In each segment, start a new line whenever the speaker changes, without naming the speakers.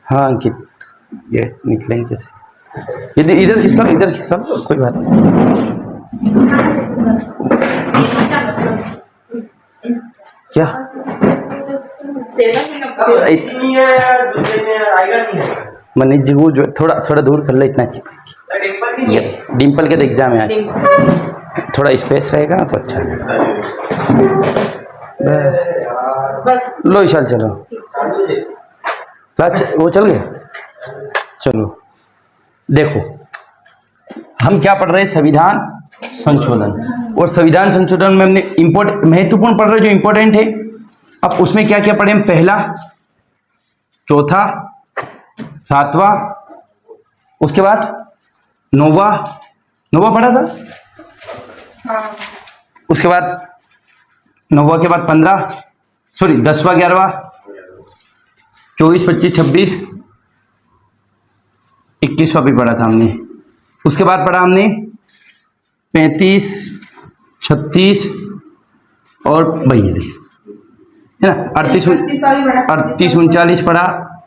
हाँ अंकित, ये निकलेंगे कैसे? इधर खिसका लो, इधर खिसका लो, कोई बात नहीं। क्या मनीष जी वो जो थोड़ा थोड़ा दूर कर ले, इतना चाहिए। डिम्पल के एग्जाम है आज, थोड़ा स्पेस रहेगा ना तो अच्छा है। बस लो विशाल चलो, वो चल गए। चलो देखो, हम क्या पढ़ रहे हैं? संविधान संशोधन। और संविधान संशोधन में हमने महत्वपूर्ण पढ़ रहे जो इंपॉर्टेंट है। अब उसमें क्या क्या पढ़े हम? पहला, चौथा, सातवां, उसके बाद नौवा पढ़ा था। उसके बाद नौवा के बाद 15, सॉरी 10वां, 11वां, 24, 25, 26, 21वां भी पढ़ा था हमने। उसके बाद पढ़ा हमने 35, 36 और 42, है ना। 38, 39 पढ़ा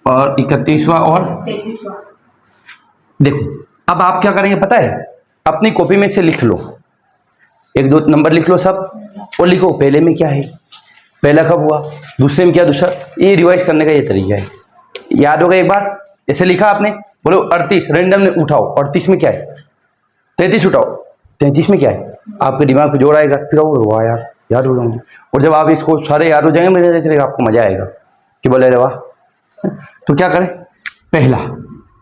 और 31वां और 33वां। देखो अब आप क्या करेंगे पता है? अपनी कॉपी में से लिख लो, 1-2 नंबर लिख लो सब, और लिखो पहले में क्या है, पहला कब हुआ, दूसरे में क्या, दूसरा। ये रिवाइज करने का ये तरीका है। याद होगा एक बार ऐसे लिखा आपने, बोलो 38, रैंडम ने उठाओ, 38 में क्या है, 33 उठाओ, 33 में क्या है, आपके दिमाग पे जोड़ आएगा, फिर वाह यार याद हो जाएंगे। और जब आप इसको सारे याद हो जाएंगे, मुझे देख रहे आपको मजा आएगा कि बोले रे वाह। तो क्या करें? पहला,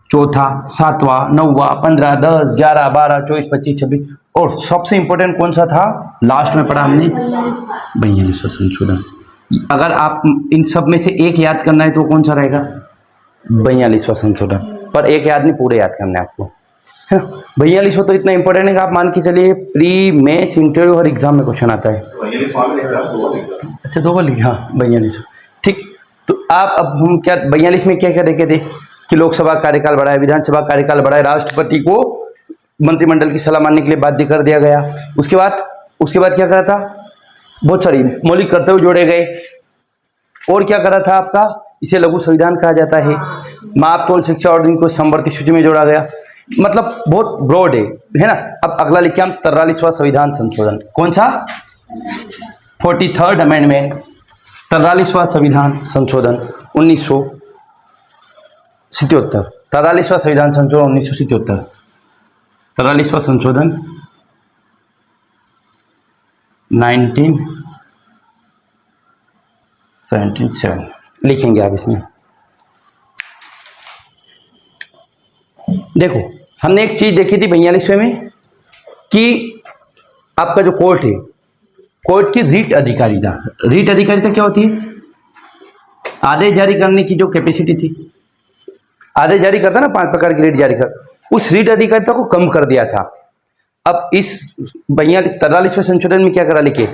चौथा, सातवां, 9वां, 15, 10, 11, 12, 24, 25, 26, और सबसे इंपॉर्टेंट कौन सा था? लास्ट में पढ़ा हमने 42वां संशोधन। अगर आप इन सब में से एक याद करना है तो कौन सा रहेगा? 42वां संशोधन। पर एक याद नहीं, पूरे याद करना है आपको, है ना। 42वां तो इतना इंपॉर्टेंट है कि आप मान के चलिए प्री मैथ्स इंटरव्यू हर एग्जाम में क्वेश्चन आता है। अच्छा 2 बार लिखा, हाँ 42। ठीक, तो आप अब हम क्या 42 में क्या क्या देखे थे कि लोकसभा कार्यकाल बढ़ाया, विधानसभा कार्यकाल बढ़ाया, राष्ट्रपति को मंत्रिमंडल की सलाह मानने के लिए बाध्य कर दिया गया। उसके बाद क्या करा था? बहुत सारी मौलिक कर्तव्य जोड़े गए। और क्या करा था आपका? इसे लघु संविधान कहा जाता है। माप तोल शिक्षा और इनको समवर्ती सूची में जोड़ा गया। मतलब बहुत ब्रॉड है ना। अब अगला लिखे हम 43वां संविधान संशोधन। कौन सा? 43rd अमेंडमेंट, 43वां संविधान संशोधन 1977। 43वां संविधान संशोधन 1977। 43वां संशोधन 1977 लिखेंगे आप इसमें। देखो हमने एक चीज देखी थी 42वें में कि आपका जो कोर्ट है, कोर्ट की रीट अधिकारिता। रीट अधिकारिता क्या होती है? आदेश जारी करने की जो कैपेसिटी थी, आदेश जारी करता ना 5 प्रकार की रीट जारी कर, उस रीट अधिकारिता को कम कर दिया था। अब इस 43वें संशोधन में क्या करा? लिखे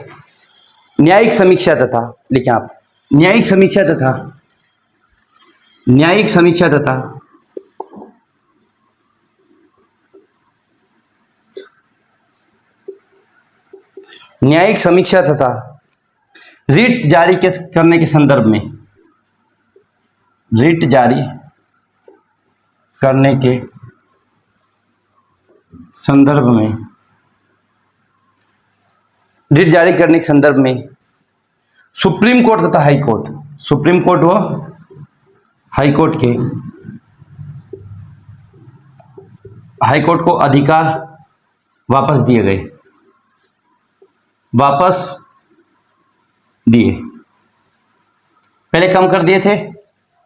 न्यायिक समीक्षा तथा, लिखे आप न्यायिक समीक्षा तथा न्यायिक समीक्षा तथा न्यायिक समीक्षा तथा रीट जारी करने के संदर्भ में, रीट जारी करने के संदर्भ में, रीट जारी करने के संदर्भ में सुप्रीम कोर्ट तथा हाई कोर्ट, सुप्रीम कोर्ट व हाई कोर्ट के, हाई कोर्ट को अधिकार वापस दिए गए, वापस दिए। पहले कम कर दिए थे,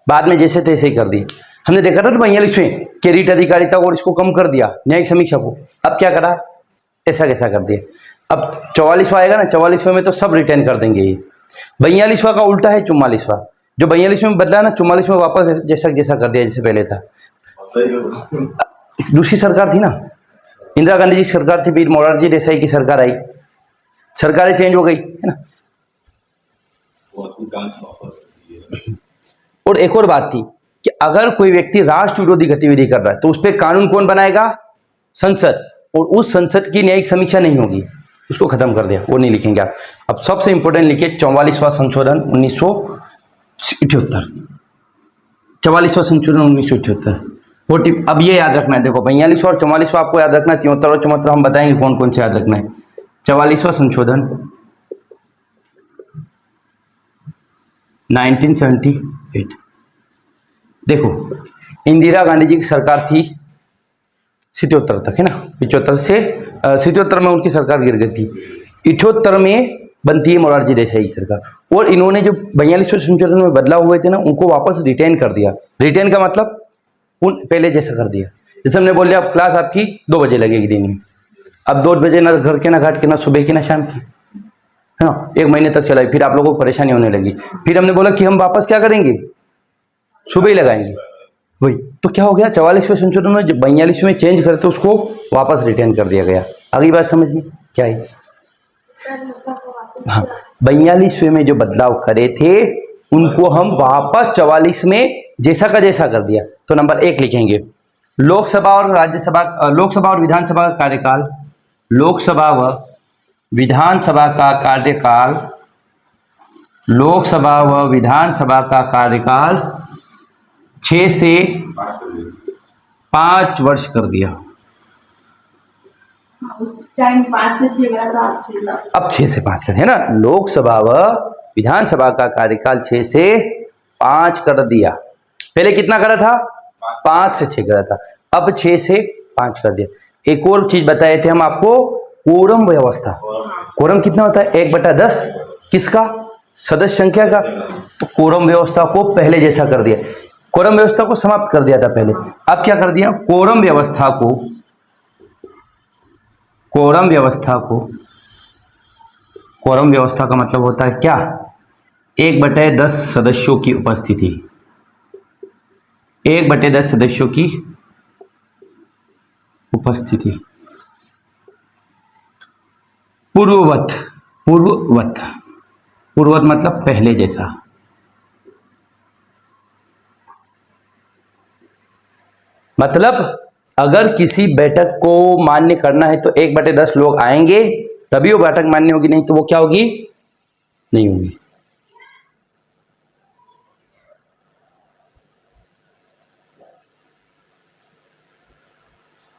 बाद में जैसे थे ऐसे ही कर दिए। हमने देखा था 42वें के रीट अधिकारिता और इसको कम कर दिया, न्यायिक समीक्षा को। अब क्या करा? ऐसा कैसा कर दिया। अब 44वां आएगा ना, 44वें में तो सब रिटर्न कर देंगे। ये 42वां का उल्टा है 44वां। जो 42वें में बदला ना, 44वें वापस जैसा जैसा कर दिया जैसे पहले था। दूसरी सरकार थी ना, इंदिरा गांधी जी की सरकार थी, फिर मोरारजी देसाई की सरकार आई, सरकारें चेंज हो गई, है ना। और एक और बात थी कि अगर कोई व्यक्ति राष्ट्र विरोधी गतिविधि कर रहा है तो उस पर कानून कौन बनाएगा? संसद। और उस संसद की न्यायिक समीक्षा नहीं होगी, उसको खत्म कर दिया, वो नहीं लिखेंगे आप। अब सबसे इंपॉर्टेंट लिखिए 44वां संशोधन 1900 78, 44वां संशोधन 1978। अब ये याद रखना है, देखो 42वां और 44वां आपको याद रखना है, 73 और 74 हम बताएंगे कौन कौन से याद रखना है। 44वां संशोधन 1978। देखो इंदिरा गांधी जी की सरकार थी 77 तक, है ना, 75 से 77 में उनकी सरकार गिर गई थी। 78 में बनती है मोरारजी देसाई की सरकार, और इन्होंने जो 42वें संशोधन में बदलाव हुए थे ना, उनको वापस रिटेन कर दिया। रिटेन का मतलब उन पहले जैसा कर दिया। जैसे हमने बोल दिया अब क्लास आपकी 2 बजे लगेगी दिन में, अब 2 बजे ना घर के ना घाट के ना सुबह की ना शाम की, है ना, 1 महीने तक चलाई। फिर आप लोगों को परेशानी होने लगी, फिर हमने बोला कि हम वापस क्या करेंगे, सुबह ही लगाएंगे। वही तो क्या हो गया, 44वें संशोधन में 42वें चेंज करते उसको वापस रिटेन कर दिया गया। अगली बात समझ में क्या है? हाँ, 42वें में जो बदलाव करे थे उनको हम वापस 44 में जैसा का जैसा कर दिया। तो नंबर 1 लिखेंगे, लोकसभा और राज्यसभा, लोकसभा और विधानसभा का कार्यकाल, लोकसभा व विधानसभा का कार्यकाल, लोकसभा व विधानसभा का कार्यकाल 6 से 5 वर्ष कर दिया।
टाइम 5 से 6 गया था,
अब 6 से 5 कर, है ना। लोकसभा व विधानसभा का कार्यकाल 6 से 5 कर दिया। पहले कितना करा था, 5 से 6 करा था, अब 6 से 5 कर दिया। एक और चीज बताए थे हम आपको, कोरम व्यवस्था। कोरम कितना होता है, 1/10 किसका, सदस्य संख्या का। तो कोरम व्यवस्था को पहले जैसा कर दिया, कोरम व्यवस्था को समाप्त कर दिया था पहले। अब क्या कर दिया, कोरम व्यवस्था को, कोरम व्यवस्था को, कोरम व्यवस्था का मतलब होता है क्या, 1/10 सदस्यों की उपस्थिति, 1/10 सदस्यों की उपस्थिति। पूर्ववत, पूर्ववत, पूर्ववत मतलब पहले जैसा। मतलब अगर किसी बैठक को मान्य करना है तो 1/10 लोग आएंगे तभी वो बैठक मान्य होगी, नहीं तो वो क्या होगी, नहीं होगी।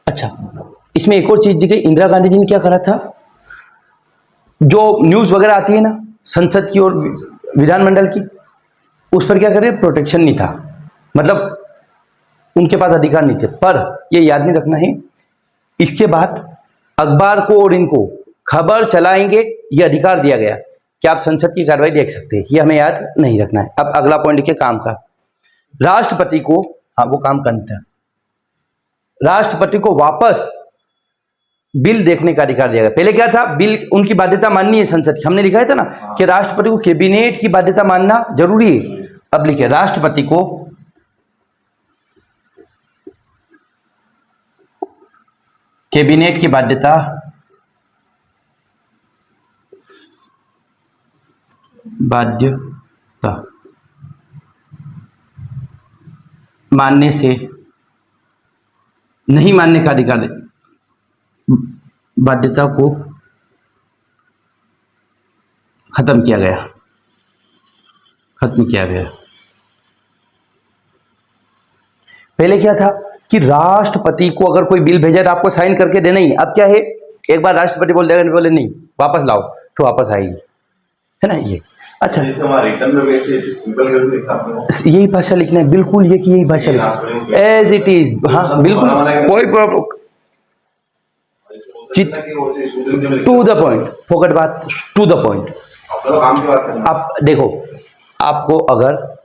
अच्छा, इसमें एक और चीज दी गई, इंदिरा गांधी जी ने क्या करा था, जो न्यूज वगैरह आती है ना संसद की और विधानमंडल की, उस पर क्या करे, प्रोटेक्शन नहीं था, मतलब उनके पास अधिकार नहीं थे। पर ये याद नहीं रखना है, इसके बाद अखबार को और इनको खबर चलाएंगे ये अधिकार दिया गया कि आप संसद की कार्रवाई देख सकते हैं, ये हमें याद नहीं रखना है। अब अगला पॉइंट लिखिए, काम का। राष्ट्रपति को, हाँ वो काम करना था, राष्ट्रपति को वापस बिल देखने का अधिकार दिया गया। पहले क्या था, बिल उनकी बाध्यता माननी है संसद की, हमने लिखा है था ना कि राष्ट्रपति को कैबिनेट की बाध्यता मानना जरूरी है। अब लिखिए, राष्ट्रपति को कैबिनेट की बाध्यता मानने से, नहीं मानने का अधिकार, बाध्यता को खत्म किया गया, खत्म किया गया। पहले क्या था कि राष्ट्रपति को अगर कोई बिल भेजा तो आपको साइन करके देना ही। अब क्या है, एक बार राष्ट्रपति बोल देगा, बोले नहीं वापस लाओ तो वापस आएगी, है ना ये। अच्छा, यही भाषा लिखना है, बिल्कुल ये कि यही भाषा लिखना एज इट इज, हाँ बिल्कुल कोई प्रॉब्लम, टू द पॉइंट, फोकट बात, टू द पॉइंट। आप देखो, आपको अगर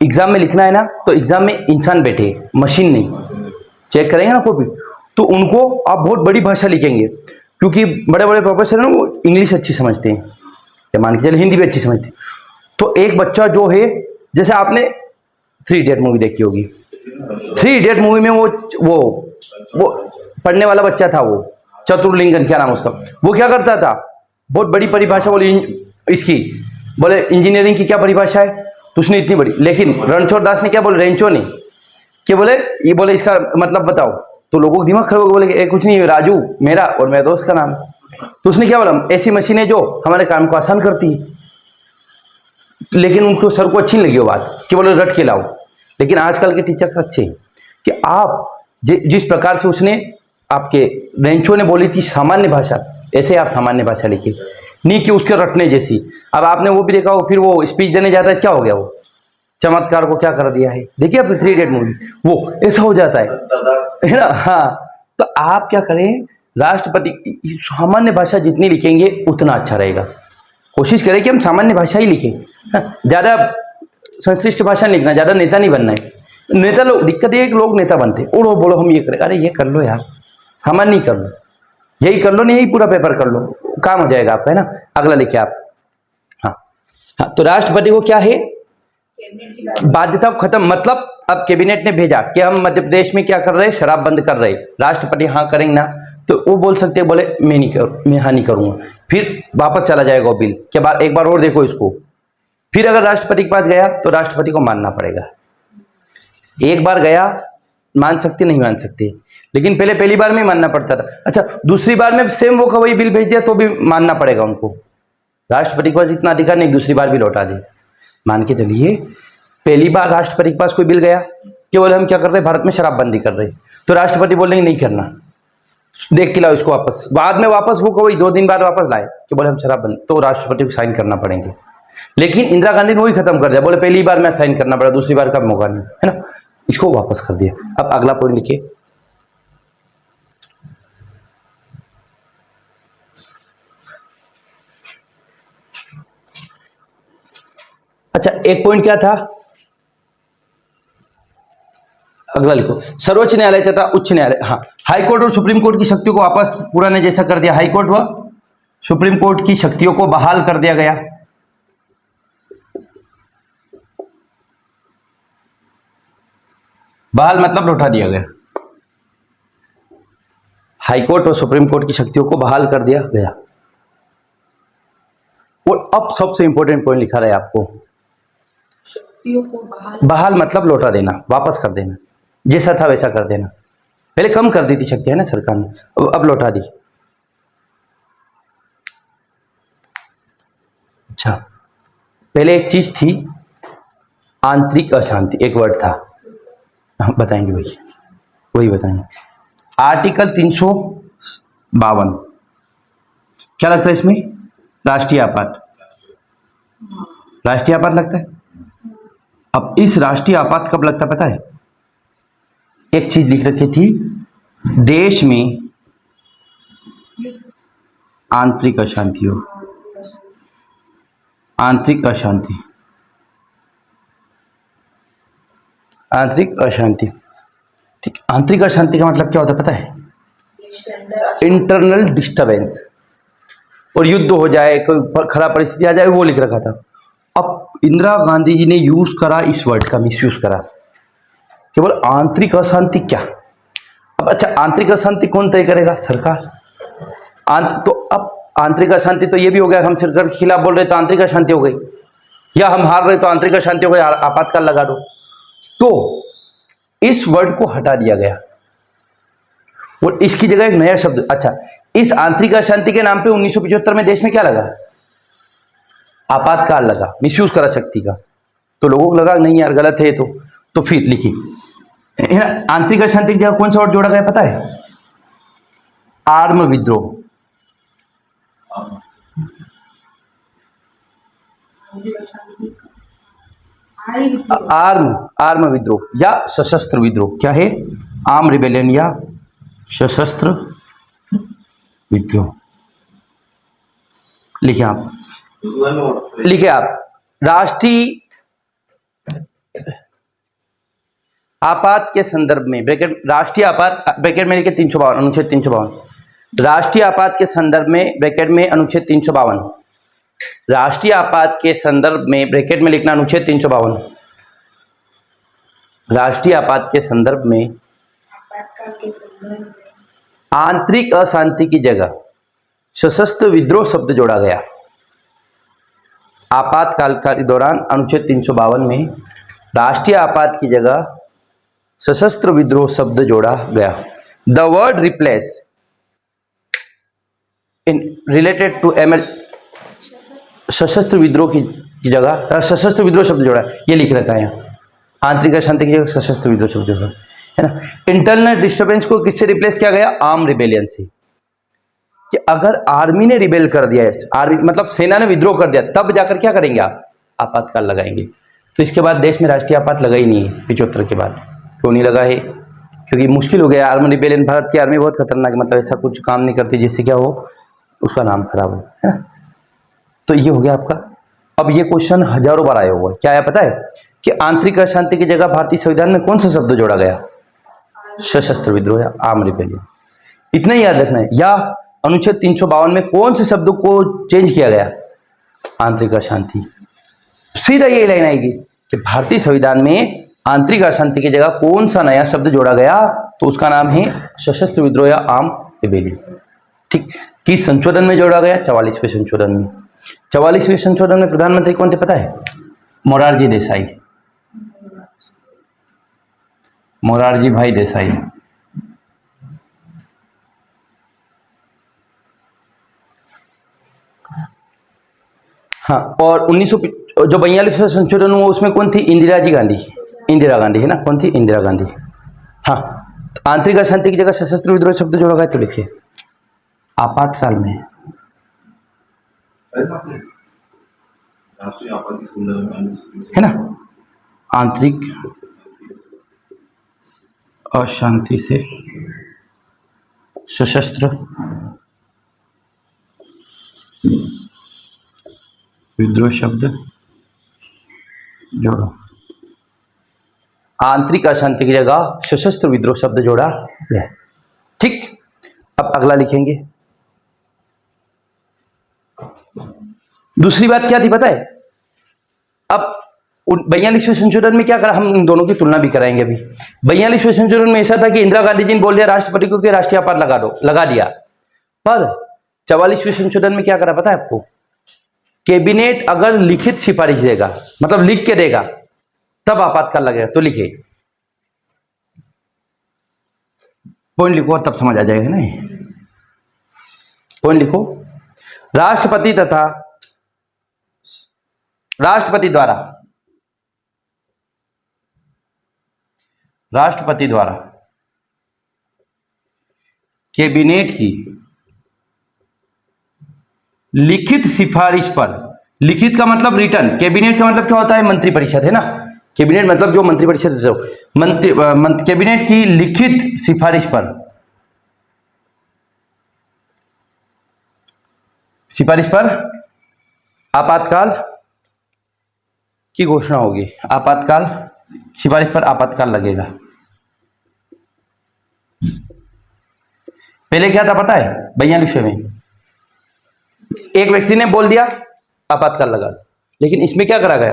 एग्जाम में लिखना है ना तो एग्जाम में इंसान बैठे, मशीन नहीं, चेक करेंगे ना कॉपी, तो उनको आप बहुत बड़ी भाषा लिखेंगे, क्योंकि बड़े बड़े प्रोफेसर हैं वो इंग्लिश अच्छी समझते हैं, या मान के चलिए हिंदी भी अच्छी समझते हैं। तो एक बच्चा जो है, जैसे आपने 3 इडियट मूवी देखी होगी, 3 इडियट मूवी में वो पढ़ने वाला बच्चा था, वो चतुर्लिंगन क्या नाम उसका, वो क्या करता था, बहुत बड़ी परिभाषा बोली इसकी, बोले इंजीनियरिंग की क्या परिभाषा है, तो उसने इतनी बड़ी, लेकिन रणछोड़ दास ने क्या बोले, रेंचो नहीं, क्या बोले, ये बोले इसका मतलब बताओ, तो लोगों को दिमाग खराब हो गया, बोले कुछ नहीं, राजू मेरा और मेरे दोस्त का नाम। तो उसने क्या बोला, ऐसी मशीनें जो हमारे काम को आसान करती है। लेकिन उनको सर को अच्छी नहीं लगी वो बात कि बोले रट के लाओ। लेकिन आजकल के टीचर्स अच्छे हैं कि आप जिस प्रकार से उसने आपके रेंचो ने बोली थी सामान्य भाषा, ऐसे आप सामान्य भाषा लिखिए, नहीं कि उसके रटने जैसी। अब आपने वो भी देखा हो, फिर वो स्पीच देने जाता है, क्या हो गया, वो चमत्कार को क्या कर दिया है, देखिए आपने 3 इडियट मूवी, वो ऐसा हो जाता है ना। हाँ, तो आप क्या करें, राष्ट्रपति सामान्य भाषा जितनी लिखेंगे उतना अच्छा रहेगा। कोशिश करें कि हम सामान्य भाषा ही लिखें, ज़्यादा संश्लिष्ट भाषा नहीं लिखना, ज़्यादा नेता नहीं बनना है। नेता लोग, दिक्कत ये है कि लोग नेता बनते, उड़ो बोलो हम ये करें, अरे ये कर लो यार, सामान्य कर लो, यही कर लो, नहीं यही पूरा पेपर कर लो, काम हो जाएगा आपका, है ना। अगला लिखिए आप। हाँ हाँ, तो राष्ट्रपति को क्या है, बाध्यता खत्म, मतलब अब कैबिनेट ने भेजा कि हम मध्य प्रदेश में क्या कर रहे हैं, शराब बंद कर रहे हैं। राष्ट्रपति हाँ करेंगे ना, तो वो बोल सकते हैं, बोले मैं हाँ नहीं करूंगा, फिर वापस चला जाएगा वो बिल के बाद, एक बार और देखो इसको। फिर अगर राष्ट्रपति के पास गया तो राष्ट्रपति को मानना पड़ेगा। एक बार गया मान सकते नहीं मान सकते, लेकिन पहली बार में मानना पड़ता था। अच्छा, दूसरी बार में सेम वो वही बिल भेज दिया तो भी मानना पड़ेगा उनको। राष्ट्रपति के पास इतना अधिकार नहीं दूसरी बार भी लौटा दे। मान के चलिए पहली बार राष्ट्रपति के पास कोई बिल गया कि बोले हम क्या कर रहे हैं, भारत में शराबबंदी कर रहे हैं, तो राष्ट्रपति बोलेंगे नहीं करना, देख के लाओ इसको वापस। बाद में वापस वो कोई 2 दिन बाद वापस लाए कि बोले हम शराबबंदी, तो राष्ट्रपति को साइन करना पड़ेंगे। लेकिन इंदिरा गांधी ने वही खत्म कर दिया, बोले पहली बार में साइन करना पड़ा, दूसरी बार का मौका नहीं, है ना, इसको वापस कर दिया। अब अगला पॉइंट लिखिए। अच्छा, एक पॉइंट क्या था, अगला लिखो, सर्वोच्च न्यायालय तथा उच्च न्यायालय। हाँ, हाई कोर्ट और सुप्रीम कोर्ट की शक्तियों को वापस पुराने जैसा कर दिया। हाई कोर्ट व सुप्रीम कोर्ट की शक्तियों को बहाल कर दिया गया। बहाल मतलब लौटा दिया गया। हाई कोर्ट और सुप्रीम कोर्ट की शक्तियों को बहाल कर दिया गया। और अब सबसे इंपॉर्टेंट पॉइंट लिखा रहा है आपको, बहाल मतलब लौटा देना, वापस कर देना, जैसा था वैसा कर देना। पहले कम कर दी थी शक्ति, है ना, सरकार ने, अब लौटा दी। अच्छा, पहले एक चीज थी आंतरिक अशांति, एक वर्ड था, बताएंगे वही बताएंगे। आर्टिकल 352 क्या लगता है इसमें, राष्ट्रीय आपात, राष्ट्रीय आपात लगता है। अब इस राष्ट्रीय आपात कब लगता पता है, एक चीज लिख रखी थी, देश में आंतरिक अशांति हो, आंतरिक अशांति, आंतरिक अशांति, ठीक। आंतरिक अशांति का मतलब क्या होता है पता है, इंटरनल डिस्टर्बेंस, और युद्ध हो जाए, कोई खराब परिस्थिति आ जाए, वो लिख रखा था। अब इंदिरा गांधी जी ने यूज करा इस वर्ड का, मिस यूज करा, केवल आंतरिक अशांति क्या। अब अच्छा, आंतरिक अशांति कौन तय करेगा, सरकार। तो अब आंतरिक अशांति तो ये भी हो गया, हम सरकार के खिलाफ बोल रहे तो आंतरिक अशांति हो गई, या हम हार रहे तो आंतरिक अशांति हो गई, आपातकाल लगा दो। तो इस वर्ड को हटा दिया गया और इसकी जगह एक नया शब्द, अच्छा, इस आंतरिक अशांति के नाम पे 1975 में देश में क्या लगा, आपातकाल लगा, मिसयूज करा शक्ति का। तो लोगों को लगा नहीं यार गलत है, तो फिर लिखिए, है ना, आंतरिक अशांति की जगह कौन सा वर्ड जोड़ा गया पता है, आर्म विद्रोह। आर्म विद्रोह या सशस्त्र विद्रोह, क्या है, आर्म रिबेलियन या सशस्त्र विद्रोह। लिखिए आप, लिखिए आप, राष्ट्रीय आपात के संदर्भ में, ब्रैकेट राष्ट्रीय आपात, ब्रैकेट में लिखिए 352, अनुच्छेद 352, राष्ट्रीय आपात के संदर्भ में, ब्रैकेट में अनुच्छेद 352, राष्ट्रीय आपात के संदर्भ में, ब्रैकेट में लिखना अनुच्छेद 352, राष्ट्रीय आपात के संदर्भ में आंतरिक अशांति की जगह सशस्त्र विद्रोह शब्द जोड़ा गया। आपातकाल के दौरान अनुच्छेद 352 में राष्ट्रीय आपात की जगह सशस्त्र विद्रोह शब्द जोड़ा गया। The word replace in related to सशस्त्र विद्रोह की जगह सशस्त्र विद्रोह शब्द जोड़ा है, ये लिख रखा है यहाँ। आंतरिक अशांति की जगह सशस्त्र विद्रोह शब्द जोड़ा है ना। इंटरनल डिस्टर्बेंस को किससे रिप्लेस किया गया? आर्म रिबेलियन से। कि अगर आर्मी ने रिबेल कर दिया है, आर्मी मतलब सेना ने विद्रोह कर दिया, तब जाकर क्या करेंगे आप? आपातकाल लगाएंगे। तो इसके बाद देश में राष्ट्रीय आपात लगा ही नहीं है 75 के बाद। क्यों नहीं लगा है? क्योंकि मुश्किल हो गया। आर्मी रिबेलियन, भारत की आर्मी बहुत खतरनाक है, मतलब ऐसा कुछ काम नहीं करती जिससे क्या हो, उसका नाम खराब हो, है ना। तो ये हो गया आपका। अब ये क्वेश्चन हजारों बार आया हुआ है। क्या आया पता है? कि आंतरिक अशांति की जगह भारतीय संविधान में कौन सा शब्द जोड़ा गया? सशस्त्र विद्रोह या आर्म रिबेलियन। इतना ही याद रखना है। या अनुच्छेद 352 में कौन से शब्द को चेंज किया गया? आंतरिक अशांति। सीधा ये लाइन आएगी कि भारतीय संविधान में आंतरिक अशांति की जगह कौन सा नया शब्द जोड़ा गया, तो उसका नाम है सशस्त्र विद्रोह या आर्म रिबेलियन। ठीक। किस संशोधन में जोड़ा गया? 44वें संशोधन में। 44वें संशोधन में प्रधानमंत्री कौन थे पता है? मोरारजी देसाई, मोरारजी भाई देसाई। हाँ, और 1900 जो 42वें संशोधन हुआ उसमें कौन थी? इंदिरा गांधी, है ना। कौन थी? इंदिरा गांधी। हाँ, तो आंतरिक अशांति की जगह सशस्त्र विद्रोह शब्द जोड़ा गया, तो लिखिए आपातकाल में। है ना, आंतरिक अशांति से सशस्त्र विद्रोह शब्द जोड़ो। आंतरिक अशांति की जगह सशस्त्र विद्रोह शब्द जोड़ा गया। ठीक। अब अगला लिखेंगे। दूसरी बात क्या थी पता है? अब 42वें संशोधन में क्या करा, हम इन दोनों की तुलना भी कराएंगे अभी। 42वें संशोधन में ऐसा था कि इंदिरा गांधी जी ने बोल दिया राष्ट्रपति को कि राष्ट्रीय आपात लगा दो, लगा दिया। पर 44वें संशोधन में क्या करा पता है आपको? कैबिनेट अगर लिखित सिफारिश देगा, मतलब लिख के देगा, तब आपातकाल लगेगा। तो लिखिए, पॉइंट लिखो तब समझ आ जाएगा ना। पॉइंट लिखो, राष्ट्रपति तथा राष्ट्रपति द्वारा कैबिनेट की लिखित सिफारिश पर, लिखित का मतलब रिटर्न, कैबिनेट का मतलब क्या होता है? मंत्रिपरिषद, है ना। कैबिनेट मतलब जो मंत्रिपरिषद है, कैबिनेट की लिखित सिफारिश पर आपातकाल की घोषणा होगी। आपातकाल सिफारिश पर आपातकाल लगेगा। पहले क्या था पता है? 42वें में एक व्यक्ति ने बोल दिया आपातकाल लगा, लेकिन इसमें क्या करा गया?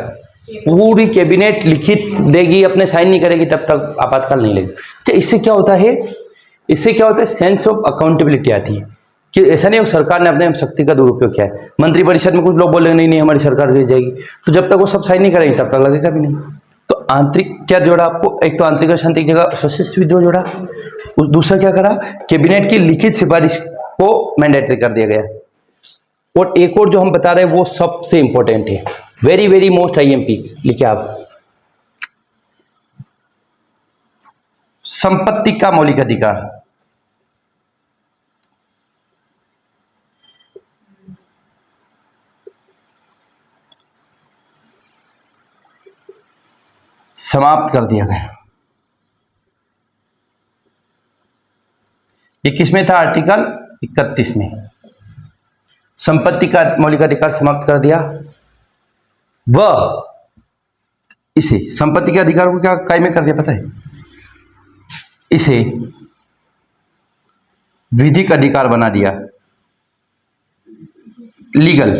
पूरी कैबिनेट लिखित देगी, अपने साइन नहीं करेगी तब तक आपातकाल नहीं लगेगा। तो इससे क्या होता है? सेंस ऑफ अकाउंटेबिलिटी आती है कि ऐसा नहीं हो सरकार ने अपने शक्ति का दुरुपयोग किया है। मंत्रिपरिषद में कुछ लोग बोले नहीं हमारी सरकार गिर जाएगी, तो जब तक वो सब साइन नहीं करेंगे तब तक लगेगा भी नहीं। तो आंतरिक क्या जोड़ा आपको? एक तो आंतरिक अशांति की जगह सशस्त्र विद्रोह जोड़ा, दूसरा क्या करा? कैबिनेट की लिखित सिफारिश को मैंडेटरी कर दिया गया। और एक और जो हम बता रहे हैं वो सबसे इंपॉर्टेंट है, वेरी वेरी मोस्ट आईएमपी, लिखिए आप, संपत्ति का मौलिक अधिकार। समाप्त कर दिया गया। ये किसमें था? आर्टिकल 31 में संपत्ति का मौलिक अधिकार समाप्त कर दिया। वह इसे संपत्ति के अधिकार को क्या कायम में कर दिया पता है? इसे विधिक अधिकार बना दिया, लीगल,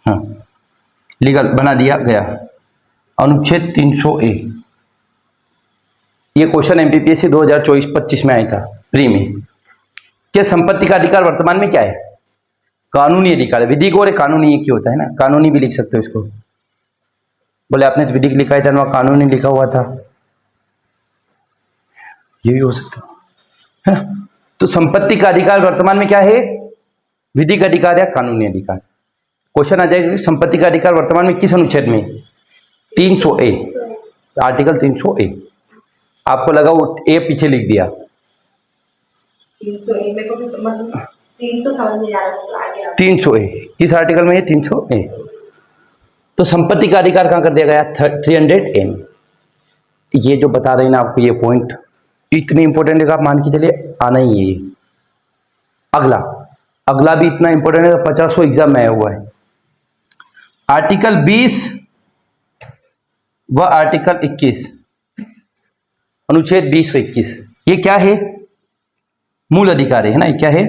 हाँ लीगल बना दिया गया। अनुच्छेद 300A। ये क्वेश्चन एमपीपीएससी 2024-25 में आया था प्री में। क्या संपत्ति का अधिकार वर्तमान में क्या है? कानूनी अधिकार है। विधिक और कानूनी एक ही होता है ना, कानूनी भी लिख सकते हो इसको। बोले आपने तो विधिक लिखा था, वहां कानूनी लिखा हुआ था, ये भी हो सकता है ना। तो संपत्ति का अधिकार वर्तमान में क्या है? विधिक अधिकार या कानूनी अधिकार। क्वेश्चन आ जाएगा कि संपत्ति का अधिकार वर्तमान में किस अनुच्छेद में? 300A, article 300A। आपको लगा वो ए पीछे लिख दिया।
300 मेरे को भी समझ में 300 समझ में आ गया।
300A किस आर्टिकल में है? 300A। तो संपत्ति का अधिकार कहाँ कर दिया गया? 300A में। ये जो बता रहे हैं ना आपको, ये पॉइंट इतनी इंपॉर्टेंट है कि आप मान के चलिए आना ही है ये। अगला भी इतना इंपॉर्टेंट है, 50 एग्जाम में आया हुआ है। आर्टिकल 20 व आर्टिकल 21, अनुच्छेद 20 व 21, ये क्या है? मूल अधिकार है ना। ये क्या है?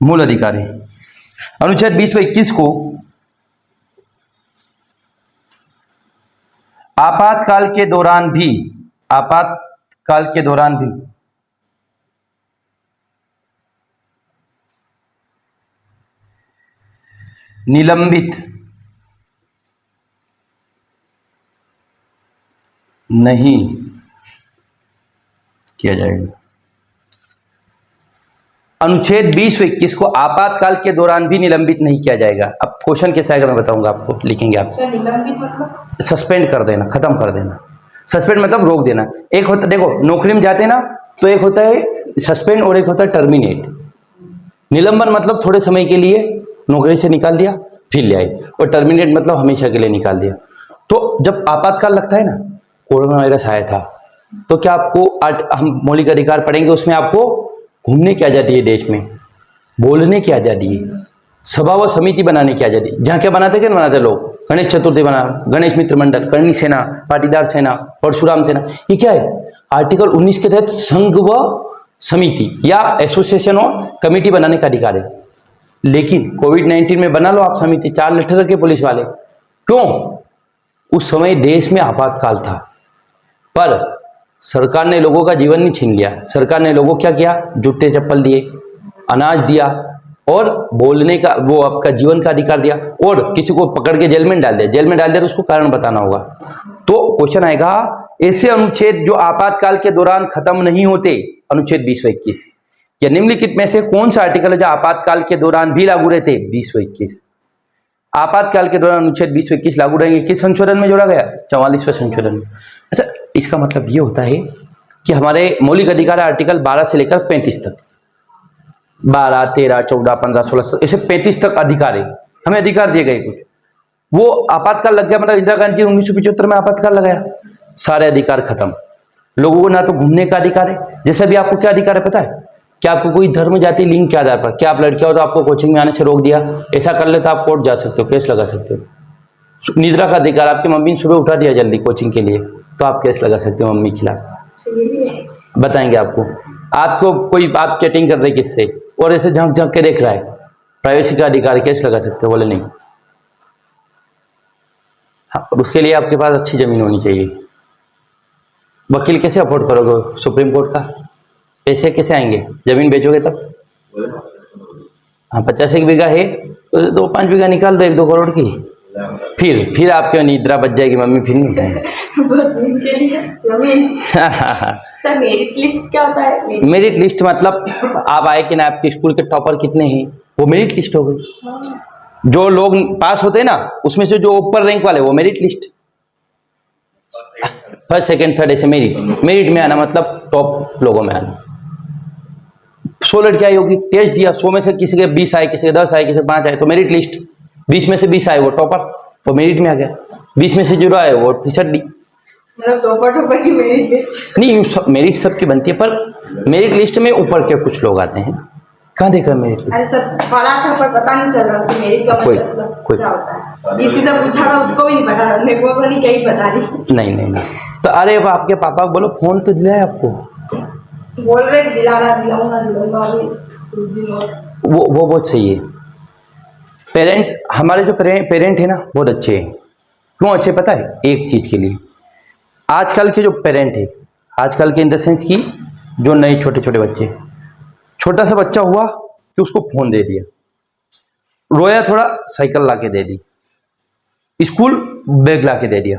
मूल अधिकार है। अनुच्छेद 20 व 21 को आपातकाल के दौरान भी निलंबित नहीं किया जाएगा। अनुच्छेद 20 व 21 को आपातकाल के दौरान भी निलंबित नहीं किया जाएगा। अब क्वेश्चन कैसे आएगा मैं बताऊंगा आपको, लिखेंगे आप।
निलंबित मतलब
सस्पेंड कर देना, खत्म कर देना। सस्पेंड मतलब रोक देना। एक होता, देखो नौकरी में जाते हैं ना, तो एक होता है सस्पेंड और एक होता है टर्मिनेट। निलंबन मतलब थोड़े समय के लिए नौकरी से निकाल दिया फिर ले आए, और टर्मिनेट मतलब हमेशा के लिए निकाल दिया। तो जब आपातकाल लगता है ना, कोरोना वायरस आया था, तो क्या आपको हम मौलिक अधिकार पढ़ेंगे, उसमें आपको घूमने की आज़ादी है देश में, बोलने की आज़ादी है, सभा व समिति बनाने की आज़ादी। जहाँ क्या बनाते लोग, गणेश चतुर्थी बना, गणेश मित्र मंडल, करणी सेना, पाटीदार सेना, परशुराम सेना। ये क्या है? आर्टिकल 19 के तहत संघ व समिति या एसोसिएशन और कमेटी बनाने का अधिकार है। लेकिन कोविड-19 में बना लो आप समिति, 4 लेटर रखे पुलिस वाले। क्यों? उस समय देश में आपातकाल था, पर सरकार ने लोगों का जीवन नहीं छीन लिया। सरकार ने लोगों को क्या किया? जूते चप्पल दिए, अनाज दिया, और बोलने का, वो आपका जीवन का अधिकार दिया, और किसी को पकड़ के जेल में डाल दिया। जेल में डाल दिया तो उसको कारण बताना होगा। तो क्वेश्चन आएगा, ऐसे अनुच्छेद जो आपातकाल के दौरान खत्म नहीं होते, अनुच्छेद 20 व 21, या निम्नलिखित में से कौन सा आर्टिकल है जो आपातकाल के दौरान भी लागू रहते? 20 व 21। आपातकाल के दौरान अनुच्छेद 20 व 21 लागू रहेंगे। किस संशोधन में जोड़ा गया? 44वें संशोधन में। अच्छा, इसका मतलब ये होता है कि हमारे मौलिक अधिकार आर्टिकल 12 से लेकर 35 तक, 12, 13, 14, 15, 16 ऐसे 35 तक अधिकार है, हमें अधिकार दिए गए कुछ। वो आपातकाल लग गया, मतलब इंदिरा गांधी 1975 में आपातकाल लगाया, सारे अधिकार खत्म। लोगों को ना तो घूमने का अधिकार है, जैसे भी आपको क्या अधिकार है पता है? क्या आपको कोई धर्म जाति लिंग के आधार पर, क्या आप लड़कियां हो तो आपको कोचिंग में आने से रोक दिया, ऐसा कर ले तो आप कोर्ट जा सकते हो, केस लगा सकते हो। निद्रा का अधिकार, आपकी मम्मी ने सुबह उठा दिया जल्दी कोचिंग के लिए, तो आप केस लगा सकते हो मम्मी के खिलाफ। बताएंगे आपको कोई आप चैटिंग कर रहे किससे और ऐसे झंक झंक के देख रहा है, प्राइवेसी का अधिकार, केस लगा सकते हो। बोले नहीं। हाँ, और उसके लिए आपके पास अच्छी जमीन होनी चाहिए। वकील कैसे अफोर्ड करोगे सुप्रीम कोर्ट का? पैसे कैसे आएंगे? जमीन बेचोगे तब। हाँ, 85 बीघा है तो 2-5 बीघा निकाल दो 1-2 करोड़ की, फिर आपके निद्रा बच जाएगी, मम्मी फिर नहीं उठाएंगे।
सर मेरिट लिस्ट क्या होता है?
मेरिट लिस्ट मतलब आप आए कि ना, आपके स्कूल के टॉपर कितने हैं, वो मेरिट लिस्ट हो गई। जो लोग पास होते हैं ना, उसमें से जो ऊपर रैंक वाले, वो merit list. First second third ऐसे मेरिट में आना मतलब टॉप लोगों में आना। 100 लड़कियां आई होगी, टेस्ट दिया, 100 में से किसी के 20 आए, किसी के 10 आए, किसी के 5 आए, तो मेरिट लिस्ट। 20 में से 20 आए, वो टॉपर, वो मेरिट में आ गया। 20 में से 0 आए, वो फिसड्डी।
मतलब टॉपर की मेरिट लिस्ट
नहीं, मेरिट सबकी बनती है, पर मेरिट लिस्ट में ऊपर के कुछ लोग आते हैं। कहाँ देखा मेरिट लिस्ट?
अरे सब पढ़ा था पर पता नहीं चल रहा कि मेरिट का मतलब क्या होता है। किसी से पूछा था, उसको भी नहीं पता, मेरे को नहीं, क्या ही बता रही।
नहीं। तो अरे अब आपके पापा को बोलो, फोन तो दिलाए आपको।
बोल रहे दिलाऊंगा।
वो बहुत सही है। पेरेंट, हमारे जो पेरेंट है ना, बहुत अच्छे हैं। क्यों अच्छे पता है? एक चीज के लिए, आजकल के जो पेरेंट है, आजकल के इन द सेंस की जो नए छोटे छोटे बच्चे, छोटा सा बच्चा हुआ कि उसको फोन दे दिया, रोया थोड़ा, साइकिल ला के दे दी, स्कूल बैग ला के दे दिया।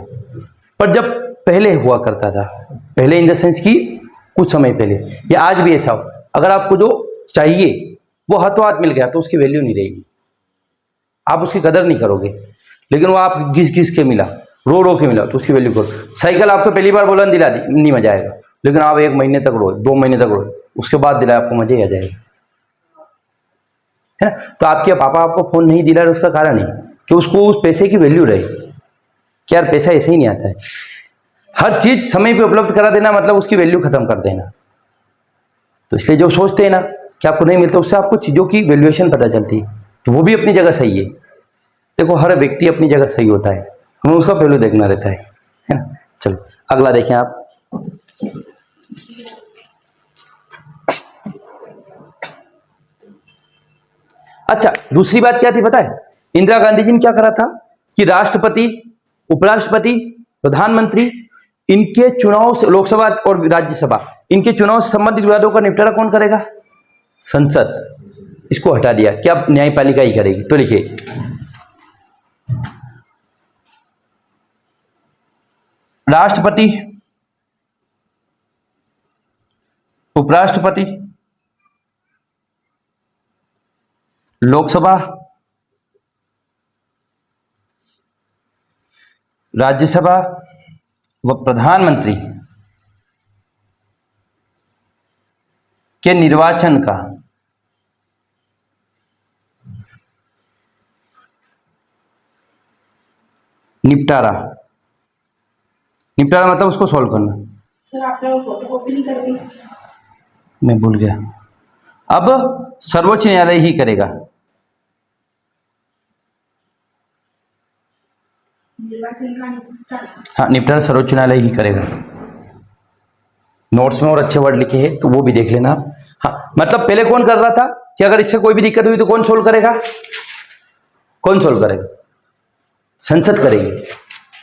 पर जब पहले हुआ करता था, पहले इन द सेंस की कुछ समय पहले, या आज भी ऐसा हो, अगर आपको जो चाहिए वो हाथों हाथ मिल गया तो उसकी वैल्यू नहीं रहेगी, आप उसकी कदर नहीं करोगे। लेकिन वो आप घिस घिस के मिला, रो रो के मिला तो उसकी वैल्यू करो। साइकिल आपको पहली बार बोला दिला दी, नहीं मजा आएगा, लेकिन आप 1 महीने तक रोए, 2 महीने तक रोए, उसके बाद दिलाए आपको मजा ही आ जाएगा, है ना। तो आपके पापा आपको फोन नहीं दिला रहे, उसका कारण है कि उसको उस पैसे की वैल्यू रहे कि यार पैसा ऐसे ही नहीं आता है। हर चीज समय पे उपलब्ध करा देना मतलब उसकी वैल्यू खत्म कर देना। तो इसलिए जो सोचते हैं ना कि आपको नहीं मिलता, उससे आपको चीजों की वैल्यूएशन पता चलती है, तो वो भी अपनी जगह सही है। देखो हर व्यक्ति अपनी जगह सही होता है, हमें उसका पहलू देखना रहता है ना। चलो अगला देखें आप। अच्छा, दूसरी बात क्या थी पता है, इंदिरा गांधी जी ने क्या करा था कि राष्ट्रपति, उपराष्ट्रपति, प्रधानमंत्री, इनके चुनाव से, लोकसभा और राज्यसभा, इनके चुनाव से संबंधित विवादों का निपटारा कौन करेगा? संसद। इसको हटा दिया, क्या अब न्यायपालिका ही करेगी। तो लिखिए राष्ट्रपति, उपराष्ट्रपति, लोकसभा, राज्यसभा व प्रधानमंत्री के निर्वाचन का निपटारा, निपटारा मतलब उसको सॉल्व करना।
सर आपने वो फोटोकॉपी नहीं कर दी?
मैं भूल गया। अब सर्वोच्च न्यायालय ही करेगा।
निर्वाचन का निपटारा?
हाँ, निपटारा सर्वोच्च न्यायालय ही करेगा। नोट्स में और अच्छे वर्ड लिखे हैं तो वो भी देख लेना। हाँ, मतलब पहले कौन कर रहा था कि अगर इससे कोई भी दिक्कत हुई तो कौन सोल्व करेगा? कौन सोल्व करेगा? संसद करेगी।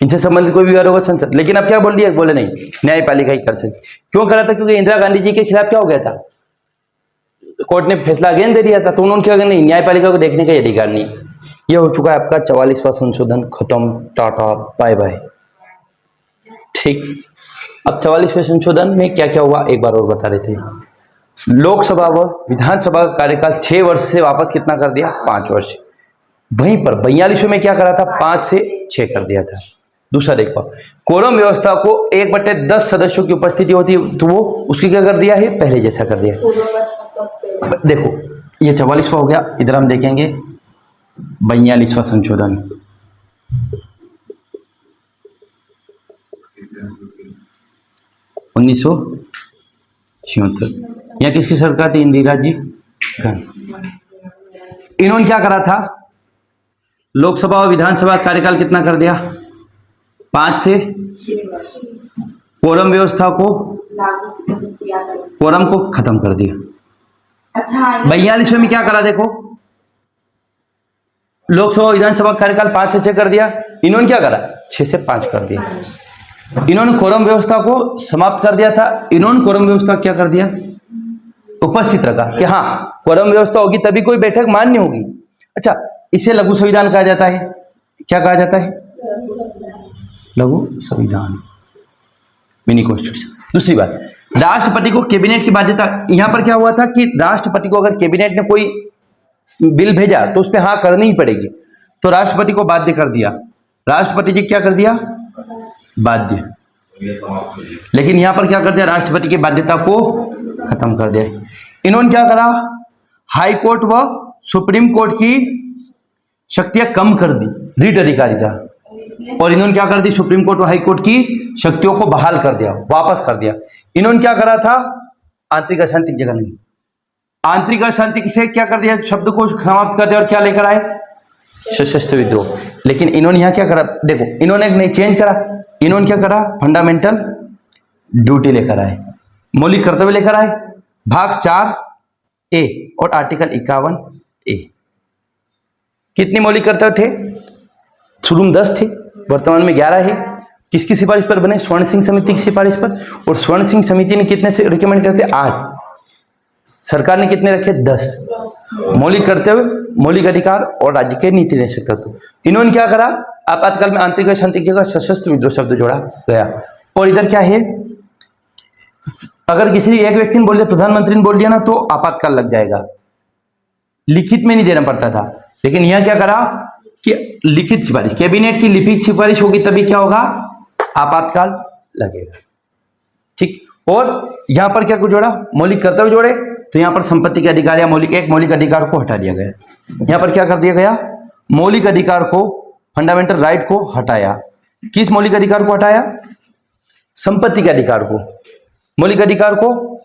इनसे संबंधित कोई भी विवाद होगा संसद। लेकिन अब क्या बोल दिया? बोले नहीं, न्यायपालिका ही कर सकती। क्यों करा था? क्योंकि इंदिरा गांधी जी के खिलाफ क्या हो गया था, कोर्ट ने फैसला अगेन दे दिया था, तो उन्होंने क्या, नहीं, न्यायपालिका को देखने का अधिकार नहीं। यह हो चुका है आपका 44वां संशोधन, खत्म, टाटा बाय बाय। ठीक, अब 44वें संशोधन में क्या क्या हुआ एक बार और बता रहे थे। लोकसभा व विधानसभा का कार्यकाल 6 वर्ष से वापस कितना कर दिया? 5 वर्ष। वहीं पर 42वें में क्या करा था? 5 से 6 कर दिया था। दूसरा देखो, कोरम व्यवस्था को 1/10 सदस्यों की उपस्थिति होती है तो वो उसकी क्या कर दिया है? पहले जैसा कर दिया। देखो ये 44वां हो गया। इधर हम देखेंगे 42वां संशोधन। उन्नीस सौ छिहत्तर। यहाँ किसकी सरकार थी? इंदिरा जी गांधी। इन्होंने क्या करा था? लोकसभा और विधानसभा का कार्यकाल कितना कर दिया? 5 से। कोरम व्यवस्था को, कोरम को खत्म कर दिया।
अच्छा,
42वें में क्या करा? देखो, लोकसभा विधानसभा कार्यकाल 5 से 6 कर दिया। इन्होंने क्या करा? 6 से 5 कर दिया। इन्होंने कोरम व्यवस्था को समाप्त कर दिया था। इन्होंने कोरम व्यवस्था क्या कर दिया? उपस्थित रखा कि हाँ कोरम व्यवस्था होगी तभी कोई बैठक मान्य होगी। अच्छा, इसे लघु संविधान कहा जाता है। क्या कहा जाता है? लघु संविधान, मिनी कॉन्स्टिट्यूशन। दूसरी बात, राष्ट्रपति को कैबिनेट की बाध्यता। यहां पर क्या हुआ था कि राष्ट्रपति को अगर कैबिनेट ने कोई बिल भेजा तो उस पर हाँ करनी ही पड़ेगी, तो राष्ट्रपति को बाध्य कर दिया। राष्ट्रपति जी क्या कर दिया? बाध्य। लेकिन यहां पर क्या कर दिया? राष्ट्रपति की बाध्यता को खत्म कर दिया। इन्होंने क्या करा? हाई कोर्ट व सुप्रीम कोर्ट की शक्तियां कम कर दी, रीट अधिकारी था। और इन्होंने क्या कर दी? सुप्रीम कोर्ट और हाई कोर्ट की शक्तियों को बहाल कर दिया, वापस कर दिया। इन्होंने क्या करा था? आंतरिक अशांति की जगह नहीं, आंतरिक अशांति से क्या कर दिया? शब्द को समाप्त कर दिया और क्या लेकर आए? सशस्त्र विद्रोह। लेकिन इन्होंने यहां क्या करा? देखो, इन्होंने नहीं चेंज करा। इन्होंने क्या करा? फंडामेंटल ड्यूटी लेकर आए, मौलिक कर्तव्य लेकर आए, भाग 4A और आर्टिकल 51A। कितने मौलिक कर्तव्य थे? शुरू में 10 थे, वर्तमान में 11 है। किसकी सिफारिश पर बने? स्वर्ण सिंह समिति की सिफारिश पर। और स्वर्ण सिंह समिति ने कितने से रिकमेंड करते? 8। सरकार ने कितने रखे? 10। मौलिक कर्तव्य, मौलिक अधिकार और राज्य के नीति निदेशक तत्व। इन्होंने क्या करा? आपातकाल में आंतरिक अशांति की जगह सशस्त्र विद्रोह शब्द जोड़ा गया। और इधर क्या है? अगर किसी एक व्यक्ति ने बोल दिया, प्रधानमंत्री ने बोल दिया ना, तो आपातकाल लग जाएगा। लिखित में नहीं देना पड़ता था, लेकिन यहां क्या करा कि लिखित सिफारिश, कैबिनेट की लिखित सिफारिश होगी तभी क्या होगा, आपातकाल लगेगा। ठीक, और यहां पर क्या कुछ जोड़ा, मौलिक कर्तव्य जोड़े, तो यहां पर संपत्ति के अधिकार या एक मौलिक अधिकार को हटा दिया गया। यहां पर क्या कर दिया गया, मौलिक अधिकार को, फंडामेंटल राइट को हटाया। किस मौलिक अधिकार को हटाया, संपत्ति के अधिकार को, मौलिक अधिकार को,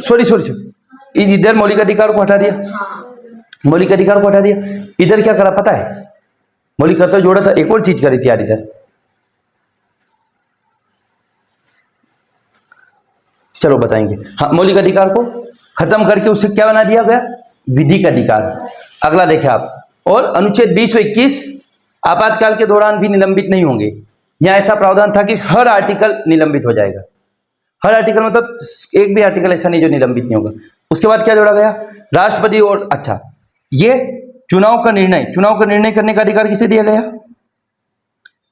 सॉरी इधर मौलिक अधिकार को हटा दिया, मौलिक अधिकार को हटा दिया। इधर क्या करा पता है, मौलिक कर्तव्य जोड़ा था, एक और चीज करी थी यार इधर, चलो बताएंगे। हाँ, मौलिक अधिकार को खत्म करके उससे क्या बना दिया गया, विधिक अधिकार। अगला देखें आप, और अनुच्छेद 20 और 21 आपातकाल के दौरान भी निलंबित नहीं होंगे। यहां ऐसा प्रावधान था कि हर आर्टिकल निलंबित हो जाएगा, हर आर्टिकल मतलब एक भी आर्टिकल ऐसा नहीं जो निलंबित नहीं होगा। उसके बाद क्या जोड़ा गया, राष्ट्रपति और, अच्छा ये चुनाव का निर्णय करने का अधिकार किसे दिया गया,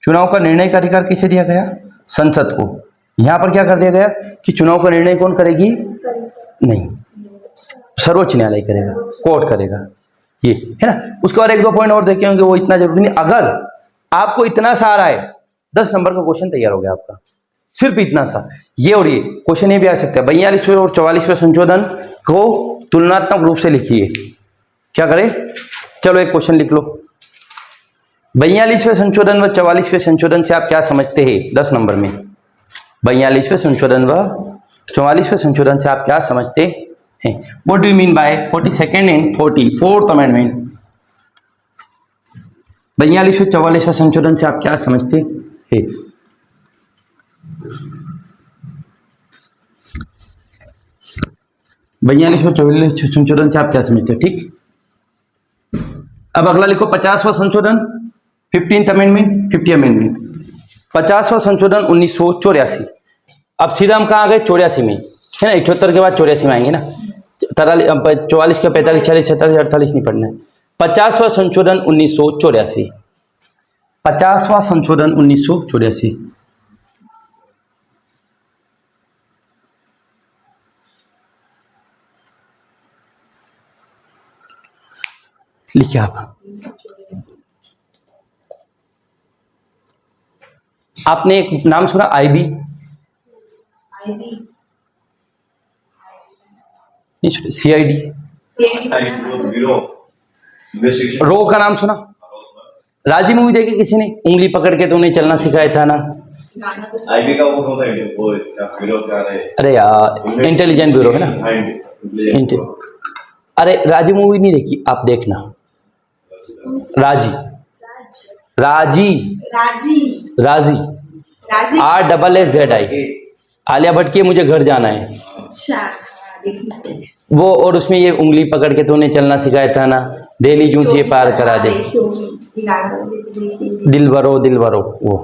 चुनाव का निर्णय का अधिकार किसे दिया गया, संसद को। यहां पर क्या कर दिया गया कि चुनाव का निर्णय कौन करेगी, नहीं, सर्वोच्च न्यायालय करेगा, कोर्ट करेगा, ये है ना। उसके बाद एक दो पॉइंट और देखे होंगे, वो इतना जरूरी नहीं। अगर आपको इतना सा आ रहा है, 10 नंबर का क्वेश्चन तैयार हो गया आपका, सिर्फ इतना सा। ये और ये क्वेश्चन ये भी आ सकता है, 42वें और 44वें संशोधन को तुलनात्मक रूप से लिखिए। क्या करें, चलो एक क्वेश्चन लिख लो, 42वें संशोधन व 44वें संशोधन से आप क्या समझते हैं, 10 नंबर में। 42वें संशोधन व 44वें संशोधन से आप क्या समझते हैं, what do you mean by 42nd and 44th amendment. 42वें 44वें संशोधन से आप क्या समझते हैं, 42वें 44वें संशोधन से आप क्या समझते हैं, ठीक। अब अगला लिखो 50वां संशोधन, 15th अमेंडमेंट, 50 अमेंडमेंट। 50वां संशोधन 1984। अब सीधा हम कहाँ आ गए, 84 में, है ना। 78 के बाद 84 में आएंगे ना, 44 का 45 46 47 48 नहीं पढ़ना है। 50वां संशोधन 1984, 50वां संशोधन 1984। लिखिए आप, आपने एक नाम सुना आईबी, सीआईडी, रो का नाम सुना, राजी मूवी देखी किसी ने, उंगली पकड़ के तो उन्हें चलना सिखाया था ना,
आईबी का वो होता है, वो ब्यूरो क्या है,
अरे यार इंटेलिजेंट ब्यूरो है ना, अरे राजी मूवी नहीं देखी, आप देखना, राजी राजी राजी RSSZI, आलिया भट्ट की मुझे घर जाना है,
अच्छा
वो, और उसमें ये उंगली पकड़ के तो उन्हें चलना सिखाया था ना, दिल्ली जूझे पार करा दे, दिलबरो, वो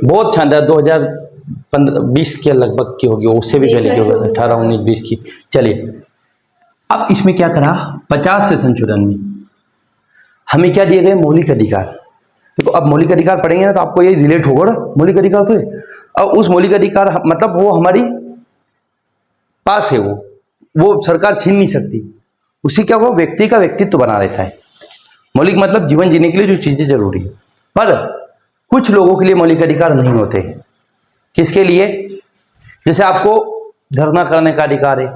बहुत शानदार, 2015-20 के लगभग की होगी, उससे भी पहले की होगी, 18 19 20 की। चलिए अब इसमें क्या करा, 50 से संशोधन में हमें क्या दिए गए, मौलिक अधिकार। देखो अब मौलिक अधिकार पढ़ेंगे ना तो आपको ये रिलेट होगा ना, मौलिक अधिकार तो है। अब उस मौलिक अधिकार मतलब वो हमारी पास है, वो सरकार छीन नहीं सकती, उसी क्या वो व्यक्ति का व्यक्तित्व बना रहता है। मौलिक मतलब जीवन जीने के लिए जो चीजें जरूरी है, पर कुछ लोगों के लिए मौलिक अधिकार नहीं होते। किसके लिए, जैसे आपको धरना करने का अधिकार है,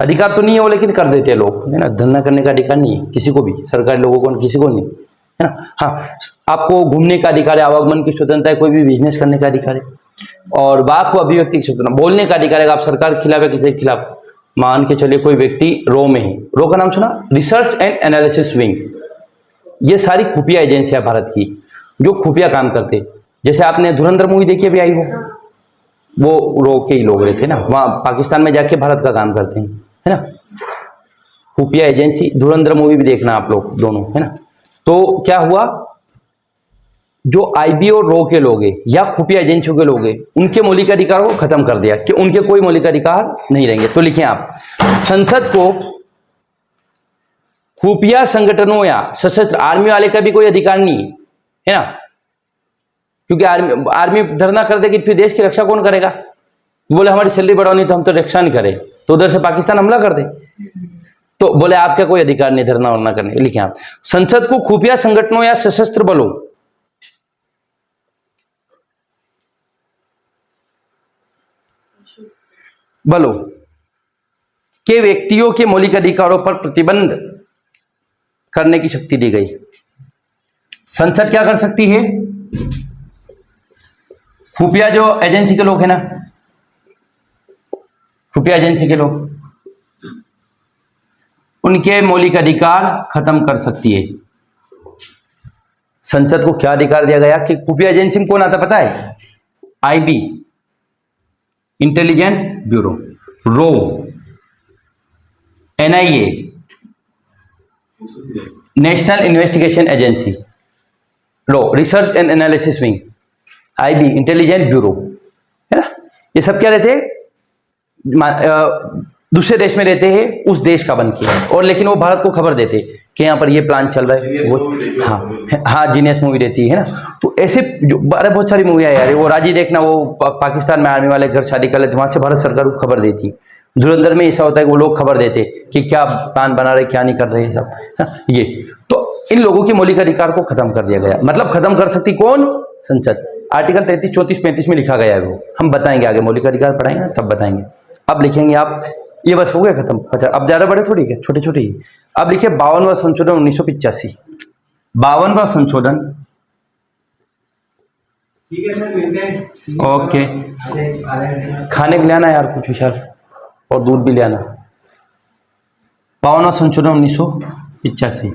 अधिकार तो नहीं है वो, लेकिन कर देते हैं लोग, है ना। धरना करने का अधिकार नहीं है किसी को भी, सरकारी लोगों को किसी को नहीं, है ना। हाँ, आपको घूमने का अधिकार है, आवागमन की स्वतंत्रता है, कोई भी बिजनेस करने का अधिकार है, और वाक व अभिव्यक्ति की स्वतंत्रता, बोलने का अधिकार है। आप सरकार के खिलाफ है, किसी के खिलाफ, मान के चलिए कोई व्यक्ति रो में है, रो का नाम सुना, रिसर्च एंड एनालिसिस विंग, ये सारी खुफिया एजेंसियां भारत की जो खुफिया काम करते, जैसे आपने धुरंधर मूवी देखी अभी आई, वो रो के ही लोग रहते ना, वहां पाकिस्तान में जाके भारत का काम करते हैं, है ना। खुफिया एजेंसी, धुरंधर मूवी भी देखना आप लोग दोनों, है ना। तो क्या हुआ, जो आईबी और रो के लोग हैं या खुफिया एजेंसियों के लोग हैं, उनके मौलिक अधिकारों को खत्म कर दिया कि उनके कोई मौलिक अधिकार नहीं रहेंगे। तो लिखें आप, संसद को खुफिया संगठनों या सशस्त्र आर्मी वाले का भी कोई अधिकार नहीं है ना, क्योंकि आर्मी धरना कर देगी, फिर देश की रक्षा कौन करेगा, बोले हमारी सैलरी बढ़ाओ, नहीं तो हम तो रक्षा नहीं करें, तो उधर से पाकिस्तान हमला कर दे। तो बोले आपका कोई अधिकार नहीं धरना वरना करने। लिखें आप, संसद को खुफिया संगठनों या सशस्त्र बलों के व्यक्तियों के मौलिक अधिकारों पर प्रतिबंध करने की शक्ति दी गई। संसद क्या कर सकती है? खुफिया जो एजेंसी के लोग हैं ना, खुफिया एजेंसी के लोग, उनके मौलिक अधिकार खत्म कर सकती है। संसद को क्या अधिकार दिया गया कि खुफिया एजेंसी में कौन आता पता है? IB, intelligent bureau, row, NIA, national investigation agency, row, research and analysis wing, IB, intelligent bureau, है ना। ये सब क्या रहते हैं? दूसरे देश में रहते हैं, उस देश का बन के, और लेकिन वो भारत को खबर देते कि यहाँ पर ये प्लान चल रहा है। वो हाँ जीनियस मूवी रहती है ना। तो ऐसे जो बहुत सारी मूवियाँ यार, वो राजी देखना, वो पाकिस्तान में आर्मी वाले घर शादी कर लेते, वहां से भारत सरकार को खबर देती। धुरंधर में ऐसा होता है कि वो लोग खबर देते कि क्या प्लान बना रहे, क्या नहीं कर रहे सब, है ये। तो इन लोगों के मौलिक अधिकार को खत्म कर दिया गया। मतलब खत्म कर सकती कौन? संसद। आर्टिकल 33, 34, 35 में लिखा गया है वो, हम बताएंगे आगे, मौलिक अधिकार पढ़ाएंगे ना तब बताएंगे। अब लिखेंगे आप, ये बस हो गया खत्म। अच्छा, अब ज्यादा बड़े थोड़ी है, छोटे छोटे ही। अब लिखिए 52वां संशोधन 1985। 52वां संशोधन,
ठीक है सर, मिलते हैं।
ओके। खाने के लिए आना यार कुछ विशाल, और दूध भी ले आना। 52वां संशोधन 1985,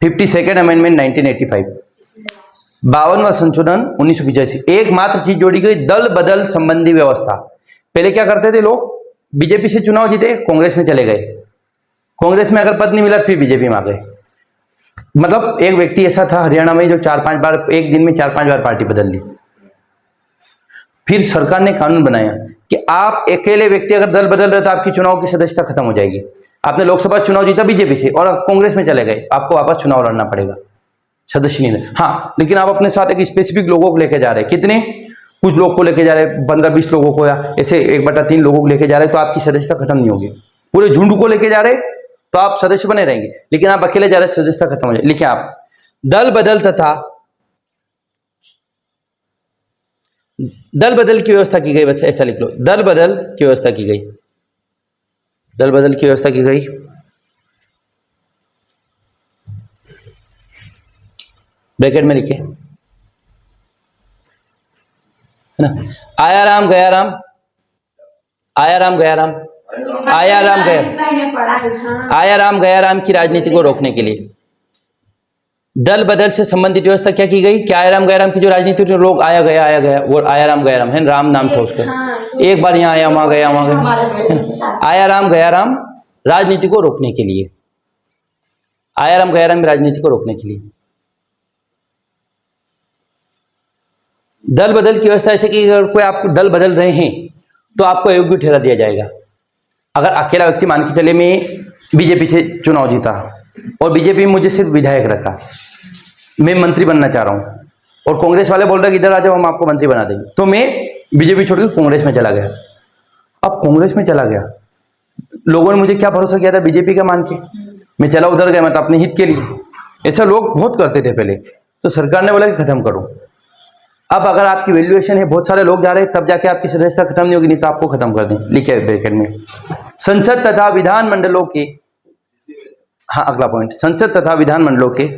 52nd अमेंडमेंट 1985। 52वां संशोधन 1985। एकमात्र चीज जोड़ी गई, दल बदल संबंधी व्यवस्था। पहले क्या करते थे लोग? बीजेपी से चुनाव जीते, कांग्रेस में चले गए, कांग्रेस में अगर पद नहीं मिला फिर बीजेपी में आ गए। मतलब एक व्यक्ति ऐसा था हरियाणा में जो 4-5 बार, एक दिन में 4-5 बार पार्टी बदल ली। फिर सरकार ने कानून बनाया कि आप अकेले व्यक्ति अगर दल बदल रहे तो आपकी चुनाव की सदस्यता खत्म हो जाएगी। आपने लोकसभा चुनाव जीता बीजेपी से और कांग्रेस में चले गए, आपको वापस चुनाव लड़ना पड़ेगा, सदस्य नहीं। हाँ, लेकिन आप अपने साथ एक स्पेसिफिक लोगों को लेकर जा रहे हैं। कितने? कुछ लोग को लेके जा रहे हैं, 15-20 लोगों को, या ऐसे 1/3 लोगों को लेके जा रहे हैं, तो आपकी सदस्यता खत्म नहीं होगी। पूरे झुंड को लेके जा रहे तो आप सदस्य बने रहेंगे, लेकिन आप अकेले जा रहे सदस्यता खत्म हो जाए। लिखिए आप, दल बदल की व्यवस्था की गई। बस ऐसा लिख लो, दल बदल की व्यवस्था की गई। दल बदल की व्यवस्था की गई। ब्रैकेट में लिखिए, है ना। आया राम गया राम, आया राम गया राम, आया राम गया, आया राम गया राम की राजनीति को रोकने के लिए दल बदल से संबंधित व्यवस्था क्या की गई? क्या आया राम गया राम की जो राजनीति, लोग आया गया, वो आया राम गया राम है, राम नाम था उसका। एक बार यहाँ आया, वहां गया, वहां गया। आया राम गया राम राजनीति को रोकने के लिए, आया राम गया राम राजनीति को रोकने के लिए। दल बदल की व्यवस्था ऐसे कि अगर कोई आपको दल बदल रहे हैं तो आपको अयोग्य ठहरा दिया जाएगा। अगर अकेला व्यक्ति मान के चले, मैं बीजेपी से चुनाव जीता और बीजेपी मुझे सिर्फ विधायक रखा, मैं मंत्री बनना चाह रहा हूं, और कांग्रेस वाले बोल रहे कि इधर आ जाओ हम आपको मंत्री बना देंगे, तो मैं बीजेपी छोड़कर कांग्रेस में चला गया। अब कांग्रेस में चला गया, लोगों ने मुझे क्या भरोसा किया था? बीजेपी का मान के मैं चला उधर गया, मतलब अपने हित के लिए। ऐसा लोग बहुत करते थे पहले, तो सरकार ने बोला कि खत्म करो। अब अगर आपकी वैल्यूएशन है, बहुत सारे लोग जा रहे हैं, तब जाके आपकी सदस्यता खत्म नहीं होगी, नहीं तो आपको खत्म कर दें। लिखिए ब्रैकेट में, संसद तथा विधान मंडलों के, हाँ अगला पॉइंट, संसद तथा विधान मंडलों के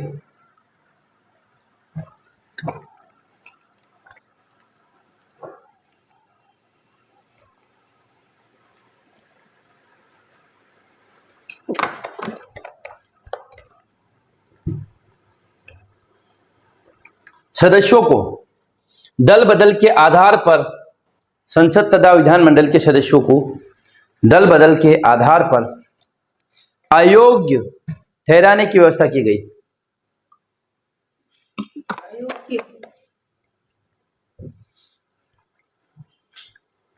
सदस्यों को दल बदल के आधार पर, संसद तथा विधानमंडल के सदस्यों को दल बदल के आधार पर अयोग्य ठहराने की व्यवस्था की गई।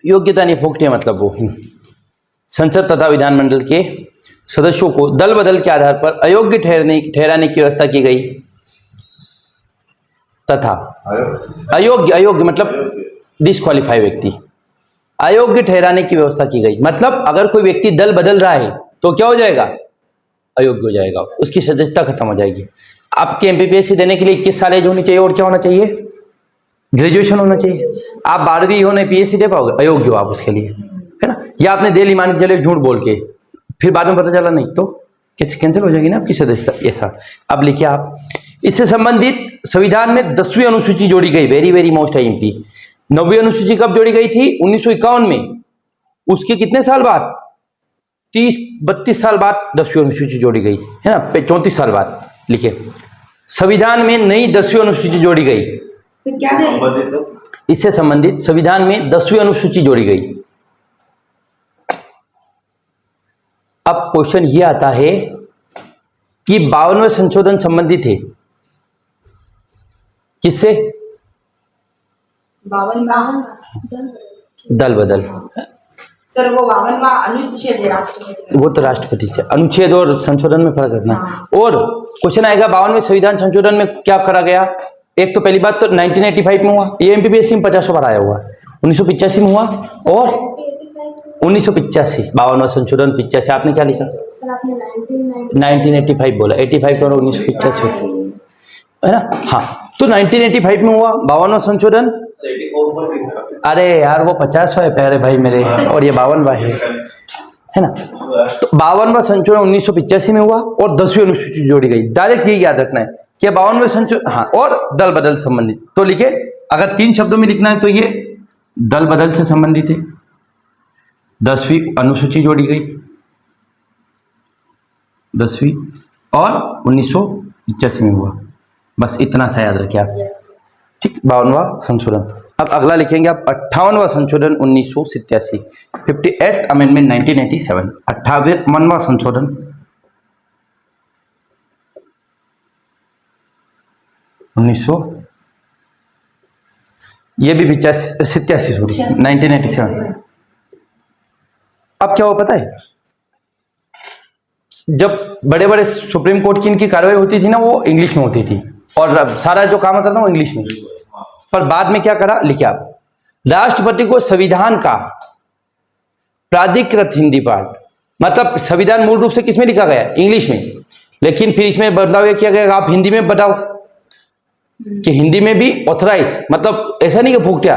योग्यता नहीं, फोकटे मतलब वो। संसद तथा विधानमंडल के सदस्यों को दल बदल के आधार पर अयोग्य ठहराने की व्यवस्था की गई तथा अयोग्य मतलब डिस्क्वालीफाई व्यक्ति, अयोग्य ठहराने की व्यवस्था की गई। मतलब अगर कोई व्यक्ति दल बदल रहा है तो क्या हो जाएगा, अयोग्य हो जाएगा, उसकी सदस्यता खत्म हो जाएगी। आपके एमपीपीएससी देने के लिए 21 साल एज होनी चाहिए और क्या होना चाहिए, ग्रेजुएशन होना चाहिए। आप 12वीं होने पीएससी दे पाओगे, अयोग्य हो आप उसके लिए, है ना। या आपने दे ली मान के चले झूठ बोल के, फिर बाद में पता चला नहीं तो कैंसिल हो जाएगी ना आपकी सदस्यता। ऐसा अब लिखिए आप, इससे संबंधित संविधान में 10वीं अनुसूची जोड़ी गई। Very very most IMP. 9वीं अनुसूची कब जोड़ी गई थी, 1951 में। उसके कितने साल बाद, 32 साल बाद 10वीं अनुसूची जोड़ी गई, है ना, 34 साल बाद। लिखिए, संविधान में नई 10वीं अनुसूची जोड़ी गई।
फिर क्या है
संबंधित तो
इससे संबंधित संविधान में 10वीं अनुसूची जोड़ी गई। अब क्वेश्चन ये आता है कि 52वें संशोधन संबंधित है किससे,
52वां
दल बदल।
सर वो 52वां अनुच्छेद है राष्ट्रपति।
वो तो राष्ट्रपति से, अनुच्छेद और संशोधन में फर्क रखना है। और क्वेश्चन आएगा 52वें संविधान संशोधन में क्या करा गया। एक तो पहली बात तो 1985 में हुआ, ये एमपीपीएससी में 50 बार आया हुआ। 1985 में हुआ और 1985 52वां संशोधन 85। आपने क्या लिखा,
सर आपने
1985 बोला, 85 और 1985 है ना। हाँ, तो 1985 में हुआ 52वां संशोधन।
84 पर भी था।
अरे यार वो 50वां है प्यारे भाई मेरे, और ये 52वां है ना। तो 52वां संशोधन 1985 में हुआ और 10वीं अनुसूची जोड़ी गई। डायरेक्ट ये याद रखना है कि 52वें संशोधन, हाँ, और दल बदल संबंधित। तो लिखे, अगर 3 शब्दों में लिखना है तो ये दल बदल से संबंधित है। 10वीं अनुसूची जोड़ी गई, 10वीं, और 1985 में हुआ। बस इतना सा याद रखिए आप, ठीक। 52वां संशोधन। अब अगला लिखेंगे आप 58वां संशोधन 1987, 58th अमेंडमेंट 1987, 58वां संशोधन 1900, ये भी 87 सॉरी 1987। अब क्या हो पता है, जब बड़े बड़े सुप्रीम कोर्ट की इनकी कार्रवाई होती थी ना, वो इंग्लिश में होती थी और सारा जो काम होता था ना वो इंग्लिश में। पर बाद में क्या करा, लिखिए आप, राष्ट्रपति को संविधान का प्राधिकृत हिंदी पाठ, मतलब संविधान मूल रूप से किसमें लिखा गया, इंग्लिश में, लेकिन फिर इसमें बदलाव ये किया गया, आप हिंदी में बताओ कि हिंदी में भी ऑथराइज, मतलब ऐसा नहीं कि फूकटिया,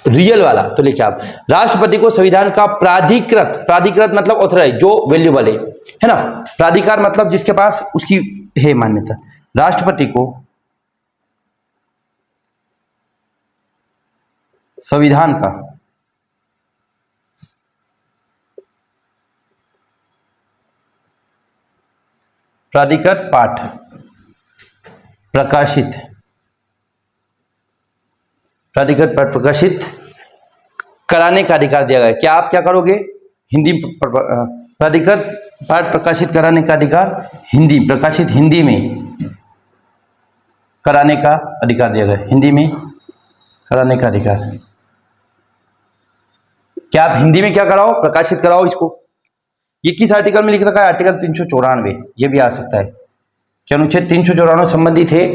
रियल वाला। तो लिखिए आप, राष्ट्रपति को संविधान का प्राधिकृत, प्राधिकृत मतलब ऑथराइज, जो वैल्यूबल है ना, प्राधिकार मतलब जिसके पास उसकी है मान्यता। राष्ट्रपति को संविधान का प्राधिकृत पाठ प्रकाशित, प्राधिकृत पाठ प्रकाशित कराने का अधिकार दिया गया। क्या आप क्या करोगे, हिंदी प्राधिकृत पाठ प्रकाशित कराने का अधिकार, हिंदी प्रकाशित हिंदी में कराने का अधिकार दिया गया, हिंदी में कराने का अधिकार। क्या आप हिंदी में क्या कराओ, प्रकाशित कराओ इसको। ये किस आर्टिकल में लिख रखा है, आर्टिकल 394, ये भी आ सकता है कि अनुच्छेद 394 संबंधित है,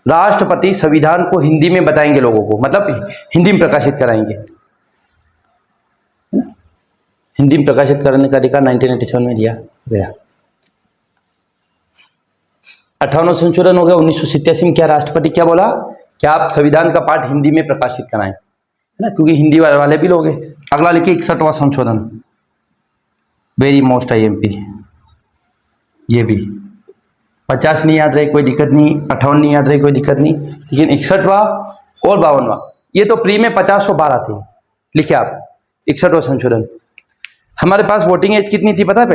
राष्ट्रपति संविधान को हिंदी में बताएंगे लोगों को, मतलब हिंदी में प्रकाशित कराएंगे। हिंदी में प्रकाशित करने का अधिकार 1987 में दिया गया। 58वां संशोधन हो गया 1987 में। क्या राष्ट्रपति क्या बोला, क्या आप संविधान का पाठ हिंदी में प्रकाशित कराएं, है ना, क्योंकि हिंदी वाले भी लोग हैं। अगला लिखिए 61वां संशोधन, वेरी मोस्ट आईएमपी। ये भी 50 नहीं याद रहे कोई दिक्कत नहीं, 58 नहीं याद रहे कोई दिक्कत नहीं, लेकिन 61वां और 52वां ये तो प्री में 50 बार आते हैं। लिखिए आप 61वां संशोधन। हमारे पास वोटिंग एज कितनी थी पता है,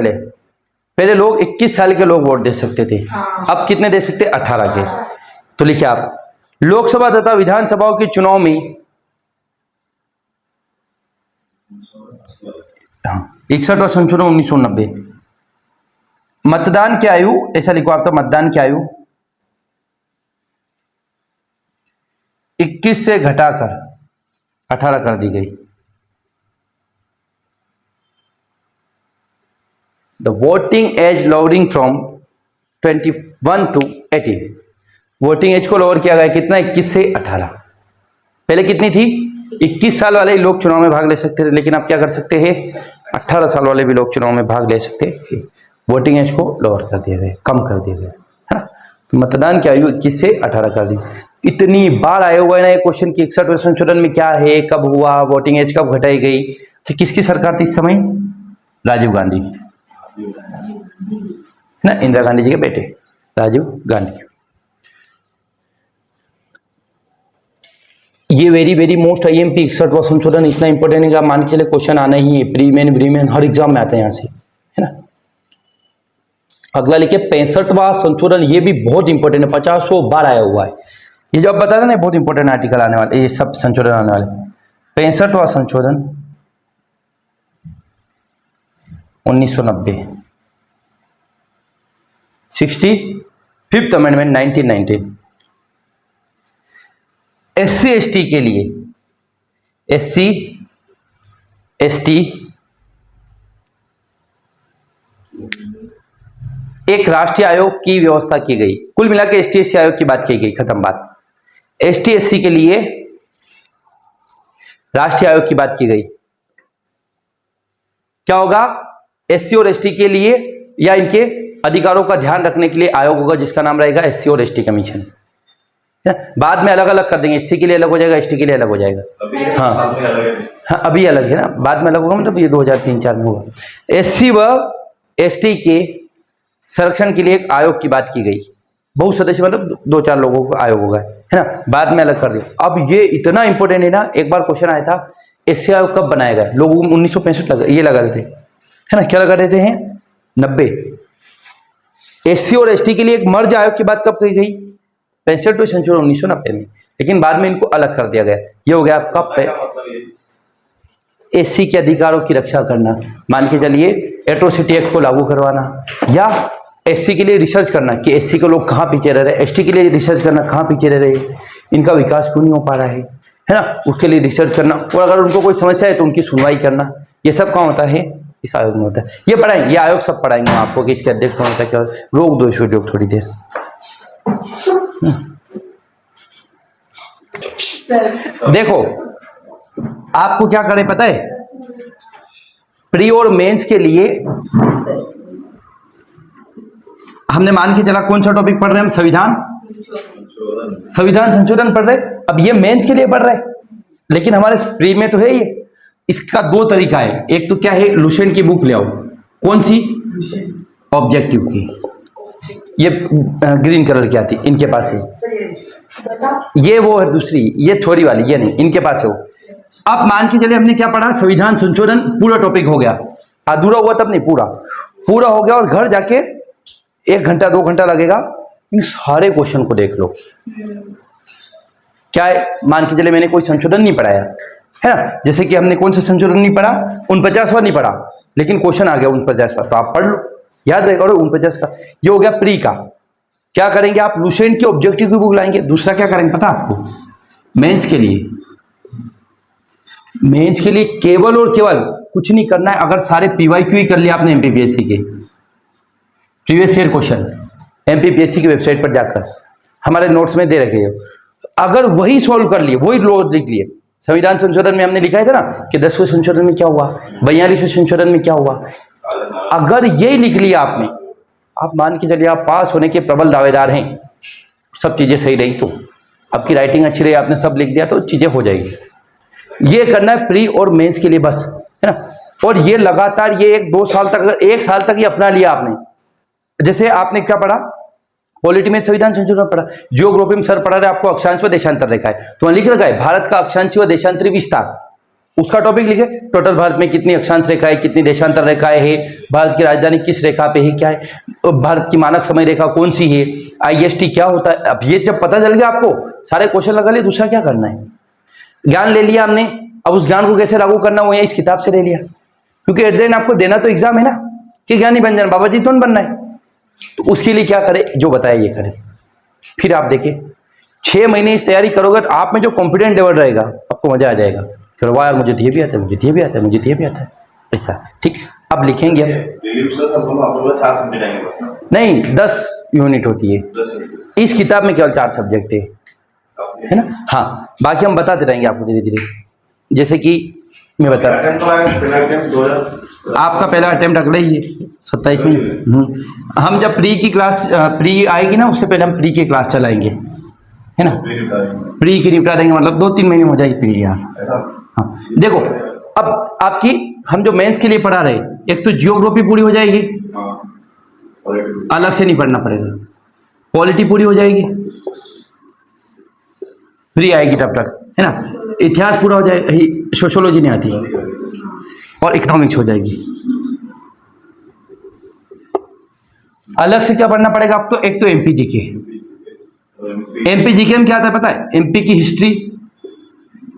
पहले लोग 21 साल के लोग वोट दे सकते थे, अब कितने दे सकते, 18 के। तो लिखिए आप, लोकसभा तथा विधानसभाओं के चुनाव में 61वां संशोधन 1990, मतदान की आयु, ऐसा लिखो आप, तो मतदान की आयु 21 से घटाकर 18 कर दी गई। The voting age lowering from 21 to 18, voting age को लोअर किया गया कितना, 21 से 18। पहले कितनी थी, 21 साल वाले लोग चुनाव में भाग ले सकते थे, लेकिन आप क्या कर सकते हैं, 18 साल वाले भी लोग चुनाव में भाग ले सकते हैं। वोटिंग एज को लोअर कर दिया गया, कम कर दिया गया, है ना। तो मतदान की आयु 21 से 18 कर दी। इतनी बार आया हुआ है ना ये क्वेश्चन कि 61वें संशोधन में क्या है, कब हुआ, वोटिंग एज कब घटाई गई। तो किसकी सरकार थी इस समय, राजीव गांधी, है ना, इंदिरा गांधी जी के बेटे राजीव गांधी। ये वेरी मोस्ट आईएमपी 61वां संशोधन इतना इंपॉर्टेंट है कि आप मान के चलिए क्वेश्चन आना ही है, प्री मेन हर एग्जाम में आता है यहाँ से, है ना। अगला लिखिए 65वां संशोधन, ये भी बहुत इंपॉर्टेंट है, 50 बार आया हुआ है। ये जो आप बता रहे ना बहुत इंपॉर्टेंट आर्टिकल आने वाले, ये सब संशोधन आने वाले। 65वां संशोधन 1990, 65th अमेंडमेंट 1990। SC ST के लिए, SC ST एक राष्ट्रीय आयोग की व्यवस्था की गई। कुल मिला के ST SC आयोग की बात की गई, खत्म बात। ST SC के लिए राष्ट्रीय आयोग की बात की गई। क्या होगा, SC और ST के लिए या इनके अधिकारों का ध्यान रखने के लिए आयोग होगा, जिसका नाम रहेगा SC और ST कमीशन। बाद में अलग अलग कर देंगे, SC के लिए अलग हो जाएगा, ST के लिए अलग हो जाएगा। हाँ अभी अलग है ना, बाद में अलग होगा, मतलब ये 2003-4 में होगा। SC व ST के संरक्षण के लिए एक आयोग की बात की गई, बहुत सदस्य मतलब 2-4 लोगों का आयोग होगा, है ना, बाद में अलग कर दिया। अब ये इतना इंपॉर्टेंट है ना, एक बार क्वेश्चन आया था SC आयोग कब बनाया गया, लोगों को 1965 ये लगा देते, है ना, क्या लगा देते हैं 90। SC और ST के लिए एक मर्ज आयोग की बात कब कही गई, 65वें संशोधन 1990 में, लेकिन बाद में इनको अलग कर दिया गया। ये हो गया आपका SC के अधिकारों की रक्षा करना, मान के चलिए एट्रोसिटी एक्ट को लागू करवाना, या SC के लिए रिसर्च करना कि SC के लोग कहाँ पीछे रह रहे हैं, ST के लिए रिसर्च करना कहाँ पीछे रह रहे हैं, इनका विकास क्यों नहीं हो पा रहा है ना, उसके लिए रिसर्च करना, और अगर उनको कोई समस्या है तो उनकी सुनवाई करना। ये सब कहाँ होता है, इस आयोग में होता है। ये पढ़ाएंगे, ये आयोग सब पढ़ाएंगे आपको कि इसके अध्यक्ष कौन होता है, क्या। रोक दो इसको थोड़ी देर। देखो आपको क्या करें पता है, प्री और मेंस के लिए हमने मान के चला कौन सा टॉपिक पढ़ रहे हैं हम, संविधान संशोधन पढ़ रहे। अब ये मेंस के लिए पढ़ रहे, लेकिन हमारे प्री में तो है ये। इसका 2 तरीका है, एक तो क्या है, लुसेंट की बुक ले आओ, कौन सी, ऑब्जेक्टिव की, ये ग्रीन कलर की आती, इनके पास है। ये वो है दूसरी, ये थ्योरी वाली, ये नहीं, इनके पास है वो। अब मान के चले हमने क्या पढ़ा, संविधान संशोधन पूरा टॉपिक हो गया, अधूरा हुआ तब नहीं, पूरा हो गया, और घर जाके 1 घंटा 2 घंटा लगेगा, इन सारे क्वेश्चन को देख लो। क्या है, मान के चले मैंने कोई संशोधन नहीं पढ़ाया, है ना, जैसे कि हमने कौन सा संशोधन नहीं पढ़ा, 49वां नहीं पढ़ा, लेकिन क्वेश्चन आ गया 49वां, तो आप पढ़ लो, याद रहेगा। और 49 का ये हो गया प्री का। क्या करेंगे आप, लुसेंट के ऑब्जेक्टिव की बुक लाएंगे। दूसरा क्या करेंगे पता आपको, मेंस के लिए, केवल और केवल कुछ नहीं करना है, अगर सारे PYQ ही कर लिया आपने MPPSC के प्रीवियस ईयर क्वेश्चन, MPPSC की वेबसाइट पर जाकर हमारे नोट्स में दे रखे हैं, अगर वही सॉल्व कर लिए, वही लॉ लिख लिए। संविधान संशोधन में हमने लिखा है था ना कि 10वें संशोधन में क्या हुआ, 42वें संशोधन में क्या हुआ, अगर यही लिख लिया आपने, आप मान के चलिए आप पास होने के प्रबल दावेदार हैं। सब चीजें सही रही तो आपकी राइटिंग अच्छी रही, आपने सब लिख दिया तो चीजें हो जाएगी। ये करना है प्री और मेंस के लिए बस, है ना। और ये लगातार ये 1-2 साल तक, अगर 1 साल तक ये अपना लिया आपने, जैसे आपने क्या पढ़ा, पॉलिटी में संविधान संशोधन पढ़ा, जियोग्राफी में सर पढ़ा रहे आपको अक्षांश व देशांतर रेखा है, तो लिख रखा है भारत का अक्षांश व देशांतरी विस्तार, उसका टॉपिक लिखे, टोटल भारत में कितनी अक्षांश रेखा है, कितनी देशांतर रेखाएं है, भारत की राजधानी किस रेखा पे है, क्या है, भारत की मानक समय रेखा कौन सी है, IST क्या होता है। अब ये जब पता चल गया आपको, सारे क्वेश्चन लगा लिए, दूसरा क्या करना है, ज्ञान ले लिया हमने, अब उस ज्ञान को कैसे लागू करना वो इस किताब से ले लिया, क्योंकि एट द एंड आपको देना तो एग्जाम है ना, कि ज्ञानी बन जाना, बाबा जी तो बनना है। तो उसके लिए क्या करे, जो बताया ये करे। फिर आप देखिए 6 महीने इस तैयारी करोगे, आप में जो कॉन्फिडेंट लेवल रहेगा, आपको मजा आ जाएगा, फिर वाह यार मुझे ये भी आता है, मुझे ये भी आता है, मुझे ये भी आता है, ऐसा। ठीक, अब लिखेंगे नहीं, 10 यूनिट होती है इस किताब में, केवल 4 सब्जेक्ट है ना। हाँ, बाकी हम बताते रहेंगे आपको धीरे धीरे। जैसे कि मैं बता,
अटेम्प्ट तो आया, पहला अटेम्प्ट 2000
आपका पहला अटेम्प्ट अगला ही है 27 में। हम जब प्री की क्लास प्री आएगी ना, उससे पहले हम प्री की क्लास चलाएंगे, है ना।
फिर बता देंगे।
प्री की निपटा देंगे, मतलब 2-3 महीने में हो जाएगी प्री यार।
ऐसा
हाँ देखो, अब आपकी हम जो मेंस के लिए पढ़ा रहे, एक तो जियोग्राफी पूरी हो जाएगी,
हाँ पॉलिटिक्स
अलग से नहीं पढ़ना पड़ेगा। पॉलिटी पूरी हो जाएगी, फ्री आएगी तब तक, है ना। इतिहास पूरा हो जाएगा, सोशोलॉजी नहीं आती, और इकोनॉमिक्स हो जाएगी। अलग से क्या पढ़ना पड़ेगा आप तो, एक तो एमपी जीके। एमपी जीके में क्या आता है पता है, एमपी की हिस्ट्री,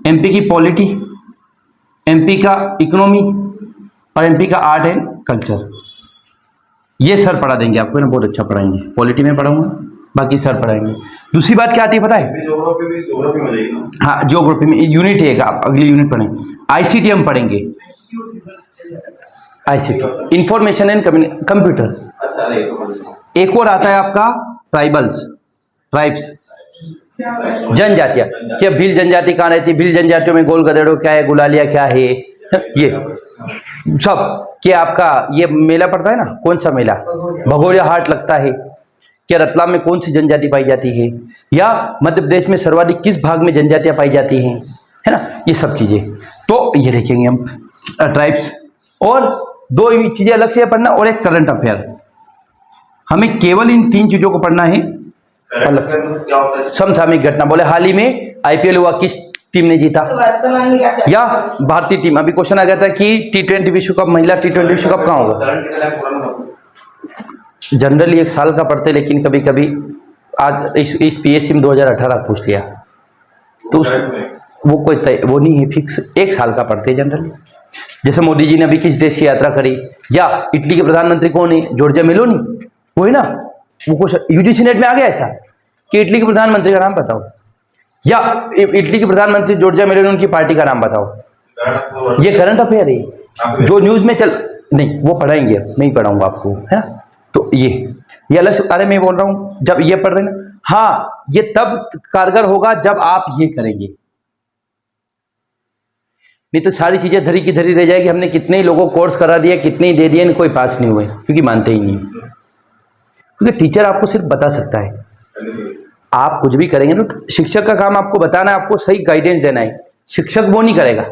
एमपी की पॉलिटी, एमपी का इकोनॉमी और एमपी का आर्ट एंड कल्चर। ये सर पढ़ा देंगे आपको ना, बहुत अच्छा पढ़ाएंगे। पॉलिटी में पढ़ाऊंगा, बाकी सर पढ़ाएंगे। दूसरी बात क्या आती है पता है,
ज्योग्राफी भी ज्योग्राफी में जाएगी ना।
हाँ ज्योग्राफी में यूनिट है, आप अगली यूनिट पढ़ेंगे। आईसीटी हम पढ़ेंगे, आईसीटी इंफॉर्मेशन एंड कंप्यूटर।
अच्छा अरे तो
एक और आता है आपका ट्राइबल्स, ट्राइब्स, जनजातियां। क्या भील जनजाति कहाँ रहती है, भील जनजातियों में गोल गधेड़ो क्या है, गुलालिया क्या है, ये सब। क्या आपका ये मेला पड़ता है ना, कौन सा मेला, भगोरिया हाट लगता है। क्या रतलाम में कौन सी जनजाति पाई जाती है, या मध्य प्रदेश में सर्वाधिक किस भाग में जनजातियां पाई जाती हैं, है ना। ये सब चीजें तो ये देखेंगे हम, ट्राइब्स। और 2 चीजें अलग से पढ़ना, और एक करंट अफेयर। हमें केवल इन 3 चीजों को पढ़ना है।
करंट क्या होता है?
समसामयिक घटना, बोले हाल ही में आईपीएल हुआ, किस टीम ने जीता,
तो वर्तमान में क्या चल
या
रहा है?
भारतीय टीम। अभी क्वेश्चन आ गया था कि T20 विश्व कप, महिला T20 विश्व कप कहाँ होगा।
करंट कितना है पुराना होगा?
जनरली 1 साल का पढ़ते, लेकिन कभी कभी आज इस पीएससी में 2018 पूछ लिया, तो
करंट में
वो कोई वो नहीं है फिक्स, 1 साल का पढ़ते हैं जनरली। जैसे मोदी जी ने अभी किस देश की यात्रा करी, या इटली के प्रधानमंत्री कौन है, जॉर्जिया मेलोनी, वो है ना। वो क्वेश्चन यूजीसी नेट में आ गया ऐसा कि इटली के प्रधानमंत्री का नाम बताओ, या इटली के प्रधानमंत्री जॉर्जिया मेलोनी, उनकी पार्टी का नाम बताओ।
करंट को
ये करंट अफेयर है जो न्यूज में चल, नहीं वो पढ़ाएंगे, नहीं पढ़ाऊंगा आपको, है ना। तो ये अलग से, अरे मैं बोल रहा हूं जब ये पढ़ रहे ना, हाँ ये तब कारगर होगा जब आप ये करेंगे, नहीं तो सारी चीजें धरी की धरी रह जाएगी। हमने कितने ही लोगों को कोर्स करा दिया, कितने ही दे दिए, कोई पास नहीं हुए, क्योंकि मानते ही नहीं। क्योंकि टीचर आपको सिर्फ बता सकता है, आप कुछ भी करेंगे ना, शिक्षक का काम आपको बताना है, आपको सही गाइडेंस देना है। शिक्षक वो नहीं करेगा।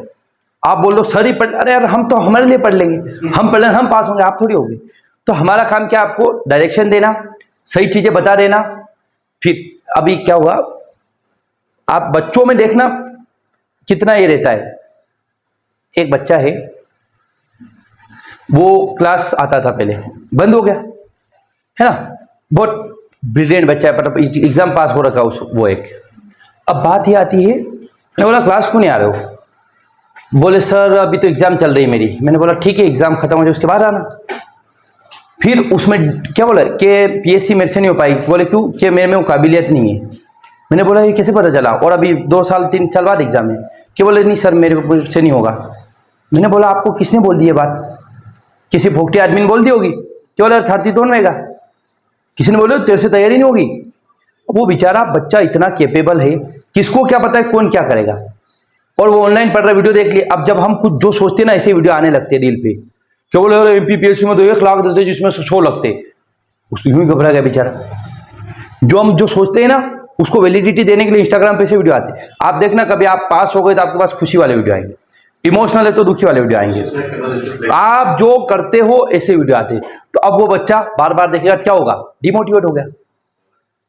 आप बोल लो सर ही पढ़, अरे यार हम तो हमारे लिए पढ़ लेंगे, हम पढ़ लेंगे, हम पास होंगे, आप थोड़ी होंगे। तो हमारा काम क्या, आपको डायरेक्शन देना, सही चीजें बता देना। फिर अभी क्या हुआ, आप बच्चों में देखना कितना ये रहता है। एक बच्चा है, वो क्लास आता था पहले, बंद हो गया, है ना। बहुत ब्रिलियंट बच्चा है, पर एग्जाम पास हो रखा उस वो एक। अब बात ये आती है, मैंने बोला क्लास क्यों नहीं आ रहे हो, बोले सर अभी तो एग्जाम चल रही है मेरी। मैंने बोला ठीक है, एग्जाम खत्म हो जाए उसके बाद आना। फिर उसमें क्या बोला कि पीएससी मेरे से नहीं हो पाई, बोले क्यों, कि मेरे में वो काबिलियत नहीं है। मैंने बोला ये कैसे पता चला, और अभी 2 साल 3 साल बाद एग्जाम है, कि बोले नहीं सर मेरे से नहीं होगा। मैंने बोला आपको किसने बोल दी ये बात, किसी भोगटे आदमी ने बोल दी होगी, कि बोले थारती तो रहेगा, किसी ने बोले तेरे से तैयारी नहीं होगी। वो बेचारा बच्चा इतना कैपेबल है, किसको क्या पता है कौन क्या करेगा, और वो ऑनलाइन पढ़ रहा, वीडियो देख लिए। अब जब हम कुछ जो सोचते ना, ऐसे वीडियो आने लगते रील पे, क्या बोले एमपीपीएससी में तो 1 लाख देते जिसमें 100 लगते, उसको यूं ही घबरा गया बेचारा। जो हम जो सोचते हैं ना, उसको वैलिडिटी देने के लिए इंस्टाग्राम पे से वीडियो आते हैं। आप देखना कभी आप पास हो गए तो आपके पास खुशी वाले वीडियो आएंगे, इमोशनल है तो दुखी वाले वीडियो आएंगे। आप जो करते हो ऐसे वीडियो आते हैं। तो अब वो बच्चा बार बार देखेगा, क्या होगा, डिमोटिवेट हो गया।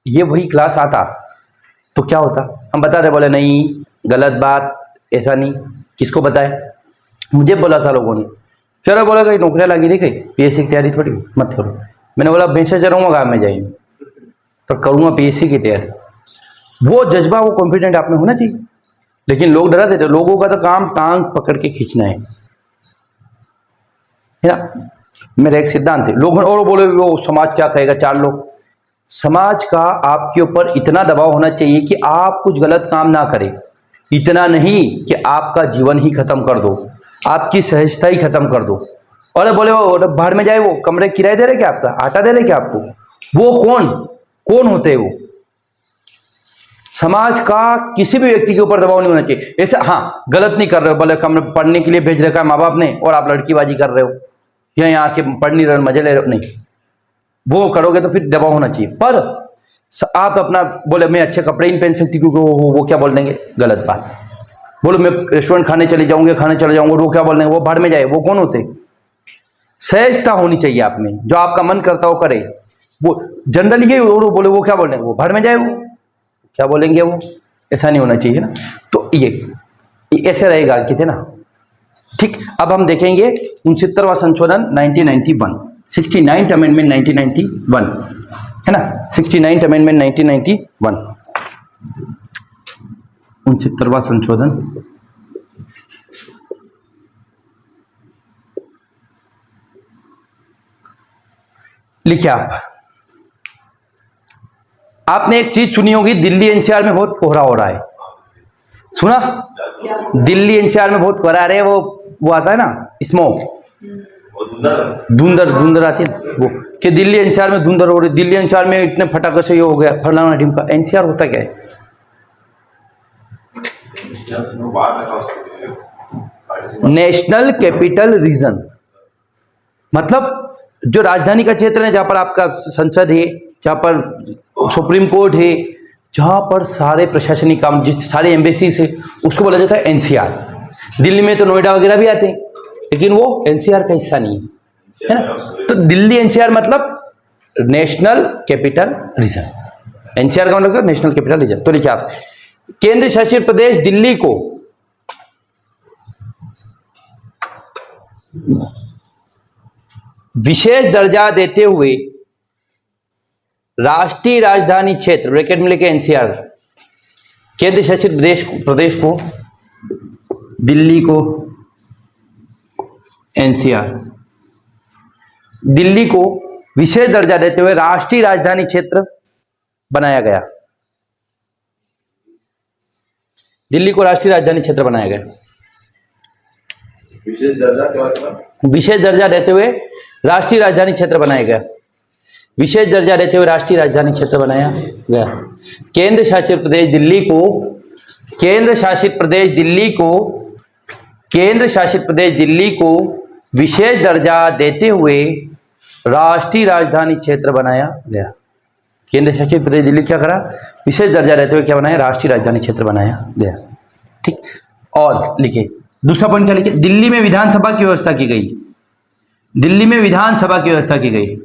ये वही क्लास आता तो क्या होता, हम बता रहे, बोले नहीं गलत बात, ऐसा नहीं। किसको बताए, मुझे बोला था लोगों ने, चलो बोला कहीं नौकरियां लगी नहीं, कहीं पीएससी की तैयारी थोड़ी मत करो। मैंने बोला भैंसा चलाऊंगा गाँव में जाएंगे, पर करूंगा पीएससी की तैयारी। वो जज्बा, वो कॉन्फिडेंट आप में होना चाहिए। लेकिन लोग डरा देते, लोगों का तो काम टांग पकड़ के खींचना है ना। मेरा एक सिद्धांत है, लोग और बोले वो समाज क्या कहेगा, 4 लोग। समाज का आपके ऊपर इतना दबाव होना चाहिए कि आप कुछ गलत काम ना करें, इतना नहीं कि आपका जीवन ही खत्म कर दो, आपकी सहजता ही खत्म कर दो। और बोले वो बाहर में जाए, वो कमरे किराए दे रहे क्या, आपका आटा दे रहे क्या आपको, वो कौन होते हैं वो। समाज का किसी भी व्यक्ति के ऊपर दबाव नहीं होना चाहिए। ऐसा हाँ, गलत नहीं कर रहे हो, भले कम पढ़ने के लिए भेज रखा है माँ बाप ने और आप लड़कीबाजी कर रहे हो या यहाँ आके पढ़ नहीं रहे हो, मजे ले रहे हो, नहीं, वो करोगे तो फिर दबाव होना चाहिए। पर आप अपना बोले मैं अच्छे कपड़े नहीं पहन सकती क्योंकि वो क्या बोल देंगे, गलत बात। बोलो मैं रेस्टोरेंट खाने चले जाऊंगे, वो क्या बोल देंगे, वो भाड़ में जाए, वो कौन होते। सहजता होनी चाहिए आप में, जो आपका मन करता हो करे। वो जनरली ये बोले वो क्या बोल देंगे, वो भाड़ में जाए, वो क्या बोलेंगे, वो ऐसा नहीं होना चाहिए ना। तो ये ऐसे रहेगा कि थे ना। ठीक, अब हम देखेंगे 69वां संशोधन 1991, 69th अमेंडमेंट 1991 है ना, 69th अमेंडमेंट 1991, 69वां संशोधन। लिखिए आपने एक चीज सुनी होगी, दिल्ली एनसीआर में बहुत कोहरा हो रहा है, सुना? दिल्ली एनसीआर में बहुत कोहरा रहे, वो आता है ना स्मोक, धुंधर आती है वो, कि दिल्ली एनसीआर में धुंधर हो रही, दिल्ली एनसीआर में इतने फटाके से ये हो गया, फलाना ढिमका। एनसीआर होता क्या है? नेशनल कैपिटल रीजन, मतलब जो राजधानी का क्षेत्र है, जहां पर आपका संसद है, जहां पर सुप्रीम कोर्ट है, जहां पर सारे प्रशासनिक काम, जिस सारे एम्बेसीज है, उसको बोला जाता है एनसीआर। दिल्ली में तो नोएडा वगैरह भी आते हैं, लेकिन वो एनसीआर का हिस्सा नहीं है ना। तो दिल्ली एनसीआर मतलब नेशनल कैपिटल रीजन, एनसीआर का मतलब नेशनल कैपिटल रीजन। तो लिखिए आप, केंद्र शासित प्रदेश दिल्ली को विशेष दर्जा देते हुए राष्ट्रीय राजधानी क्षेत्र, ब्रैकेट में लेके एनसीआर, केंद्र शासित प्रदेश को, दिल्ली को एनसीआर, दिल्ली को विशेष दर्जा देते हुए राष्ट्रीय राजधानी क्षेत्र बनाया गया। दिल्ली को राष्ट्रीय राजधानी क्षेत्र बनाया गया।
विशेष दर्जा क्या मतलब?
विशेष दर्जा देते हुए राष्ट्रीय राजधानी क्षेत्र बनाया गया। विशेष दर्जा देते हुए राष्ट्रीय राजधानी क्षेत्र बनाया गया। केंद्र शासित प्रदेश दिल्ली को, केंद्र शासित प्रदेश दिल्ली को, केंद्र शासित प्रदेश दिल्ली को विशेष दर्जा देते हुए राष्ट्रीय राजधानी क्षेत्र बनाया गया। केंद्र शासित प्रदेश दिल्ली क्या करा, विशेष दर्जा देते हुए क्या बनाया, राष्ट्रीय राजधानी क्षेत्र बनाया गया। ठीक, और लिखिए दूसरा पॉइंट क्या लिखिए, दिल्ली में विधानसभा की व्यवस्था की गई। दिल्ली में विधानसभा की व्यवस्था की गई।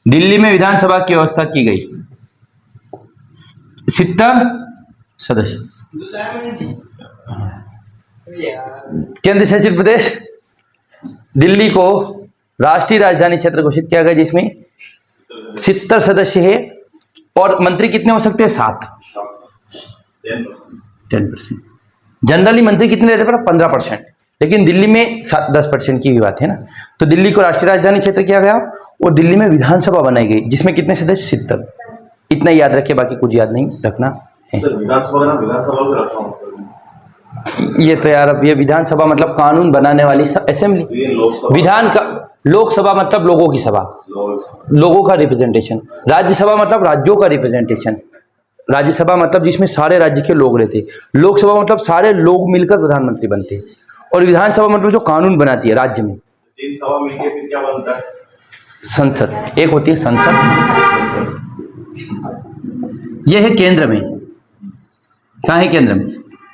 दिल्ली में विधानसभा की व्यवस्था की गई। 70 सदस्य। केंद्र शासित प्रदेश दिल्ली को राष्ट्रीय राजधानी क्षेत्र घोषित किया गया, जिसमें 70 सदस्य है और मंत्री कितने हो सकते हैं, 7, 10%। जनरली मंत्री कितने रहते हैं, 15%, लेकिन दिल्ली में 10% की भी बात है ना। तो दिल्ली को राष्ट्रीय राजधानी क्षेत्र किया गया और दिल्ली में विधानसभा बनाई गई, जिसमें कितने सदस्य, 70। इतना याद रखे, बाकी कुछ याद नहीं रखना है। ये तो यार, अब ये विधानसभा मतलब कानून बनाने वाली असेंबली, विधान का, लोकसभा मतलब लोगों की सभा, लोगों का रिप्रेजेंटेशन। राज्यसभा मतलब राज्यों का रिप्रेजेंटेशन। राज्यसभा मतलब जिसमें सारे राज्य के लोग रहते। लोकसभा मतलब सारे लोग मिलकर प्रधानमंत्री बनते हैं। और विधानसभा मतलब जो कानून बनाती है राज्य में।
3 सभा मिलके फिर क्या बनता है,
संसद। एक होती है संसद, यह है केंद्र में। क्या है केंद्र में,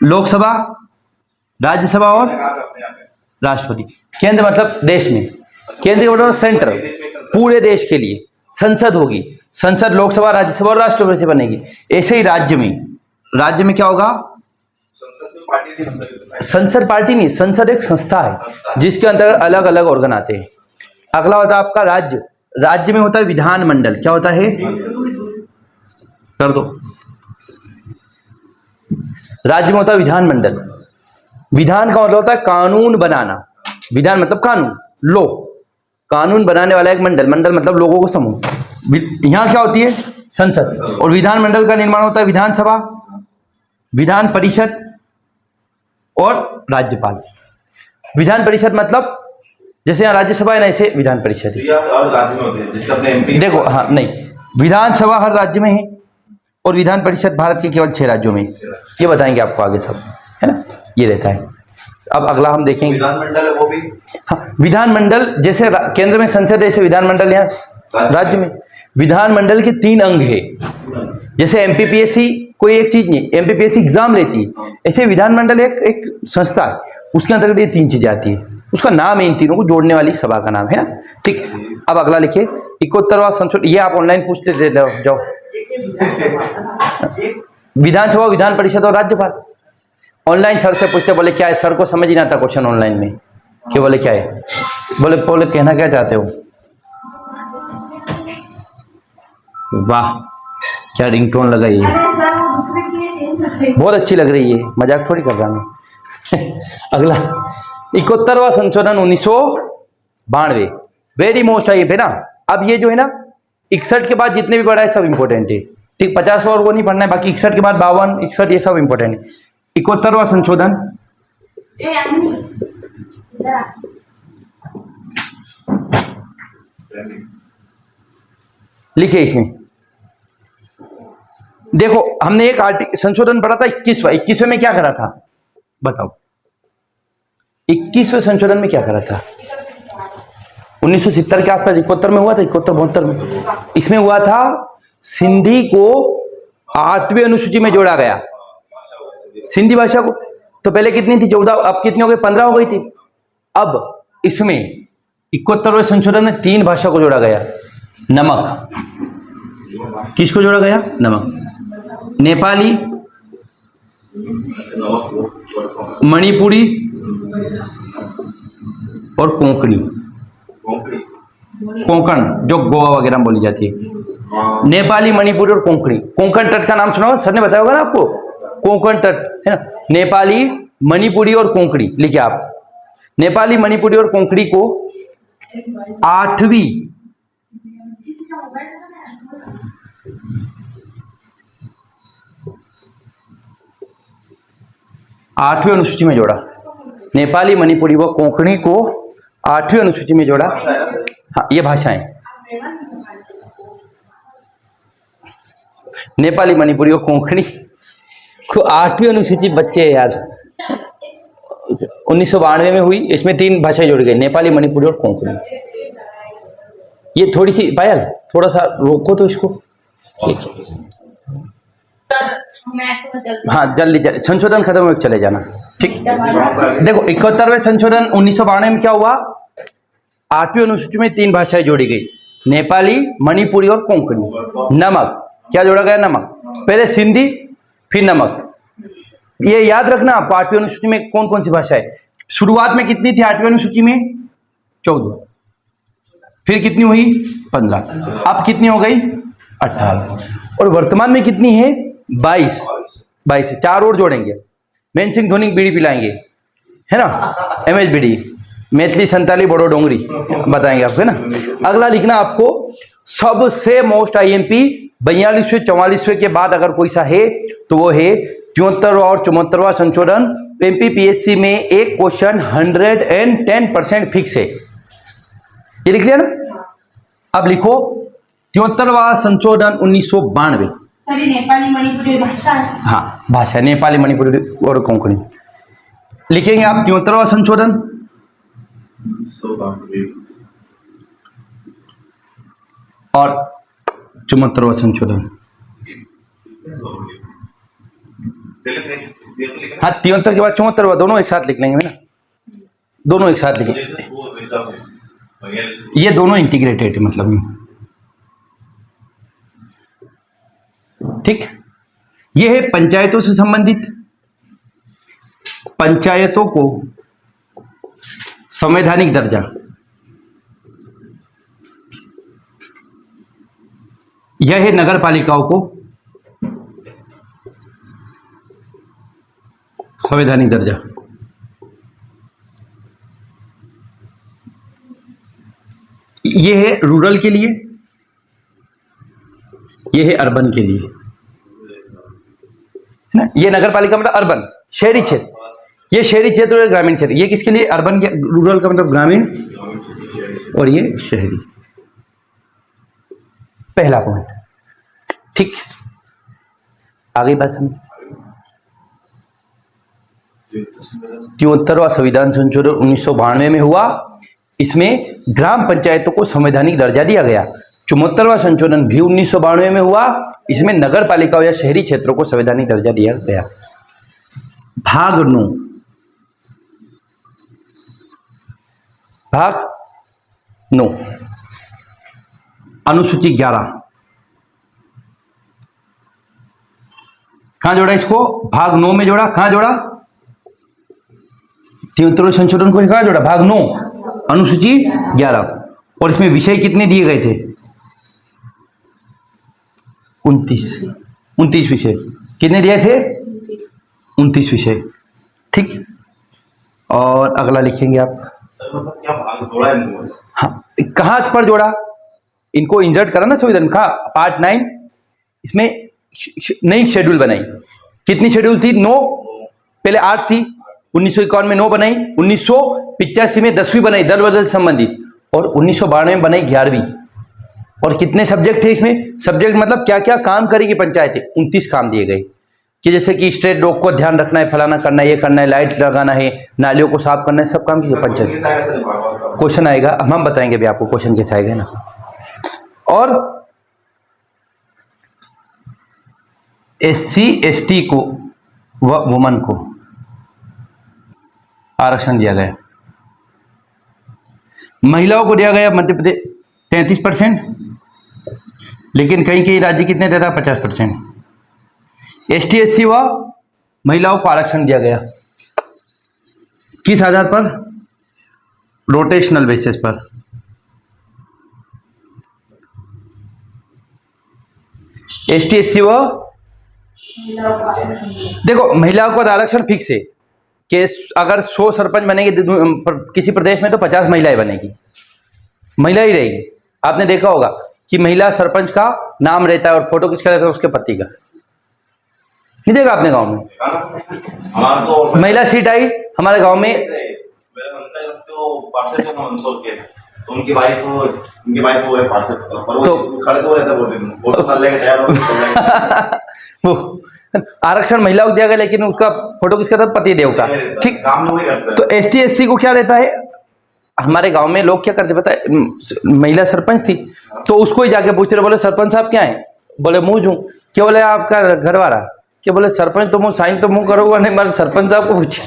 लोकसभा, राज्यसभा और राष्ट्रपति। केंद्र मतलब देश में, केंद्र मतलब सेंटर, पूरे देश के लिए। संसद होगी, संसद लोकसभा, राज्यसभा और राष्ट्रपति से बनेगी। ऐसे ही राज्य में क्या होगा, संसद पार्टी नहीं, संसद एक संस्था है जिसके अंतर्गत अलग अलग ऑर्गन आते हैं। अगला होता है आपका राज्य। राज्य में होता है विधानमंडल। क्या होता है, कर दो, राज्य में होता है विधानमंडल। विधान का मतलब होता है कानून बनाना। विधान मतलब कानून, लो, कानून बनाने वाला एक मंडल। मंडल मतलब लोगों को समूह। यहां क्या होती है, संसद। और विधानमंडल का निर्माण होता है विधानसभा, विधान परिषद और राज्यपाल। विधान परिषद मतलब जैसे यहाँ राज्यसभा है ना, ऐसे विधान परिषद
तो
है।
ये और राज्य में होते हैं जैसे अपने एमपी
देखो, हाँ नहीं, विधानसभा हर राज्य में है और विधान परिषद भारत के केवल 6 राज्यों में है। ये बताएंगे आपको आगे सब, है ना, ये रहता है। अब अगला हम देखेंगे
विधानमंडल है वो भी
हाँ, विधानमंडल जैसे केंद्र में संसद है, ऐसे विधानमंडल यहाँ राज्य में। विधानमंडल के 3 अंग है। जैसे एमपीपीएससी कोई एक चीज नहीं, एमपीपीएससी एग्जाम लेती है, ऐसे विधानमंडल एक संस्था है, उसके अंतर्गत ये 3 चीजें आती है। उसका नाम है, इन तीनों को जोड़ने वाली सभा का नाम है ना। ठीक, अब अगला लिखिए 71वां संशोधन। ये आप ऑनलाइन पूछते थे, जाओ। विधानसभा, विधान परिषद और राज्यपाल। ऑनलाइन सर से पूछते, बोले क्या है, सर को समझ ही नहीं आता क्वेश्चन ऑनलाइन में, कि बोले क्या है, बोले कहना क्या चाहते हो। वाह, क्या रिंगटोन लगाई है,
अरे सर वो दूसरे के लिए चेंज हो गई।
बहुत अच्छी लग रही है, मजाक थोड़ी कर रहा मैं। अगला 71वां संशोधन 1992, वेरी मोस्ट टाइप है ना। अब ये जो है ना, 61 के बाद जितने भी पढ़ा है सब इंपॉर्टेंट है। ठीक, 50 और वो नहीं पढ़ना है, बाकी 61 के बाद 52, 61 ये सब इंपॉर्टेंट है। 71वां संशोधन
ए अन्नी, इधर आ।
लिखिए इसमें। देखो, हमने एक संशोधन पढ़ा था 21वें में क्या करा था, बताओ 21वें संशोधन में क्या करा था। 1970 के आसपास, 71 में हुआ था, 71-72 में। इसमें हुआ था, सिंधी को 8वीं अनुसूची में जोड़ा गया, सिंधी भाषा को। तो पहले कितनी थी, 14, अब कितनी हो गई, 15 हो गई थी। अब इसमें 71वें संशोधन में 3 भाषा को जोड़ा गया। नमक, किसको जोड़ा गया, नमक। नेपाली, मणिपुरी और कोंकणी, कोंकण जो गोवा वगैरह में बोली जाती है। नेपाली, मणिपुरी और कोंकणी। कोंकण तट का नाम सुना होगा, सर ने बताया होगा ना आपको, कोंकण तट है ना। नेपाली, मणिपुरी और कोंकणी लिखिए आप। नेपाली, मणिपुरी और कोंकणी को 8वीं अनुसूची में जोड़ा। नेपाली, मणिपुरी व कोंकणी को 8वीं अनुसूची में जोड़ा। हाँ, ये भाषाएं नेपाली, मणिपुरी और कोंकणी को 8वीं अनुसूची। बच्चे यार, 1992 में हुई, इसमें 3 भाषाएं जोड़ गई, नेपाली, मणिपुरी और कोंकणी। ये थोड़ी सी, पायल थोड़ा सा रोको तो इसको। हाँ जल्दी जल्दी, संशोधन खत्म हो चले जाना। ठीक, देखो 71वें संशोधन 1992 में क्या हुआ, 8वीं अनुसूची में 3 भाषाएं जोड़ी गई, नेपाली, मणिपुरी और कोंकणी। नमक, क्या जोड़ा गया, नमक। पहले सिंधी फिर नमक। ये याद रखना आपको, 8वीं अनुसूची में कौन कौन सी भाषा है। शुरुआत में कितनी थी 8वीं अनुसूची में, 14, फिर कितनी हुई 15, अब कितनी हो गई 18, और वर्तमान में कितनी है 22 है। 4 और जोड़ेंगे, महेंद्र सिंह धोनी बीड़ी पिलाएंगे, है ना, MS बीड़ी, मैथिली, संताली, बोडो, डोंगरी बताएंगे आपको, है ना। अगला लिखना आपको, सबसे मोस्ट IMP 42वें 44वें के बाद अगर कोई सा है तो वो है 74 और 74वां संशोधन। MPPSC में एक क्वेश्चन 110% फिक्स है, ये लिख लिया ना। अब लिखो 73वां संशोधन 1992।
सर ये नेपाली, मणिपुरी भाषा है।
हाँ, भाषा नेपाली, मणिपुरी और कोंकणी लिखेंगे आप। 73वां संशोधन और 74वां संशोधन। हाँ, 73 के बाद 74वां, दोनों एक साथ लिख लेंगे ना, दोनों एक साथ लिखेंगे, ये दोनों इंटीग्रेटेड है मतलब। ठीक, ये है पंचायतों से संबंधित, पंचायतों को संवैधानिक दर्जा। यह है नगर पालिकाओं को संवैधानिक दर्जा। यह है रूरल के लिए, यह है अर्बन के लिए, है ना। ये नगर पालिका मतलब अर्बन, शहरी क्षेत्र, ये शहरी क्षेत्र और ग्रामीण क्षेत्र। ये किसके लिए, अर्बन के, रूरल का मतलब ग्रामीण और ये शहरी। पहला पॉइंट, ठीक। आगे बात समझ। 73वां संविधान संशोधन 1992 में हुआ। इसमें ग्राम पंचायतों को संवैधानिक दर्जा दिया गया। 74वां संशोधन भी 1992 में हुआ। इसमें नगर पालिकाओं या शहरी क्षेत्रों को संवैधानिक दर्जा दिया गया। भाग 9, भाग 9 अनुसूची 11 कहां जोड़ा इसको? भाग 9 में जोड़ा। कहां जोड़ा? 73वें संशोधन को कहां जोड़ा? भाग 9 अनुसूची 11। और इसमें विषय कितने दिए गए थे? 29 विषय। कितने दिए थे? 29 विषय, ठीक। और अगला लिखेंगे आप।
क्या भाग जोड़ा है इनको?
हाँ, कहां पर जोड़ा? इनको इंसर्ट करा ना संविधान का पार्ट 9। इसमें नई शेड्यूल बनाई। कितनी शेड्यूल थी? 9। पहले 8 थी। 1951 में 9 बनाई। 1985 में 10वीं बनाई, दल बदल संबंधित। और 1992 में बनाई 11वीं। और कितने सब्जेक्ट थे इसमें? सब्जेक्ट मतलब क्या क्या काम करेगी पंचायतें? 29 काम दिए गए कि जैसे कि स्ट्रेट डॉग को ध्यान रखना है, फलाना करना है, ये करना है, लाइट लगाना है, नालियों को साफ करना है, सब काम कीजिए पंचायत। क्वेश्चन आएगा, हम बताएंगे भी आपको क्वेश्चन कैसे आएगा ना। और SC ST को व वुमन को आरक्षण दिया गया। महिलाओं को दिया गया मध्य प्रदेश 33%, लेकिन कहीं कहीं राज्य कितने देता है? 50%। ST SC व महिलाओं को आरक्षण दिया गया। किस आधार पर? रोटेशनल बेसिस पर। ST SC व देखो, महिलाओं को आरक्षण फिक्स है कि अगर 100 सरपंच बनेंगे किसी प्रदेश में तो 50 महिलाएं बनेगी, महिला ही रहेगी। आपने देखा होगा कि महिला सरपंच का नाम रहता है और फोटो किसका रहता है? उसके पति का। नहीं देखा आपने गांव में?
हमारा तो
महिला सीट आई हमारे गांव में।
तो उनकी वाइफ वो है पार्षद, पर वो खड़े तो रहता बोलते हैं फोटो कर लेके तैयार हो।
वो आरक्षण महिलाओं को दिया गया, लेकिन उसका फोटो किसका था? पति देव का, ठीक।
काम वही करता है।
तो ST SC को क्या रहता है? हमारे गांव में लोग क्या करते पता है? महिला सरपंच थी तो उसको ही जाके पूछ रहे, बोले सरपंच साहब क्या है? बोले मुझ हूँ। क्या बोले आपका घर वाला? क्या बोले सरपंच तो मुँह साइन तो मुँह करोगे नहीं, मारे सरपंच साहब को पूछे।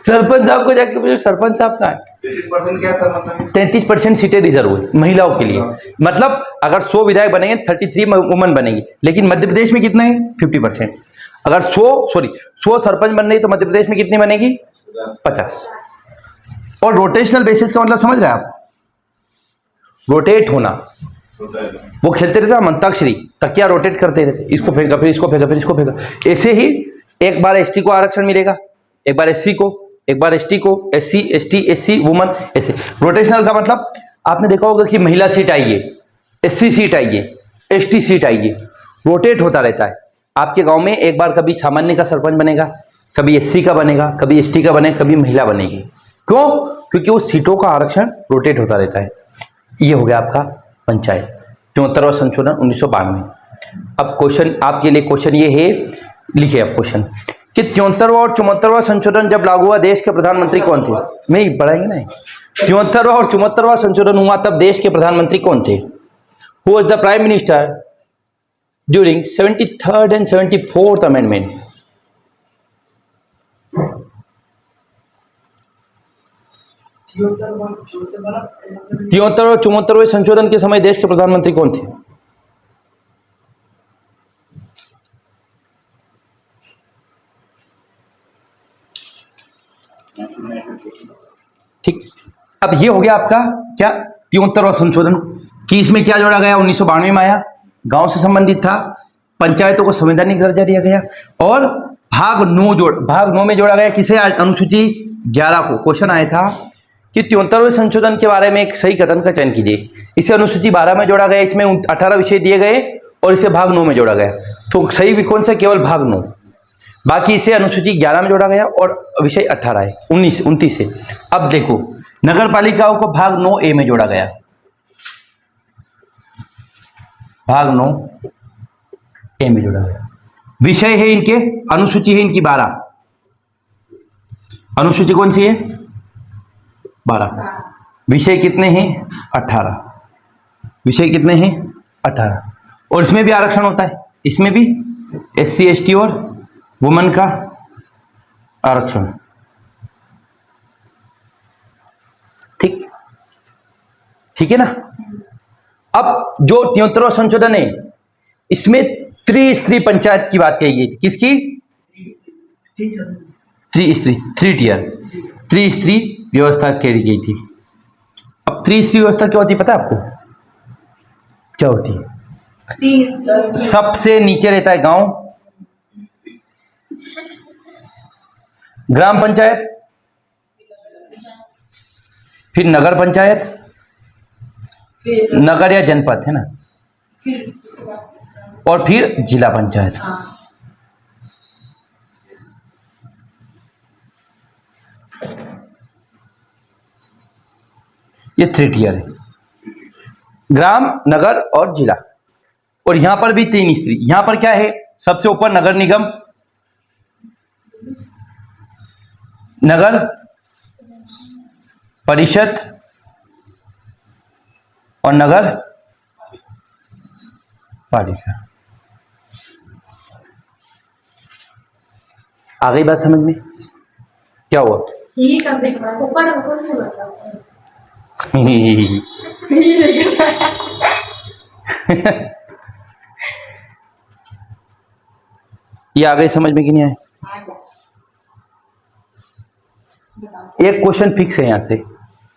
सरपंच साहब को जाके पूछे सरपंच साहब कहाँ है?
33% क्या सर? मतलब
33% सीटें रिजर्व हुई महिलाओं के लिए। मतलब अगर 100 विधायक बनेंगे 33 वुमन बनेगी, लेकिन मध्य प्रदेश में कितना है? 50%। अगर 100 सरपंच बन रही तो मध्य प्रदेश में कितनी बनेगी? 50। और रोटेशनल बेसिस का मतलब समझ रहे हैं आप? रोटेट होना। वो खेलते रहते हैं अंताक्षरी, तकिया रोटेट करते रहते, इसको फेंका फिर इसको फेंका फिर इसको फेंका। ऐसे ही एक बार ST को आरक्षण मिलेगा, एक बार SC को, एक बार ST को, SC ST SC वुमन, ऐसे। रोटेशनल का मतलब आपने देखा होगा कि महिला सीट आई है, SC सीट आई है, ST सीट आई है, रोटेट होता रहता है। आपके गांव में एक बार कभी सामान्य का सरपंच बनेगा, कभी SC का बनेगा, कभी ST का बनेगा, कभी महिला बनेगी। क्यों? क्योंकि वो सीटों का आरक्षण रोटेट होता रहता है। ये हो गया आपका पंचायत 73वां संशोधन 1992। अब क्वेश्चन आपके लिए, क्वेश्चन ये है, लिखिए आप क्वेश्चन कि 73वां और 74वां संशोधन जब लागू हुआ, देश के प्रधानमंत्री कौन थे? नहीं पढ़ाएंगे ना। 73वां और 74वां संशोधन हुआ तब देश के प्रधानमंत्री कौन थे? Who was the prime minister during 73rd and 74th amendment? तिहत्तर और 74वें संशोधन के समय देश के प्रधानमंत्री कौन थे? ठीक। अब ये हो गया आपका क्या? 73वां संशोधन कि इसमें क्या जोड़ा गया? 1992 में आया, गांव से संबंधित था, पंचायतों को संवैधानिक दर्जा दिया गया। और भाग 9 में जोड़ा गया किसे? अनुसूची 11 को। क्वेश्चन आया था कि 73वें संशोधन के बारे में एक सही कथन का चयन कीजिए। इसे अनुसूची 12 में जोड़ा गया, इसमें 18 विषय दिए गए और इसे भाग 9 में जोड़ा गया। तो सही भी कौन सा? केवल भाग 9। बाकी इसे अनुसूची 11 में जोड़ा गया और विषय 18 है, 29 है। अब देखो नगर पालिकाओं को भाग 9A में जोड़ा गया। भाग 9A में जोड़ा गया। विषय है इनके, अनुसूची है इनकी 12। अनुसूची कौन सी है? 12। विषय कितने हैं? 18। विषय कितने हैं? 18। और इसमें भी आरक्षण होता है, इसमें भी SC ST और वुमेन का आरक्षण। ठीक, ठीक है ना। अब जो 73वां संशोधन है, इसमें त्रिस्तरीय पंचायत की बात कही गई थी। किसकी? थ्री टियर, त्रिस्तरीय व्यवस्था कही गई थी। अब त्रिस्तरीय व्यवस्था क्या होती है पता है आपको? क्या होती है? सबसे नीचे रहता है गांव, ग्राम पंचायत, फिर नगर पंचायत, नगर या जनपद है ना, और फिर जिला पंचायत। ये 3 टियर है, ग्राम, नगर और जिला। और यहां पर भी 3 स्त्री। यहां पर क्या है? सबसे ऊपर नगर निगम, नगर परिषद और नगर पालिका। आ गई बात समझ में? क्या हुआ?
ये कब देखना ऊपर ऊपर से बताओ।
ये आ गई समझ में कि नहीं आए? एक क्वेश्चन फिक्स है यहां से,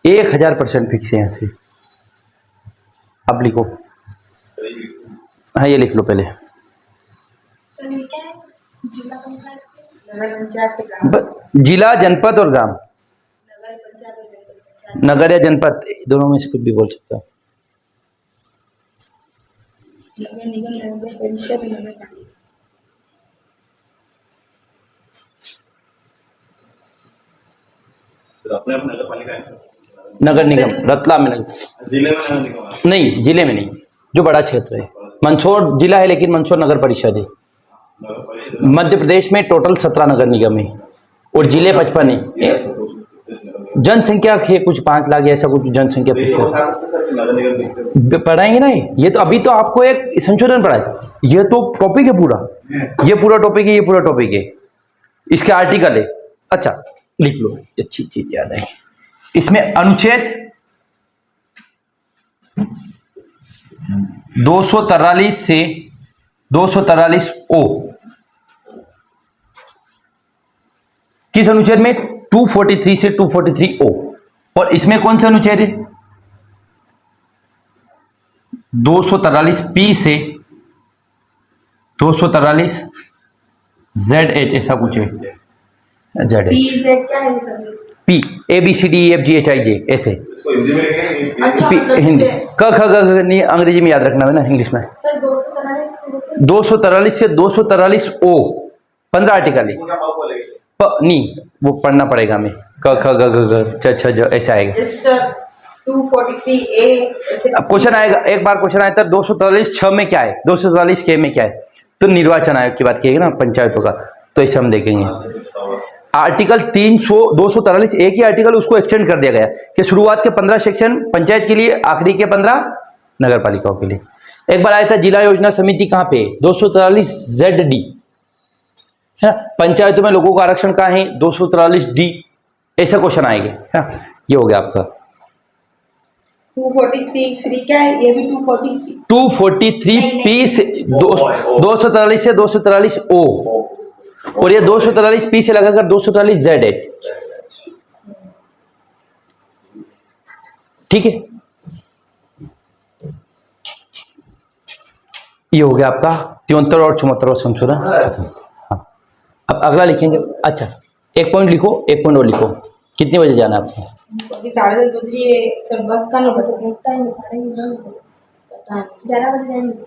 1000% फिक्स है यहां से। अब लिखो। हाँ ये लिख लो पहले।
सर ये क्या है? जिला पंचायत, नगर पंचायत के ग्राम,
जिला, जनपद और ग्राम।
नगर पंचायत और जनपद पंचायत।
नगर या जनपद दोनों में से कुछ भी बोल सकते हो।
नगर निगम, नगर परिषद, नगर पालिका।
तो अपने अपने नगर पालिका है,
नगर निगम रतलाम में नहीं,
जिले में नगर निगम है।
नहीं जिले में नहीं, जो बड़ा क्षेत्र है। मंदसौर जिला है लेकिन मंदसौर नगर परिषद है।
नगर परिषद
मध्य प्रदेश में टोटल 17 नगर निगम है और जिले 55 है। जनसंख्या है कुछ 5 लाख ऐसा कुछ जनसंख्या
तो ये
फिक्स
तो
है।
बता सकते सर कि नगर निगम देखते हो।
पढ़ाएंगे ना ये तो अभी तो आपको एक संशोधन पढ़ाए, ये तो टॉपिक है पूरा, ये पूरा टॉपिक है, ये पूरा टॉपिक है, इसके आर्टिकल है। अच्छा लिख लो, अच्छी चीज याद है। इसमें अनुच्छेद 243 से 243 ओ, किस अनुच्छेद में? 243 से 243 ओ। और इसमें कौन सा अनुच्छेद है? 243 पी से 243 जेड एच, ऐसा कुछ है, जेड एच
पीजेड क्या है sir?
P A B C D E F G H I J ऐसे।
इसको हिंदी में लिखेंगे।
अच्छा
पी
मतलब
हिंदी,
ये-
क ख ग घ नहीं, अंग्रेजी में याद रखना है ना, इंग्लिश में।
सर 243
243 से 243 ओ 15 आर्टिकल है।
क्या पाव बोलेंगे?
नहीं वो पढ़ना पड़ेगा हमें, क ख ग घ छ छ ज ऐसे आएगा।
इस 243 ए ऐसे।
अब क्वेश्चन आएगा, एक बार क्वेश्चन आया था 243 6 में क्या है, 243 के में क्या है, तो निर्वाचन आयोग की बात किएगा ना, पंचायतों का, तो इसे हम देखेंगे। आर्टिकल 243 एक ही आर्टिकल, उसको एक्सटेंड कर दिया गया कि शुरुआत के 15 सेक्शन पंचायत के लिए, आखिरी के 15 नगर पालिकाओं के लिए। एक बार आया था जिला योजना समिति कहाँ पे? 243 जेड डी है ना, पंचायतों में लोगों का आरक्षण कहाँ है? 243 डी, ऐसा क्वेश्चन आएंगे है ना। ये हो गया आपका
243 फ्री क्या है? ये भी 243
243
नहीं,
पी से 243 से 243 ओ, और ये 243 पी से लगाकर 243 जेड एच। ठीक है, ये हो गया आपका 73 और 74 संशोधन खत्म। हाँ, अब अगला लिखेंगे। अच्छा एक पॉइंट लिखो, एक पॉइंट और लिखो। कितने बजे जाना है आपको?
अभी 10:30 बज रही है सर, बस का नहीं पता टाइम, 11:30 पता नहीं, 11 बजे जाएंगे।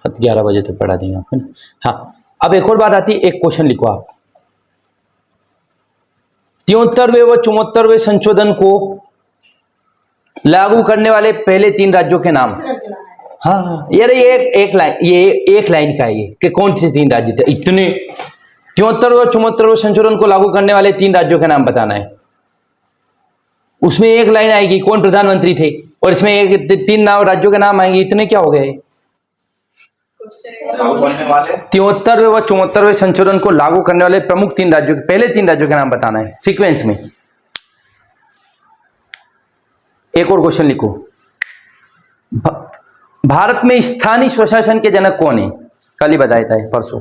हाँ, 11 बजे तक पढ़ा देंगे आप, है ना। हाँ अब एक और बात आती है, एक क्वेश्चन लिखो आप। 73वें व 74वें संशोधन को लागू करने वाले पहले 3 राज्यों के नाम। हाँ यार ये एक लाइन का है ये कि कौन से 3 राज्य थे। इतने 73 व 74 संशोधन को लागू करने वाले 3 राज्यों के नाम बताना है। उसमें एक लाइन आएगी कौन प्रधानमंत्री थे, और इसमें एक 3 नाम राज्यों के नाम आएंगे। इतने क्या हो गए।
लागू करने वाले
73वें व 74वें संशोधन को लागू करने वाले प्रमुख 3 राज्यों के पहले 3 राज्यों के नाम बताना है सीक्वेंस में। एक और क्वेश्चन लिखो। भारत में स्थानीय स्वशासन के जनक कौन है। कल ही बताया था परसों।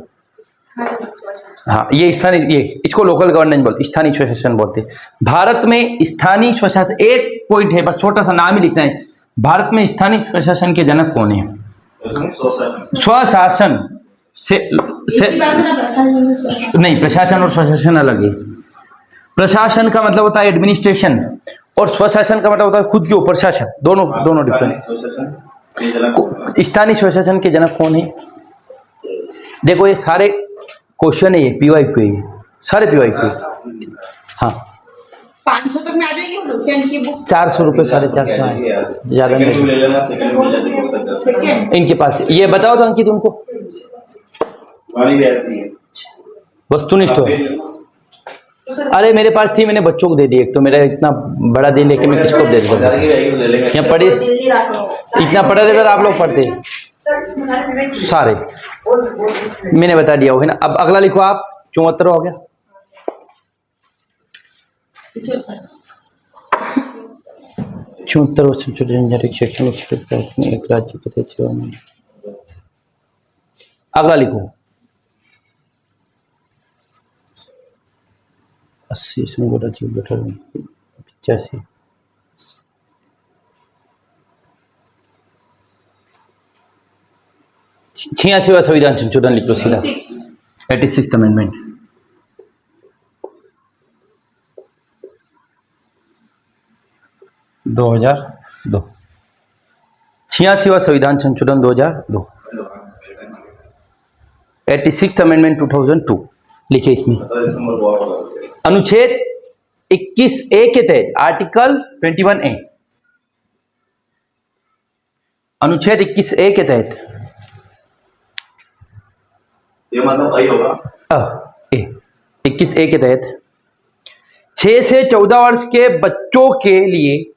हाँ ये स्थानीय, ये इसको लोकल गवर्नेंस बोलते, स्थानीय स्वशासन बोलते। भारत में स्थानीय स्वशासन, एक पॉइंट है बस, छोटा सा नाम ही लिखना है। भारत में स्थानीय स्वशासन के जनक कौन है। स्वशासन से नहीं, प्रशासन और स्वशासन अलग है। प्रशासन का मतलब होता है एडमिनिस्ट्रेशन, और स्वशासन का मतलब होता है खुद के ऊपर शासन। दोनों डिफरेंट। स्थानीय स्वशासन के जनक कौन है। देखो ये सारे क्वेश्चन है, ये PYQ है, सारे PYQ। हाँ
500 तक में आ जाएगी लुसेंट की बुक।
400 रुपये 450 आए, ज्यादा नहीं।
ठीक है
इनके पास ये बताओ तो अंकित उनको वस्तुनिष्ठ हो। अरे मेरे पास थी, मैंने बच्चों को दे दी। एक तो मेरा इतना बड़ा दे लेके मैं किसको दे दूंगा। यहाँ पढ़े इतना पढ़ा रहता आप लोग पढ़ते सारे, मैंने बता दिया है ना। अब अगला लिखो आप। 74 हो गया। 74 शैक्षणिक एक राज्य के थे। अगला लिखो 80 85 86वां संविधान संशोधन लिख लो सीधा। 86th amendment. दो 86वां संविधान संशोधन 2002। 86th अमेंडमेंट 2002 लिखे इसमें। अनुच्छेद 21A के तहत आर्टिकल 21A, अनुच्छेद 21A के तहत
ये मतलब सही होगा।
21A के तहत 6 से 14 वर्ष के बच्चों के लिए,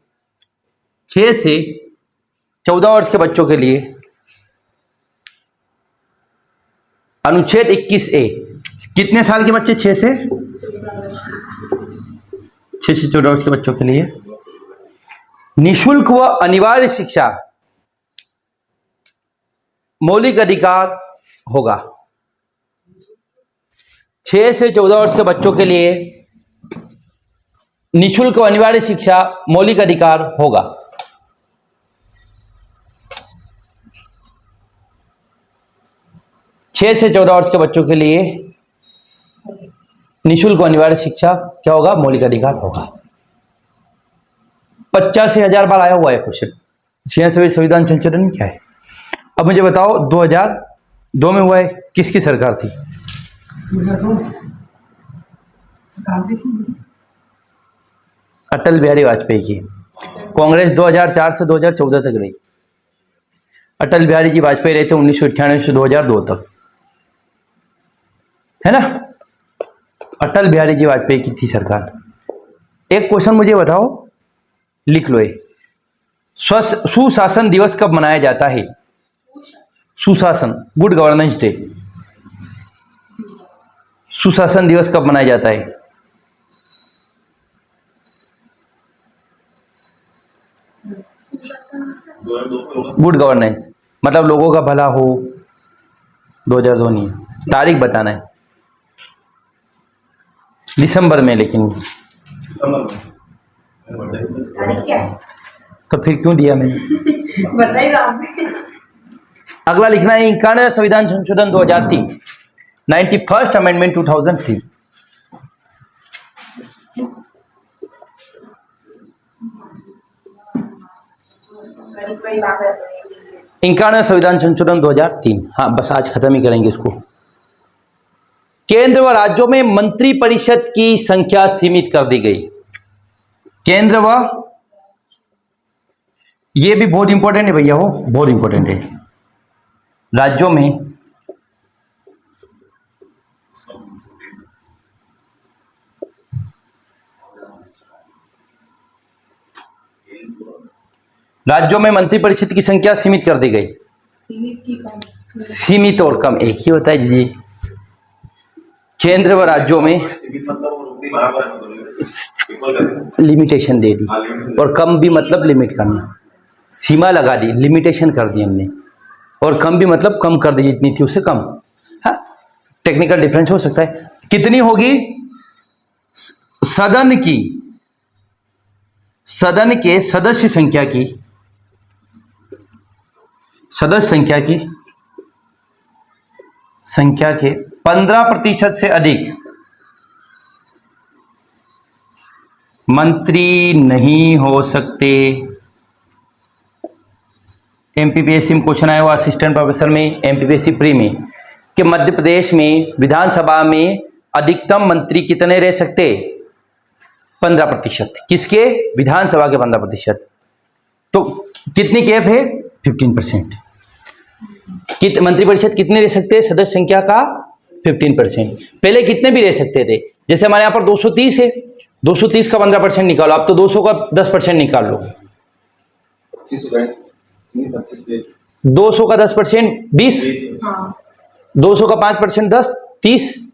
6 से 14 वर्ष के बच्चों के लिए अनुच्छेद 21A। कितने साल के बच्चे। 6 से 14 वर्ष के बच्चों के लिए निशुल्क व अनिवार्य शिक्षा मौलिक अधिकार होगा। 6 से 14 वर्ष के बच्चों के लिए निशुल्क व अनिवार्य शिक्षा मौलिक अधिकार होगा। छह से 14 वर्ष के बच्चों के लिए निशुल्क व अनिवार्य शिक्षा क्या होगा। मौलिक अधिकार होगा। 85,000 बार आया हुआ है क्वेश्चन। 86वें संविधान संशोधन में क्या है। अब मुझे बताओ 2002 में हुआ है, किसकी सरकार थी। अटल बिहारी वाजपेयी की। कांग्रेस 2004 से 2014 तक रही। अटल बिहारी जी वाजपेयी रहे थे 1998 से 2002 तक, है ना। अटल बिहारी जी वाजपेयी की थी सरकार। एक क्वेश्चन मुझे बताओ, लिख लो। सुशासन दिवस कब मनाया जाता है। सुशासन, गुड गवर्नेंस डे। सुशासन दिवस कब मनाया जाता है। गुड गवर्नेंस मतलब लोगों का भला हो। 2002 नहीं, तारीख बताना है। दिसंबर में, लेकिन
क्या है?
तो फिर क्यों दिया मैंने।
बताइए आपने।
अगला लिखना है 91 संविधान संशोधन 2003, 91st अमेंडमेंट 2003।
करीब आ गए।
91 संविधान संशोधन 2003। हाँ बस आज खत्म ही करेंगे इसको। केंद्र व राज्यों में मंत्री परिषद की संख्या सीमित कर दी गई। केंद्र व ये भी बहुत इंपॉर्टेंट है भैया, वो बहुत इंपॉर्टेंट है। राज्यों में मंत्रिपरिषद की संख्या सीमित कर दी गई।
सीमित की कम।
सीमित और कम एक ही होता है जी। केंद्र व राज्यों में
सीमित मतलब वो रुकती बराबर है, मतलब इक्वल कर देना।
लिमिटेशन दे दी,
हाँ, limitation
और कम भी मतलब लिमिट करना, सीमा लगा दी, लिमिटेशन कर दी हमने। और कम भी मतलब कम कर दी, जितनी थी उससे कम। हाँ, टेक्निकल डिफरेंस हो सकता है। कितनी होगी? सदन के सदस्य संख्या के 15% से अधिक मंत्री नहीं हो सकते। एमपीपीएससी में क्वेश्चन आया हुआ, असिस्टेंट प्रोफेसर में, एमपीपीएससी प्री में, कि मध्य प्रदेश में विधानसभा में अधिकतम मंत्री कितने रह सकते? 15%। किसके? विधानसभा के 15%। तो कितनी कैप है? 15%। मंत्रिपरिषद कितने रह सकते हैं? सदस्य संख्या का 15%। पहले कितने भी रह सकते थे, जैसे हमारे यहाँ पर 230 है, 230 का 15% निकालो, आप तो 200 का 10% निकाल लो। 200 का 10% 20,
हाँ
200 का 5% 10, 30,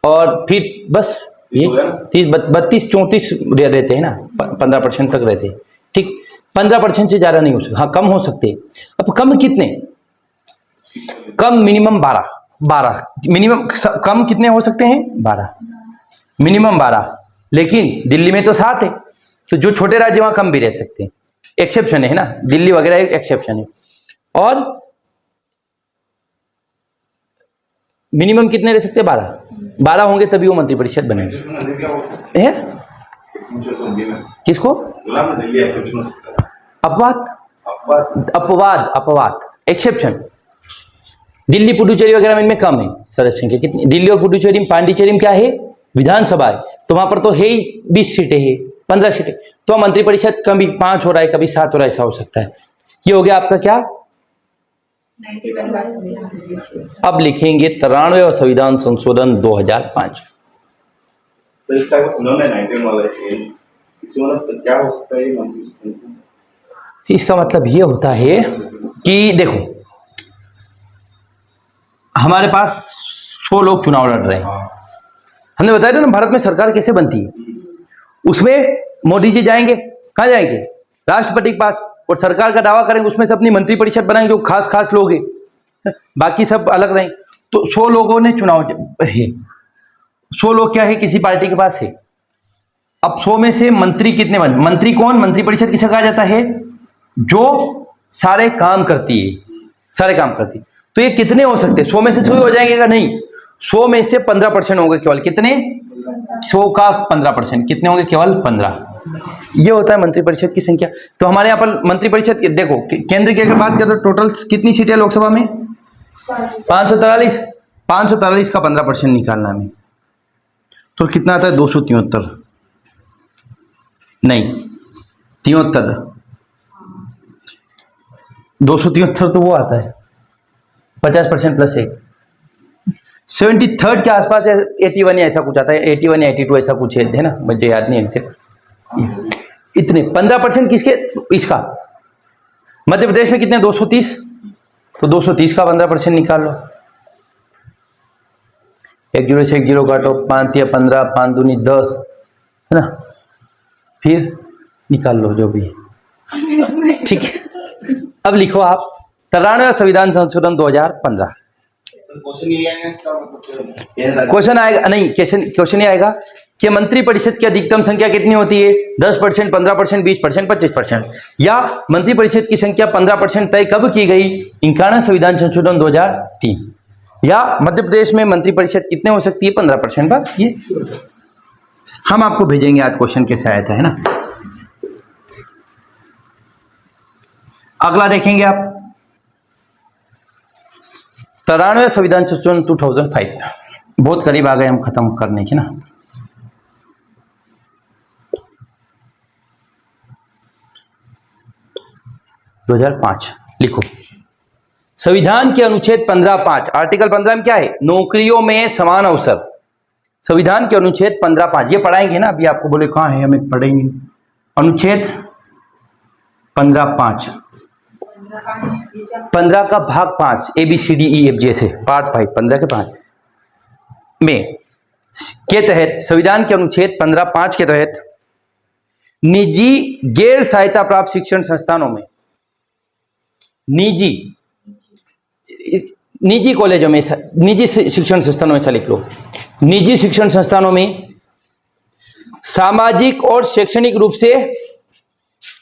और फिर बस ये 30, 32, 34 रहते हैं ना, 15% तक रहते हैं। ठीक, 15% से ज्यादा नहीं हो सकता। हाँ, कम हो सकते। अब कम कितने? कम मिनिमम 12 मिनिमम। कम कितने हो सकते हैं? 12, मिनिमम 12। लेकिन दिल्ली में तो 7 है, तो जो छोटे राज्य वहां कम भी रह सकते हैं। एक्सेप्शन है ना, दिल्ली वगैरह एक एक्सेप्शन है। और मिनिमम कितने रह सकते हैं? 12 होंगे तभी वो मंत्रिपरिषद बनेंगे। है किसको? अपवाद एक्सेप्शन। दिल्ली पुडुचेरी वगैरह में इनमें कम है सदस्य संख्या। कितनी? दिल्ली और पुडुचेरी में, पांडिचेरी में क्या है? विधानसभा है, तो वहां पर तो है ही 20 सीटें है, 15 सीटें। तो मंत्रिपरिषद कभी 5 हो रहा है, कभी 7 हो रहा है, ऐसा हो सकता है। ये हो गया आपका क्या?
91।
अब लिखेंगे 93वां संविधान संशोधन 2005।
तो इसका उन्होंने 19 वाला है, इसमें मतलब क्या हो सकता है ये मंत्री?
इसका मतलब ये होता है कि देखो, हमारे पास 100 लोग चुनाव लड़ रहे हैं। हमने बताया था ना भारत में सरकार कैसे बनती है। उसमें मोदी जी जाएंगे, कहाँ जाएंगे? राष्ट्रपति के पास, और सरकार का दावा करेंगे, उसमें से अपनी मंत्रिपरिषद बनाएंगे, जो खास लोग हैं, बाकी सब अलग रहेंगे। तो 100 लोगों ने चुनाव है, 100 लोग क्या है, किसी पार्टी के पास है। अब 100 में से मंत्री कितने बन? मंत्री कौन? मंत्रिपरिषद किसे कहा जाता है? जो सारे काम करती है। तो ये कितने हो सकते हैं? 100 में से 100 हो जाएंगे का? नहीं, 100 में से 15% होंगे केवल। कितने? 100 का 15%। कितने होंगे? केवल 15। ये होता है मंत्रिपरिषद की संख्या। तो हमारे यहाँ पर मंत्रिपरिषद देखो, केंद्र की अगर बात करें तो टोटल कितनी सीटें लोकसभा में? 543। 543 का 15% निकालना हमें, तो कितना आता है? 273 नहीं, 73। 273 तो वो आता है 50% प्लस 1। 73 के आसपास 81 या ऐसा कुछ आता है, 81 या 82 ऐसा कुछ है ना, मुझे याद नहीं है। इतने 15% किसके? इसका। मध्य प्रदेश में कितने? 230। तो 230 का 15% निकाल लो। 1 0 से 1 0 काटो, 5 या 15, 5 दूनी 10, है ना, फिर निकाल लो जो भी है। ठीक है, अब लिखो आप 93वां संविधान संशोधन 2015। क्वेश्चन आएगा नहीं, क्वेश्चन ये आएगा कि मंत्रिपरिषद की अधिकतम संख्या कितनी होती है? 10%, 15%, 20%, 25%। या मंत्रिपरिषद की संख्या 15% तय कब की गई? 91वां संविधान संशोधन 2003। या मध्य प्रदेश में मंत्रिपरिषद कितने हो सकती है? 15%। बस ये हम आपको भेजेंगे आज क्वेश्चन कैसे आया था, है ना। अगला देखेंगे आप 93वां संविधान संशोधन 2005। बहुत करीब आ गए हम खत्म करने के ना। 2005 लिखो। संविधान के अनुच्छेद 15(5) आर्टिकल 15 में क्या है? नौकरियों में समान अवसर। संविधान के अनुच्छेद 15(5) ये पढ़ाएंगे ना, अभी आपको बोले कहाँ है, हमें पढ़ेंगे। अनुच्छेद 15(5) 15 का भाग 5 ABCDE जैसे पार्ट 5 15 के 5 में के तहत संविधान के अनुच्छेद 15(5) के तहत निजी गैर सहायता प्राप्त शिक्षण संस्थानों में, निजी कॉलेजों में, निजी शिक्षण संस्थानों में, ऐसा लिख लो, निजी शिक्षण संस्थानों में सामाजिक और शैक्षणिक रूप से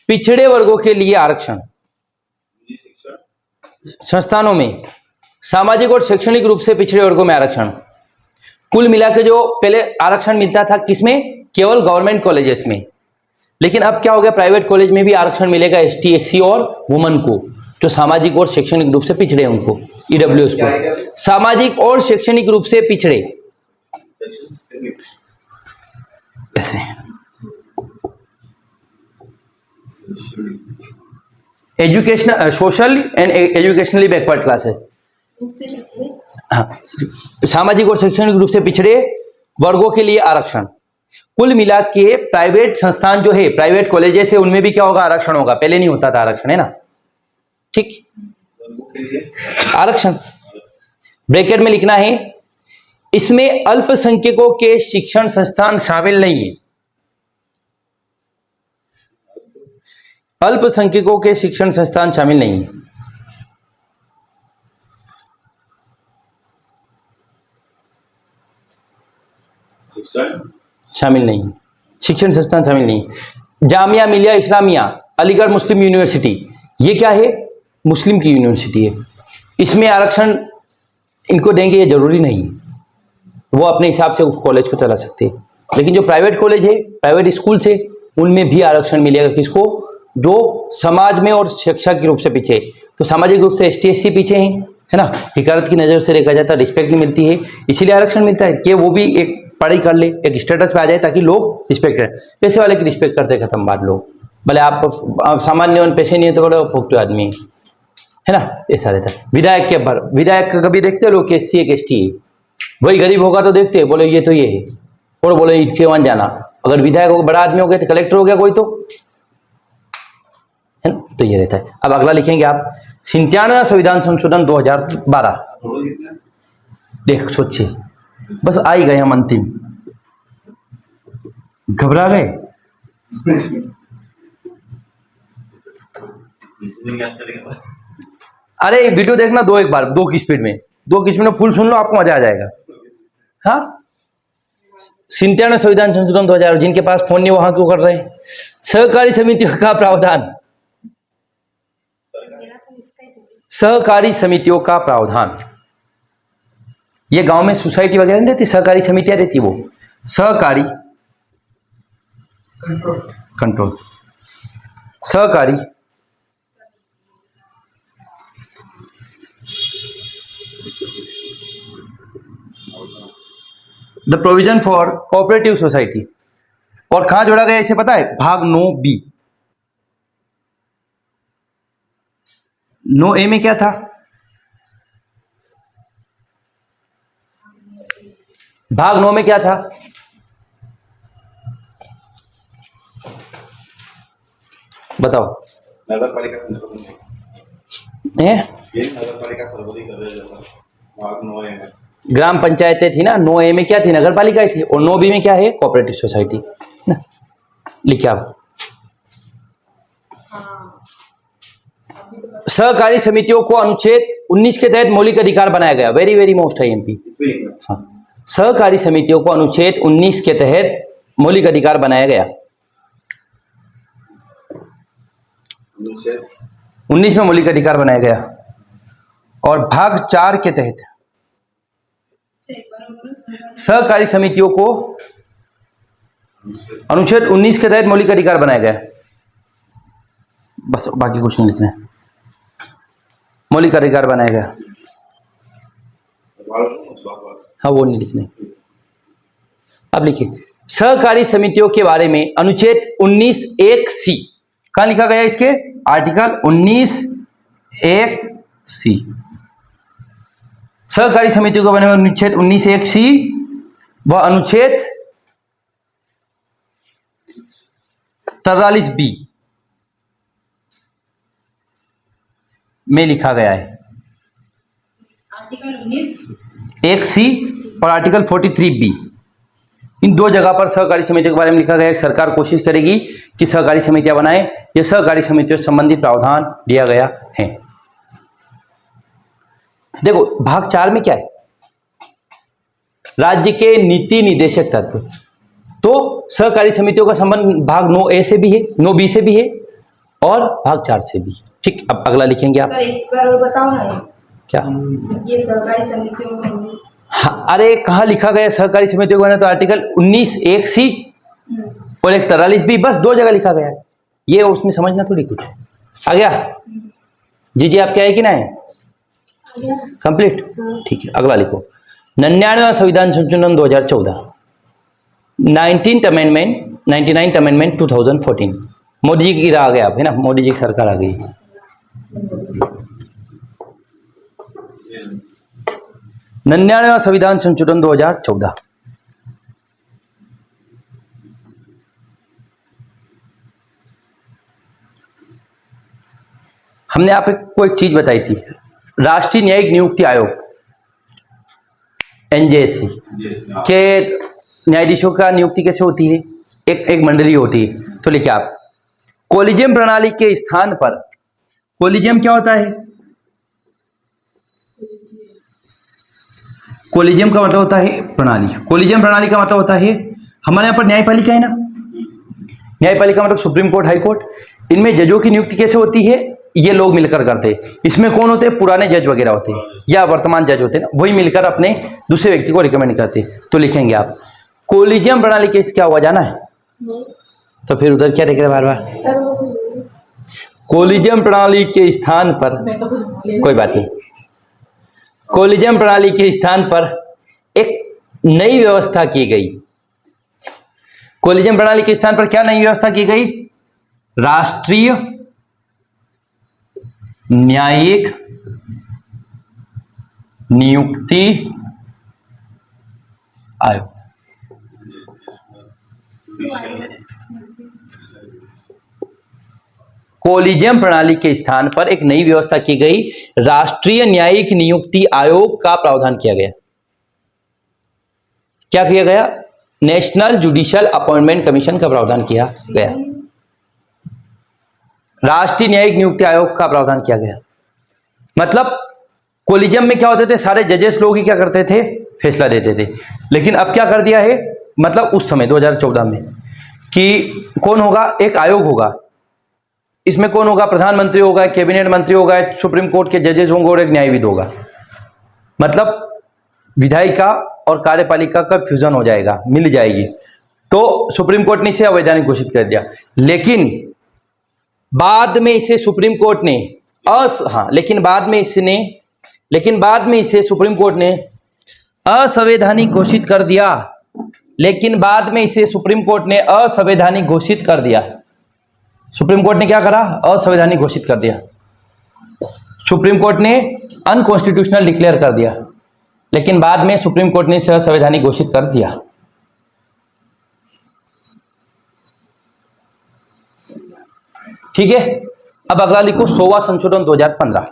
पिछड़े वर्गों के लिए आरक्षण। संस्थानों में सामाजिक और शैक्षणिक रूप से पिछड़े वर्गों में आरक्षण। कुल मिला के जो पहले आरक्षण मिलता था किसमें? केवल गवर्नमेंट कॉलेजेस में, लेकिन अब क्या हो गया? प्राइवेट कॉलेज में भी आरक्षण मिलेगा ST SC और वुमन को, जो सामाजिक और शैक्षणिक रूप से पिछड़े हैं उनको, EWS को। सामाजिक और शैक्षणिक रूप से पिछड़े ऐसे educational, social and educationally backward classes. हाँ, सामाजिक और शैक्षणिक रूप से पिछड़े वर्गों के लिए आरक्षण। कुल मिला के प्राइवेट संस्थान जो है, प्राइवेट कॉलेजेस है, उनमें भी क्या होगा? आरक्षण होगा। पहले नहीं होता था आरक्षण, है ना? ठीक, आरक्षण ब्रैकेट में लिखना है। इसमें अल्पसंख्यकों के शिक्षण संस्थान शामिल नहीं है। अल्पसंख्यकों के शिक्षण संस्थान शामिल नहीं है। शामिल नहीं, शिक्षण संस्थान शामिल नहीं। जामिया मिलिया इस्लामिया, अलीगढ़ मुस्लिम यूनिवर्सिटी, ये क्या है? मुस्लिम की यूनिवर्सिटी है। इसमें आरक्षण इनको देंगे ये जरूरी नहीं, वो अपने हिसाब से उस कॉलेज को चला सकते हैं। लेकिन जो प्राइवेट कॉलेज है, प्राइवेट स्कूल से, उनमें भी आरक्षण मिलेगा। किसको? जो समाज में और शिक्षा के रूप से पीछे। तो सामाजिक रूप से ST SC पीछे हैं, है ना? हिकारत की नज़र से देखा जाता है, रिस्पेक्ट नहीं मिलती है, इसीलिए आरक्षण मिलता है कि वो भी एक पढ़ाई कर ले, एक स्टेटस पे आ जाए, ताकि लोग रिस्पेक्ट करें। पैसे वाले की रिस्पेक्ट करते, खत्म बात। लोग भले आप सामान्य पैसे नहीं है तो बड़े फोकटे आदमी है ना, ऐसा रहता है। विधायक के ऊपर, विधायक का कभी देखते लोग SC है ST है, वही गरीब होगा तो देखते बोले ये तो ये है, और बोले इसके वहां जाना। अगर विधायक हो, बड़ा आदमी हो गया तो कलेक्टर हो गया कोई, तो है ना? तो ये रहता है। अब अगला लिखेंगे आप, 97वां संविधान संशोधन 2012। देख सोचिए, बस आ ही गए हम अंतिम, घबरा गए। अरे वीडियो देखना दो, एक बार 2 की स्पीड में, 2 की स्पीड में फुल सुन लो, आपको मजा आ जाएगा। हाँ, 97वां संविधान संशोधन 2000, जिनके पास फोन नहीं वहां क्यों कर रहे हैं? सहकारी समितियों का प्रावधान, सहकारी समितियों का प्रावधान। ये गांव में सोसाइटी वगैरह नहीं रहती, सहकारी समितियां रहती, वो सहकारी कंट्रोल, सहकारी the provision for cooperative society. और कहां जोड़ा गया इसे पता है? भाग 9B। 9A में क्या था? भाग 9 में क्या था? बताओ।
नगर पालिका संशोधन सर्वोदय कर रहे हैं, भाग 9 है।
ग्राम पंचायतें थी ना, 9A में क्या थी? नगर पालिकाएं थी, और 9B में क्या है? कोऑपरेटिव सोसाइटी ना। लिखे आप, सहकारी समितियों को अनुच्छेद 19 के तहत मौलिक अधिकार बनाया गया। वेरी वेरी मोस्ट है MP। हाँ, सहकारी समितियों को अनुच्छेद 19 के तहत मौलिक अधिकार बनाया गया। 19 में मौलिक अधिकार बनाया गया। और भाग 4 के तहत सहकारी समितियों को अनुच्छेद 19 के तहत मौलिक अधिकार बनाया गया। बस बाकी कुछ नहीं लिखना है, मौलिक अधिकार बनाया गया। हाँ, वो नहीं लिखने। अब लिखिए, सहकारी समितियों के बारे में अनुच्छेद 19(1)(c) कहां लिखा गया? इसके आर्टिकल 19(1)(c) सहकारी समितियों का बने हुए अनुच्छेद 19(1)(c) व अनुच्छेद 43(b) में लिखा गया है।
आर्टिकल 19
1(c) और आर्टिकल 43(b) इन दो जगह पर सहकारी समितियों के बारे में लिखा गया है। सरकार कोशिश करेगी कि सहकारी समितियां बनाए। यह सहकारी समितियों से संबंधित प्रावधान दिया गया है। देखो भाग 4 में क्या है, राज्य के नीति निर्देशक तत्व। तो सहकारी समितियों का संबंध भाग 9A से भी है, 9B से भी है और भाग 4 से भी। ठीक, अब अगला लिखेंगे आप।
सर एक बार और बताओ ना
क्या
ये सहकारी समितियों में
हाँ, अरे कहाँ लिखा गया सहकारी समितियों के बारे में? तो आर्टिकल 19(1)(c) और एक 43(b), बस दो जगह लिखा गया है। ये उसमें समझना थोड़ी कुछ आ गया। जी आपके है कि ना है कंप्लीट? ठीक है, अगला लिखो। 99वां संविधान संशोधन 2014, 19th amendment 99th amendment 2014। Modi ji की आ गया आप है ना, मोदी जी की सरकार आ गई। 99वां संविधान संशोधन 2014। हमने आपको एक चीज बताई थी, राष्ट्रीय न्यायिक नियुक्ति आयोग NJSC के न्यायाधीशों का नियुक्ति कैसे होती है? एक मंडली होती है। तो लिखिए आप, कोलिजियम प्रणाली के स्थान पर, कोलिजियम क्या होता है? कोलिजियम का मतलब होता है प्रणाली। कोलिजियम प्रणाली का मतलब होता है, हमारे यहाँ पर न्यायपालिका है ना, न्यायपालिका मतलब सुप्रीम कोर्ट, हाई कोर्ट। इनमें जजों की नियुक्ति कैसे होती है? ये लोग मिलकर करते हैं। इसमें कौन होते हैं? पुराने जज वगैरह होते हैं या वर्तमान जज होते हैं ना, वही मिलकर अपने दूसरे व्यक्ति को रिकमेंड करते हैं। तो लिखेंगे आप, कोलिजियम प्रणाली के क्या हुआ जाना है? तो फिर उधर क्या देख रहे बार बार? कोलिजियम प्रणाली के स्थान पर, कोई बात नहीं, कोलिजियम प्रणाली के स्थान पर एक नई व्यवस्था की गई। कोलिजियम प्रणाली के स्थान पर क्या नई व्यवस्था की गई? राष्ट्रीय न्यायिक नियुक्ति आयोग। कोलिजियम प्रणाली के स्थान पर एक नई व्यवस्था की गई, राष्ट्रीय न्यायिक नियुक्ति आयोग का प्रावधान किया गया। क्या किया गया? नेशनल जुडिशियल अपॉइंटमेंट कमीशन का प्रावधान किया गया। राष्ट्रीय न्यायिक नियुक्ति आयोग का प्रावधान किया गया। मतलब कोलिजियम में क्या होते थे? सारे जजेस लोग ही क्या करते थे? फैसला देते थे। लेकिन अब क्या कर दिया है, मतलब उस समय 2014 में, कि कौन होगा? एक आयोग होगा। इसमें कौन होगा? प्रधानमंत्री होगा, कैबिनेट मंत्री होगा, सुप्रीम कोर्ट के जजेस होंगे और एक न्यायविद होगा। मतलब विधायिका और कार्यपालिका का फ्यूजन हो जाएगा, मिल जाएगी। तो सुप्रीम कोर्ट ने इसे अवैधानिक घोषित कर दिया। लेकिन बाद में इसे सुप्रीम कोर्ट ने लेकिन बाद में इसे सुप्रीम कोर्ट ने असंवैधानिक घोषित कर दिया। लेकिन बाद में इसे सुप्रीम कोर्ट ने असंवैधानिक घोषित कर दिया। सुप्रीम कोर्ट ने क्या करा? असंवैधानिक घोषित कर दिया। सुप्रीम कोर्ट ने अनकॉन्स्टिट्यूशनल डिक्लेयर कर दिया। लेकिन बाद में सुप्रीम कोर्ट ने इसे असंवैधानिक घोषित कर दिया। ठीक है, अब अगला लिखो, 100वां संशोधन 2015।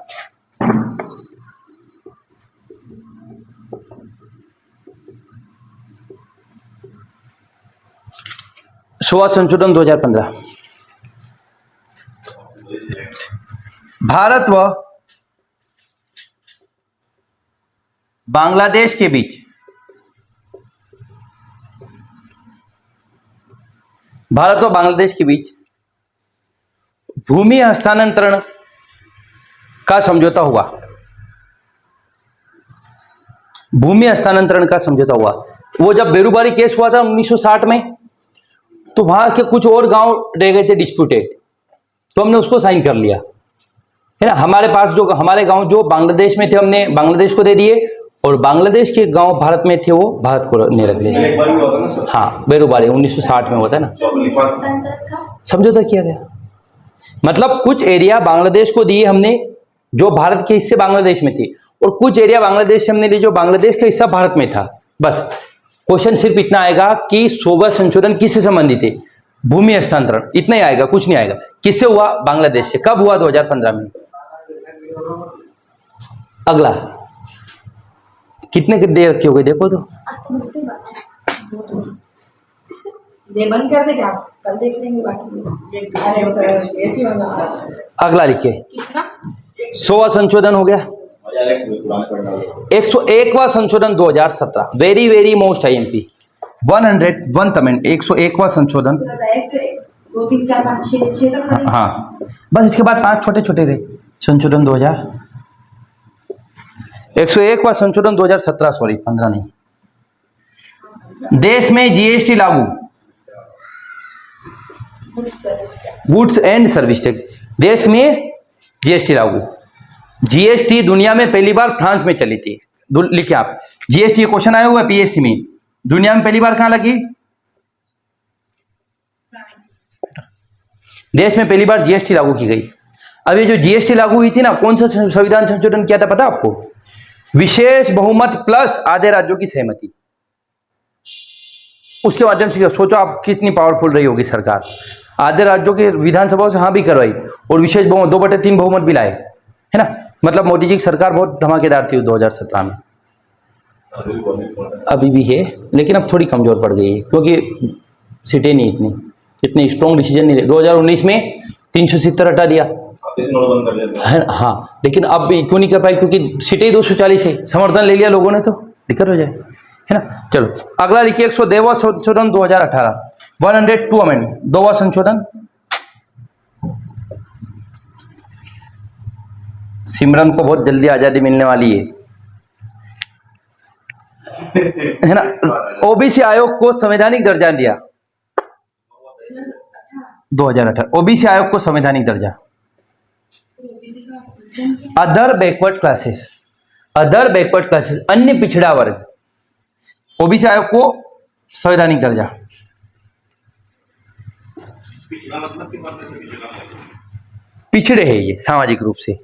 100वां संशोधन 2015। भारत व बांग्लादेश के बीच भूमि हस्तांतरण का समझौता हुआ। भूमि हस्तांतरण का समझौता हुआ। वो जब बेरूबारी केस हुआ था 1960 में, तो वहां के कुछ और गांव रह गए थे डिस्प्यूटेड, तो हमने उसको साइन कर लिया है ना। हमारे पास जो हमारे गांव जो बांग्लादेश में थे, हमने बांग्लादेश को दे दिए, और बांग्लादेश के गांव भारत में थे, वो भारत को ने रख दिए।
एक बार भी हुआ था ना सर?
हाँ, बेरूबारी 1960 में हुआ था ना, समझौता किया गया। मतलब कुछ एरिया बांग्लादेश को दिए हमने जो भारत के हिस्से बांग्लादेश में थे, और कुछ एरिया बांग्लादेश से हमने लिए जो बांग्लादेश का हिस्सा भारत में था। बस क्वेश्चन सिर्फ इतना आएगा कि सोबत संशोधन किससे संबंधित है, भूमि हस्तांतरण, इतना ही आएगा, कुछ नहीं आएगा। किससे हुआ? बांग्लादेश से। कब हुआ? 2015 में। अगला कितने देर रखी हो गई देखो तो।
ये बंद कर दे क्या? कल देख लेंगे बाकी। अरे सर ये क्यों ना?
अगला लिखिए,
कितना?
100वां संशोधन हो गया। 101वां संशोधन 2017, very very most IMP 101 amend 101वां संशोधन।
2 3 4 5 6 तक।
हाँ बस इसके बाद 5 छोटे छोटे रहे। संशोधन 2000 101वां संशोधन 2017, सॉरी 15 नहीं। देश में GST लागू, गुड्स एंड सर्विस टैक्स, देश में GST लागू। GST दुनिया में पहली बार फ्रांस में चली थी। लिखिए आप, GST क्वेश्चन आया हुआ PSC में, दुनिया में पहली बार कहां लगी? देश में पहली बार GST लागू की गई। अब ये जो GST लागू हुई थी ना, कौन सा संविधान संशोधन किया था पता आपको? विशेष बहुमत प्लस आधे राज्यों की सहमति, उसके माध्यम से। सोचो आप कितनी पावरफुल रही होगी सरकार। आधे राज्यों के विधानसभाओं से हाँ भी करवाई और विशेष बहुमत 2/3 बहुमत भी लाए, है ना। मतलब मोदी जी की सरकार बहुत धमाकेदार थी 2017 में। अभी भी है लेकिन अब थोड़ी कमजोर पड़ गई है क्योंकि सीटें नहीं इतनी स्ट्रॉन्ग डिसीजन नहीं रहे। 2019 में 370 हटा दिया है, हाँ, लेकिन अब क्यों नहीं कर पाए? क्योंकि सीटें 240 है, समर्थन ले लिया लोगों ने तो दिक्कत हो जाए, है ना। चलो अगला लिखिए, 102वां संशोधन 2018, 102 अमेंड 2वां संशोधन। सिमरन को बहुत जल्दी आजादी मिलने वाली है ना। OBC आयोग को संवैधानिक दर्जा दिया 2018, OBC आयोग को संवैधानिक दर्जा। अदर बैकवर्ड क्लासेस, अन्य पिछड़ा वर्ग, OBC आयोग को संवैधानिक दर्जा। पिछड़े है ये सामाजिक रूप से।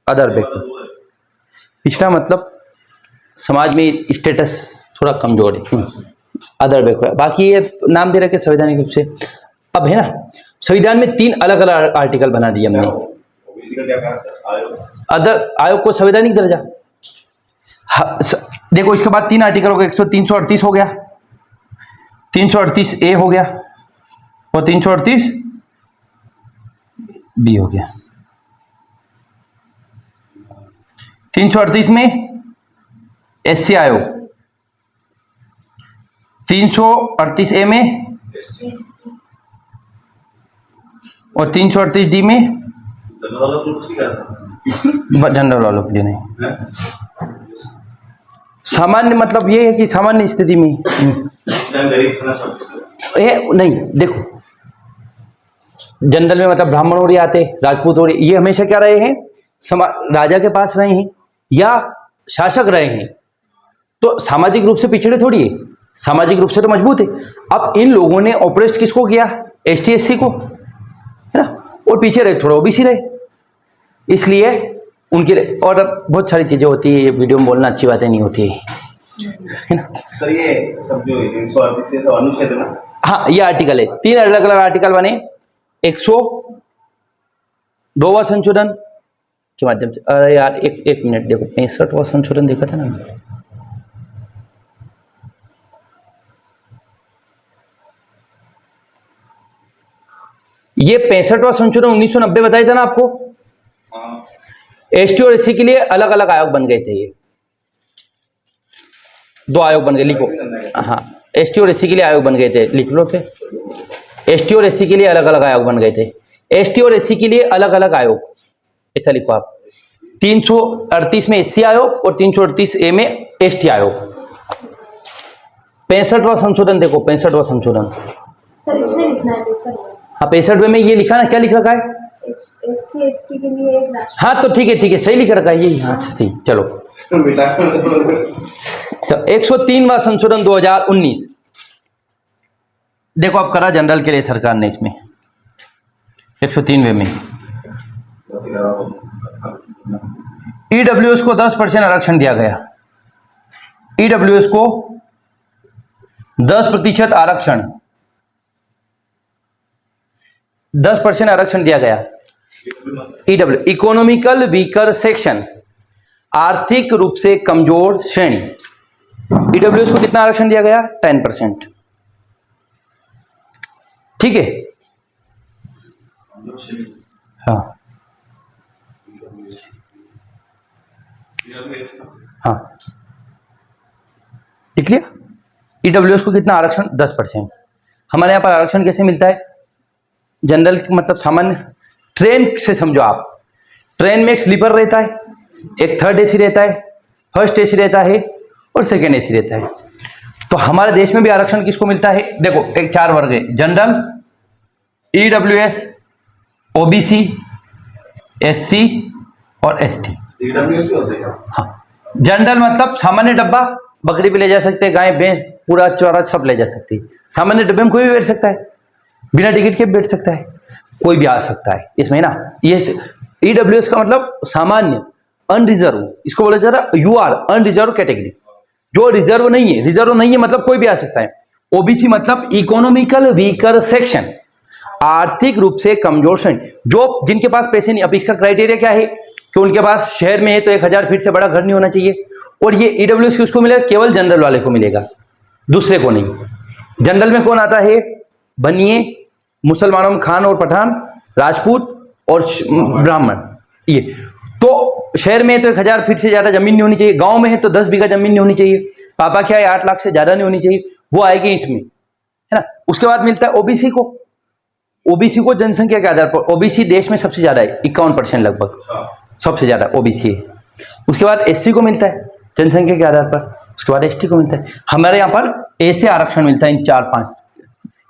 अदर बैकवर्ड, पिछड़ा मतलब समाज में स्टेटस थोड़ा कमजोर है, अदर बैकवर्ड। बाकी ये नाम दे रखे संवैधानिक रूप से। अब है ना, संविधान में 3 अलग अलग आर्टिकल बना दिए हमने। अदर आयोग को संवैधानिक दर्जा, देखो इसके बाद 3 आर्टिकल हो गए। 338 हो गया, 338A हो गया और 338B हो गया। 338 में SC आयोग, 338A में और 338D में जनरल वालों के लिए नहीं। सामान्य मतलब ये है कि सामान्य स्थिति में नहीं, देखो जनरल में मतलब ब्राह्मण और आते, राजपूत और ये हमेशा क्या रहे हैं? राजा के पास रहे हैं या शासक रहे हैं, तो सामाजिक रूप से पिछड़े थोड़ी है, सामाजिक रूप से तो मजबूत है। अब इन लोगों ने ऑपरेस्ट किसको किया? ST SC को, है ना, और पीछे रहे थोड़ा OBC रहे, इसलिए उनके लिए। और बहुत सारी चीजें होती है, वीडियो में बोलना अच्छी बातें नहीं होती है ना।
सर ये सब जो 338 अनुच्छेद है ना,
हाँ ये आर्टिकल है, 3 अलग अलग आर्टिकल बने 102वां संशोधन के माध्यम से। अरे यार एक मिनट देखो, 65वां संशोधन देखा था ना, ये 65वां संशोधन 1990 बताया था ना आपको। ST और SC के लिए अलग अलग आयोग बन गए थे, ये 2 आयोग बन गए, लिखो। हाँ ST और SC के लिए आयोग बन गए थे, लिख लो। ST और SC के लिए अलग अलग आयोग बन गए थे, ST और SC के लिए अलग अलग आयोग, ऐसा लिखो आप। 338 में SC आयोग और 338A में ST आयोग। 65वां संशोधन देखो, 65वां संशोधन
सर इसमें लिखना है सर।
हाँ 65 में ये लिखा ना, क्या लिख रखा है?
SC ST के लिए एक राष्ट्र।
हाँ तो ठीक है सही लिख रखा है यही। हाँ सही, चलो 103वां संशोधन 2019 देखो अब करा जनरल के लिए सरकार ने इसमें। 103वें में ईडब्ल्यूएस को 10% आरक्षण दिया गया। ईडब्ल्यूएस को 10% आरक्षण, 10% आरक्षण दिया गया। ईडब्ल्यू इकोनॉमिकल वीकर सेक्शन, आर्थिक रूप से कमजोर श्रेणी। ईडब्ल्यूएस को कितना आरक्षण दिया गया? 10%। ठीक है, हाँ हाँ, लिख लिया। ईडब्ल्यूएस को कितना आरक्षण? 10%। हमारे यहाँ पर आरक्षण कैसे मिलता है? जनरल मतलब सामान्य ट्रेन से समझो आप, ट्रेन में एक स्लीपर रहता है, एक थर्ड एसी रहता है, फर्स्ट एसी रहता है और सेकेंड एसी रहता है। तो हमारे देश में भी आरक्षण किसको मिलता है? देखो, एक 4 वर्ग है, जनरल, ईडब्ल्यूएस, ओबीसी, एससी और एसटी।
ईडब्ल्यूएस भी होते हैं क्या?
हाँ, जनरल मतलब सामान्य डब्बा, बकरी भी ले जा सकते हैं, गाय भैंस पूरा चौरा सब ले जा सकती है। सामान्य डब्बे में कोई भी बैठ सकता है, बिना टिकट के बैठ सकता है, कोई भी आ सकता है इसमें ना। ये ईडब्ल्यूएस का मतलब सामान्य, अनरिजर्व, इसको बोला जा रहा यूआर, अनरिजर्व कैटेगरी। जो रिजर्व नहीं है, रिजर्व नहीं है मतलब कोई भी आ सकता है। ओबीसी मतलब इकोनॉमिकल वीकर सेक्शन, आर्थिक रूप से कमजोर श्रेणी, जो जिनके पास पैसे नहीं। अब इसका क्राइटेरिया क्या है कि उनके पास शहर में है तो 1000 फीट से बड़ा घर नहीं होना चाहिए। और ये ईडब्ल्यूएस किसको मिलेगा? केवल जनरल वाले को मिलेगा, दूसरे को नहीं। जनरल में कौन आता है? बनिए, मुसलमानों में खान और पठान, राजपूत और ब्राह्मण। ये तो शहर में है तो 1000 फीट से ज्यादा जमीन नहीं होनी चाहिए, गांव में है तो 10 बीघा जमीन नहीं होनी चाहिए, पापा क्या है 8 लाख से ज्यादा नहीं होनी चाहिए, वो आएगी इसमें, है ना। उसके बाद मिलता है ओबीसी को। ओबीसी को जनसंख्या के आधार पर, ओबीसी देश में सबसे ज्यादा है, 51% लगभग, सबसे ज्यादा ओबीसी है। उसके बाद एससी को मिलता है जनसंख्या के आधार पर, उसके बाद एसटी को मिलता है। हमारे यहाँ पर ऐसे आरक्षण मिलता है इन 4-5।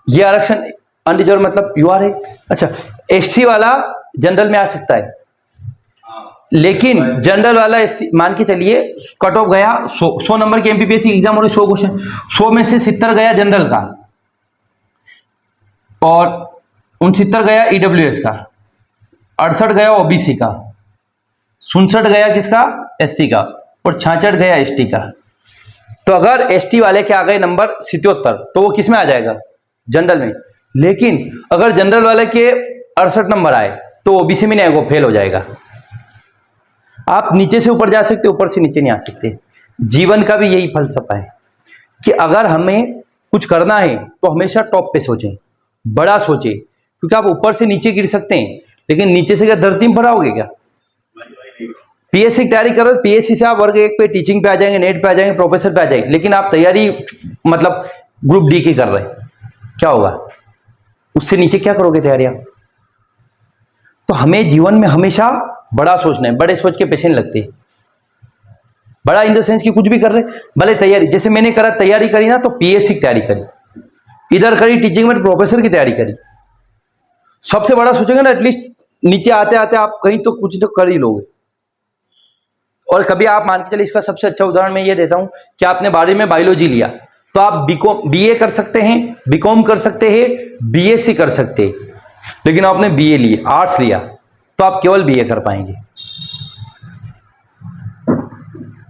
ये आरक्षण अनरिजर्व मतलब यूआर है। अच्छा, एसटी वाला जनरल में आ सकता है, लेकिन जनरल वाला एससी मान के चलिए कट ऑफ गया 100 नंबर के एमपीपीएससी एग्जाम और 100 क्वेश्चन, 100 में से 70 गया जनरल का और 69 गया ईडब्ल्यूएस का, 68 गया ओबीसी का, 67 गया किसका? एससी का, और 66 गया एसटी का। तो अगर एसटी वाले के आ गए नंबर 77 तो वो किस में आ जाएगा? जनरल में। लेकिन अगर जनरल वाले के 68 नंबर आए तो ओबीसी में नहीं आएगा, फेल हो जाएगा। आप नीचे से ऊपर जा सकते, ऊपर से नीचे नहीं आ सकते। जीवन का भी यही फलसफा है कि अगर हमें कुछ करना है तो हमेशा टॉप पे सोचें, बड़ा सोचें, क्योंकि आप ऊपर से नीचे गिर सकते हैं लेकिन नीचे से क्या धरती में भराओगे क्या? पीएससी की तैयारी करो, पीएससी से आप वर्ग 1 पे टीचिंग पे आ जाएंगे, नेट पे आ जाएंगे, प्रोफेसर पे आ जाएंगे, लेकिन आप तैयारी मतलब ग्रुप डी की कर रहे हैं, क्या होगा? उससे नीचे क्या करोगे तैयारियां? तो हमें जीवन में हमेशा बड़ा सोचना है, बड़े सोच के पीछे नहीं लगते। बड़ा इन द सेंस कि कुछ भी कर रहे, भले तैयारी, जैसे मैंने करा, तैयारी करी ना तो पीएससी की तैयारी करी, इधर करी टीचिंग में प्रोफेसर की तैयारी करी। सबसे बड़ा सोचेंगे ना, एटलीस्ट नीचे आते आते आप कहीं तो कुछ तो कर ही लोगे। और कभी आप मान के चलिए, इसका सबसे अच्छा उदाहरण मैं ये देता हूं कि आपने 12वीं में बायोलॉजी लिया तो आप बीए कर सकते हैं, बीकॉम कर सकते हैं, बीएससी कर सकते हैं, लेकिन आपने बीए लिए, आर्ट्स लिया तो आप केवल बीए कर पाएंगे,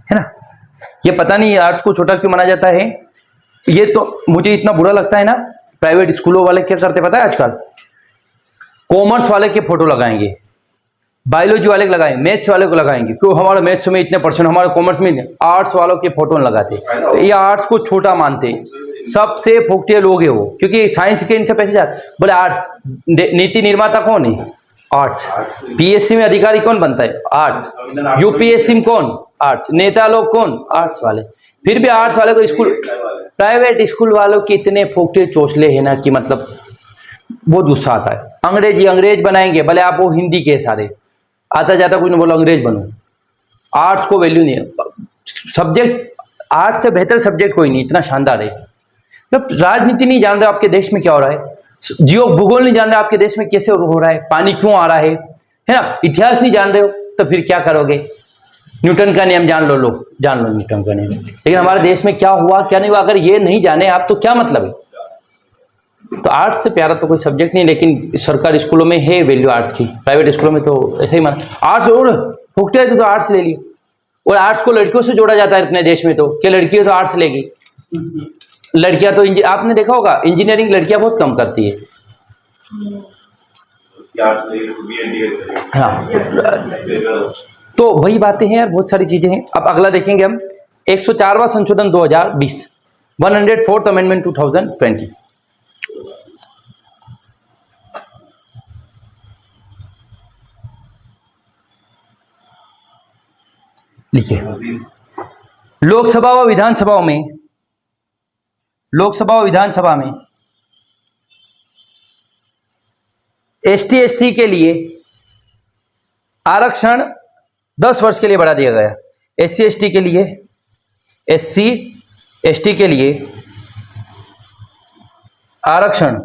है ना। ये पता नहीं आर्ट्स को छोटा क्यों माना जाता है, ये तो मुझे इतना बुरा लगता है ना। प्राइवेट स्कूलों वाले क्या करते पता है आजकल? कॉमर्स वाले के फोटो लगाएंगे, बायोलॉजी वाले को लगाएंगे, मैथ्स वाले को लगाएंगे, क्यों? हमारे मैथ्स में इतने परसेंट, हमारे कॉमर्स में। आर्ट्स वालों के फोटो लगाते, तो ये आर्ट्स को छोटा मानते, सबसे फोकटे लोग है वो, क्योंकि साइंस के इनसे पैसे जाते। बोले आर्ट्स, नीति निर्माता कौन है? आर्ट्स। पीएससी में अधिकारी कौन बनता है? आर्ट्स। यूपीएससी में कौन? आर्ट्स। नेता लोग कौन? आर्ट्स वाले। फिर भी आर्ट्स वाले को स्कूल, प्राइवेट स्कूल वालों के इतने फोकटे चोचले है ना कि मतलब बहुत गुस्सा आता है। अंग्रेज बनाएंगे, भले आप वो हिंदी के सारे आता जाता कुछ नहीं, बोलो अंग्रेज बनो। आर्ट्स को वैल्यू नहीं है। सब्जेक्ट, आर्ट्स से बेहतर सब्जेक्ट कोई नहीं, इतना शानदार है। जब राजनीति नहीं जान रहे आपके देश में क्या हो रहा है, जियो भूगोल नहीं जान रहे आपके देश में कैसे हो रहा है, पानी क्यों आ रहा है ना, इतिहास नहीं जान रहे हो तो फिर क्या करोगे? न्यूटन का नियम जान लो, जान लो न्यूटन का नियम, लेकिन हमारे देश में क्या हुआ क्या नहीं हुआ अगर ये नहीं जाने आप तो क्या मतलब है? तो आर्ट्स से प्यारा तो कोई सब्जेक्ट नहीं, लेकिन सरकारी स्कूलों में है वैल्यू आर्ट्स की, प्राइवेट स्कूलों में तो ऐसे ही माना आर्ट्स और फुकटे है तो आर्ट्स ले लियो। और आर्ट्स को लड़कियों से जोड़ा जाता है अपने देश में, तो क्या लड़की है तो आर्ट्स लेगी? लड़कियां तो आपने देखा होगा इंजीनियरिंग लड़कियां बहुत कम करती है। हाँ, तो वही बातें हैं यार, बहुत सारी चीजें हैं। अब अगला देखेंगे हम 104वां संशोधन 2020, 104th अमेंडमेंट 2020। लिखिए, लोकसभा व विधानसभाओं में, लोकसभा व विधानसभा में एसटी एससी के लिए आरक्षण 10 वर्ष के लिए बढ़ा दिया गया। एससी एसटी के लिए, एससी एसटी के लिए आरक्षण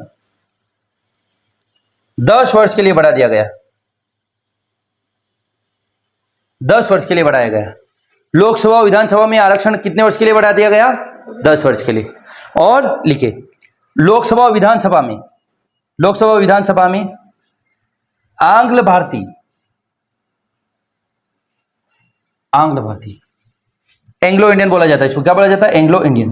10 वर्ष के लिए बढ़ा दिया गया, 10 वर्ष के लिए बढ़ाया गया। लोकसभा और विधानसभा में आरक्षण कितने वर्ष के लिए बढ़ा दिया गया? 10 वर्ष के लिए। और लिखे, लोकसभा और विधानसभा में, लोकसभा और विधानसभा में आंग्ल भारतीय, आंग्ल भारतीय, एंग्लो इंडियन बोला जाता है इसको, क्या बोला जाता है? Anglo Indian.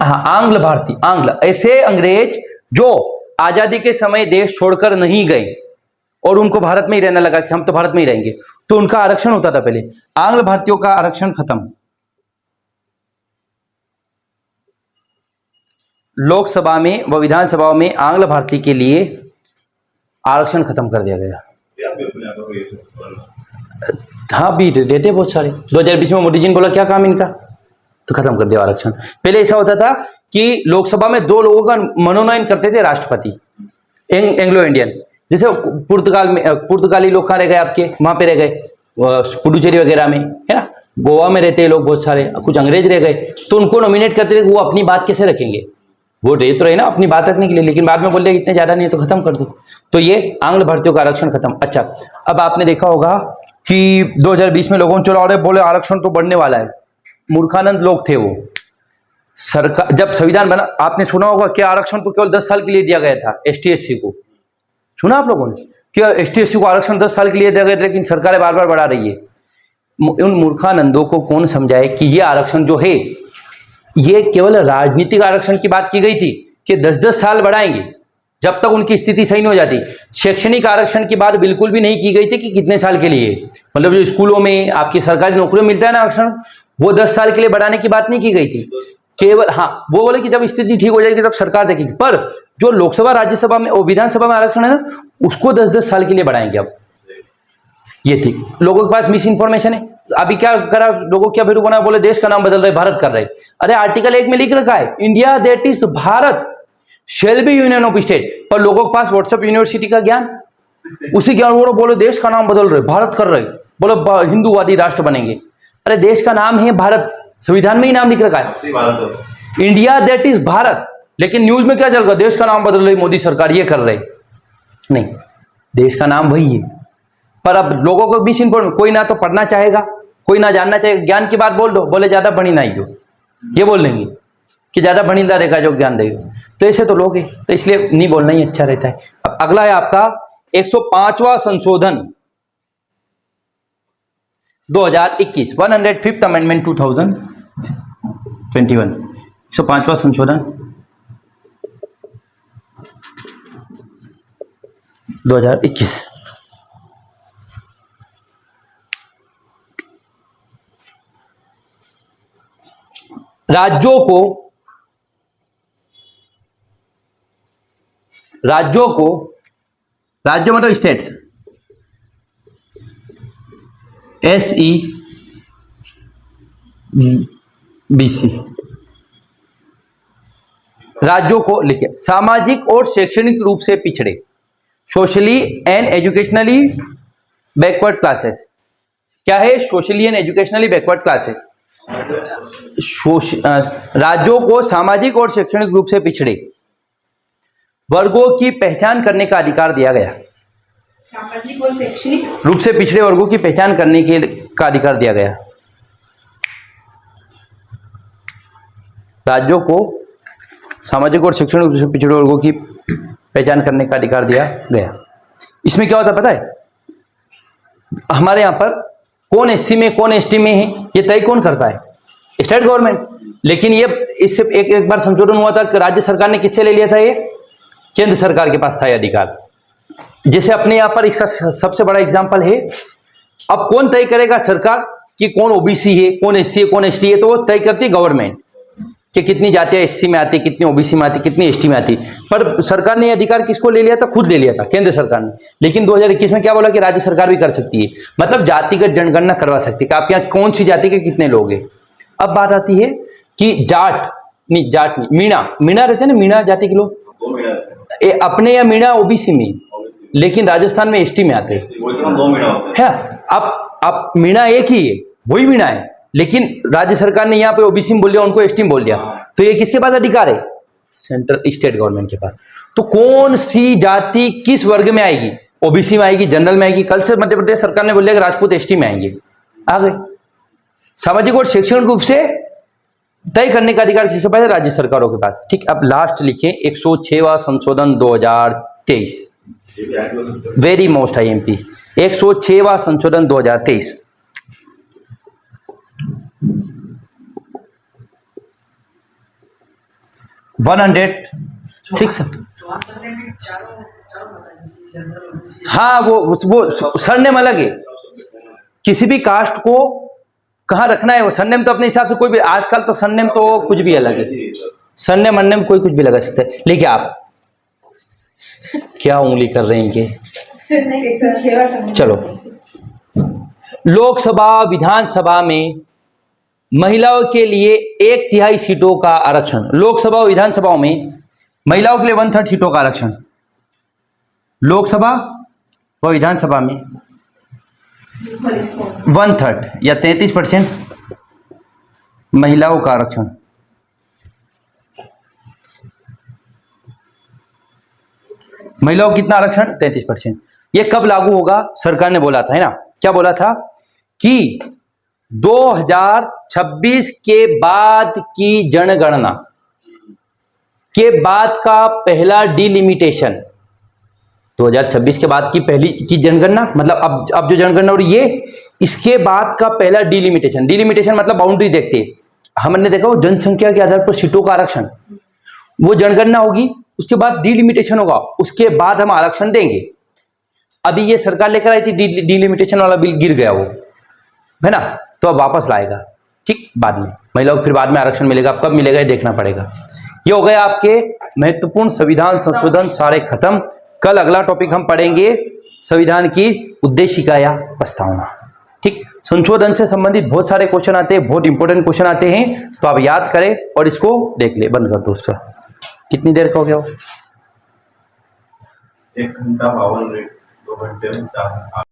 हाँ, आंग्ल भारतीय, आंग्ल ऐसे अंग्रेज जो आजादी के समय देश छोड़कर नहीं गए और उनको भारत में ही रहने लगा कि हम तो भारत में ही रहेंगे, तो उनका आरक्षण होता था पहले। आंग्ल भारतीयों का आरक्षण खत्म, लोकसभा में व विधानसभा में आंग्ल भारतीय के लिए आरक्षण खत्म कर दिया गया। हाँ, भी देते बहुत सारे। 2020 में मोदी जी ने बोला क्या काम इनका, तो खत्म कर दिया आरक्षण। पहले ऐसा होता था कि लोकसभा में 2 लोगों का मनोनयन करते थे राष्ट्रपति, एंग्लो इंडियन। जैसे पुर्तगाल में, पुर्तगाली लोग कहाँ रह गए आपके, वहां पे रह गए पुडुचेरी वगैरह में, है ना, गोवा में रहते हैं लोग बहुत सारे, कुछ अंग्रेज रह गए, तो उनको नॉमिनेट करते थे। वो अपनी बात कैसे रखेंगे, वो दे तो रहे ना अपनी बात रखने के लिए, लेकिन बाद में बोल रहे इतने ज्यादा नहीं है तो खत्म कर दो। तो ये आंग्ल भारतीयों का आरक्षण खत्म। अच्छा, अब आपने देखा होगा कि 2020 में लोगों ने चला और बोले आरक्षण तो बढ़ने वाला है। मूर्खानंद लोग थे वो। सरकार जब संविधान बना, आपने सुना होगा कि आरक्षण तो केवल 10 साल के लिए दिया गया था एसटी एससी को। सुना आप लोगों ने कि एसटी एससी को आरक्षण 10 साल के लिए दिया गया था, लेकिन सरकारें बार बार बढ़ा रही है। उन मूर्खानंदों को कौन समझाए कि ये आरक्षण जो है ये केवल राजनीतिक आरक्षण की बात की गई थी कि 10-10 साल बढ़ाएंगे जब तक उनकी स्थिति सही नहीं हो जाती। शैक्षणिक आरक्षण की बात बिल्कुल भी नहीं की गई थी कि कितने साल के लिए, मतलब जो स्कूलों में आपकी सरकारी नौकरियों में मिलता है ना आरक्षण, वो 10 साल के लिए बढ़ाने की बात नहीं की गई थी। केवल हाँ, वो बोले कि जब स्थिति ठीक हो जाएगी तब सरकार देखेगी, पर जो लोकसभा राज्यसभा में और विधानसभा में आरक्षण है ना, उसको 10-10 साल के लिए बढ़ाएंगे। अब ये थी, लोगों के पास मिस इन्फॉर्मेशन है। अभी क्या करा लोगों, क्या बेरू बना, बोले देश का नाम बदल रहे, भारत कर रहे। अरे आर्टिकल 1 में लिख रखा है India that is Bharat shall be union of state, पर लोगों के पास व्हाट्सएप यूनिवर्सिटी का ज्ञान, उसी ज्ञान वो बोले देश का नाम बदल रहे, भारत कर रहे, बोलो हिंदूवादी राष्ट्र बनेंगे। अरे देश का नाम है भारत, संविधान में ही नाम लिख रखा है इंडिया दैट इज भारत, लेकिन न्यूज में क्या चल रहा है, देश का नाम बदल रही मोदी सरकार, ये कर रहे। नहीं, देश का नाम वही है, पर अब लोगों को मिस इन्फॉर्मेशन, कोई ना तो पढ़ना चाहेगा, कोई ना जानना चाहेगा। ज्ञान की बात बोल दो, बोले ज्यादा बनी ना हो, ये बोल लेंगे कि ज्यादा बनीदा रहेगा जो ज्ञान देगा, तो ऐसे तो लोग हैं, तो इसलिए नहीं बोलना ही अच्छा रहता है। अब अगला है आपका 105वां संशोधन 2021, 105th अमेंडमेंट 2021, 105वां संशोधन 2021। राज्यों को राज्यों मतलब स्टेट्स, SEBC, राज्यों को लिखिए सामाजिक और शैक्षणिक रूप से पिछड़े, socially and educationally backward classes. क्या है socially and educationally backward classes? राज्यों को सामाजिक और शैक्षणिक रूप से पिछड़े वर्गों की पहचान करने का अधिकार दिया गया।
सामाजिक और शैक्षणिक
रूप से पिछड़े वर्गों की पहचान करने का अधिकार दिया गया। राज्यों को सामाजिक और शैक्षणिक रूप से पिछड़े वर्गों की पहचान करने का अधिकार दिया गया। इसमें क्या होता है पता है, हमारे यहाँ पर कौन एससी में कौन एसटी में है ये तय कौन करता है? State government. लेकिन ये इससे एक बार संशोधन हुआ था कि राज्य सरकार ने किससे ले लिया था? ये केंद्र सरकार के पास था ये अधिकार। जैसे अपने यहाँ पर इसका सबसे बड़ा एग्जाम्पल है, अब कौन तय करेगा सरकार कि कौन ओबीसी है, कौन एससी है, कौन एसटी है? तो वो तय करती है गवर्नमेंट कि कितनी जातियां एससी में आती, कितनी ओबीसी में आती, कितनी एसटी में आती। पर सरकार ने यह अधिकार किसको ले लिया था? खुद ले लिया था, केंद्र सरकार ने। लेकिन 2021 में क्या बोला कि राज्य सरकार भी कर सकती है, मतलब जातिगत जनगणना करवा सकती है कि आपके यहाँ कौन सी जाति के कितने लोग हैं। अब बात आती है कि जाट नहीं, मीणा रहते हैं ना, मीणा जाति के लोग,
2 महीना
अपने या मीणा ओबीसी में, लेकिन राजस्थान में एसटी में आते हैं।
वो इतना 2 महीना होता है।
अब मीणा एक ही है, वही मीणा है, लेकिन राज्य सरकार ने यहाँ पे ओबीसी में बोल दिया, उनको एसटी में बोल दिया। तो ये किसके पास अधिकार है? सेंट्रल स्टेट गवर्नमेंट के पास। तो कौन सी जाति किस वर्ग में आएगी? ओबीसी में आएगी, जनरल में आएगी। कल से मध्य प्रदेश सरकार ने बोल दिया कि राजपूत एसटी में आएंगे, आ गए। सामाजिक और शैक्षणिक रूप से तय करने का अधिकार किसके पास है? राज्य सरकारों के पास। ठीक, अब लास्ट लिखे 106वां संशोधन 2023, वेरी मोस्ट आईएमपी। 106वां संशोधन 2023। हाँ, वो सरनेम अलग है। किसी भी कास्ट को कहाँ रखना है वो सरनेम तो अपने हिसाब से कोई भी, आजकल तो सरनेम तो कुछ भी अलग है, सरनेम अन्नेम कोई कुछ भी लगा सकता है। लेकिन आप क्या उंगली कर रहे हैं इनके? चलो, लोकसभा विधानसभा में महिलाओं के लिए 1/3 सीटों का आरक्षण। लोकसभा और विधानसभाओं में महिलाओं के लिए 1/3 सीटों का आरक्षण। लोकसभा व विधानसभा में 1/3 या 33% महिलाओं का आरक्षण। महिलाओं कितना आरक्षण? 33%। ये कब लागू होगा? सरकार ने बोला था, है ना, क्या बोला था कि 2026 के बाद की जनगणना के बाद का पहला डिलिमिटेशन, 2026 के बाद की पहली की जनगणना, मतलब अब जो जनगणना हो रही है इसके बाद का पहला डिलिमिटेशन। डिलिमिटेशन मतलब बाउंड्री देखते हैं, हमने देखा वो जनसंख्या के आधार पर सीटों का आरक्षण, वो जनगणना होगी, उसके बाद डिलिमिटेशन होगा, उसके बाद हम आरक्षण देंगे। अभी ये सरकार लेकर आई थी डिलिमिटेशन वाला बिल, गिर गया वो, है ना, तो अब वापस लाएगा। ठीक, बाद में महिलाओं को फिर बाद में आरक्षण मिलेगा, अब कब मिलेगा ये देखना पड़ेगा। ये हो गया आपके महत्वपूर्ण संविधान संशोधन सारे खत्म। कल अगला टॉपिक हम पढ़ेंगे संविधान की उद्देशिका या प्रस्तावना। ठीक, संशोधन से संबंधित बहुत सारे क्वेश्चन आते हैं, बहुत इंपॉर्टेंट क्वेश्चन आते हैं, तो आप याद करें और इसको देख ले। बंद कर दो उसका। कितनी देर का हो गया वो?
1 घंटा 52 मिनट, 2 घंटे में 4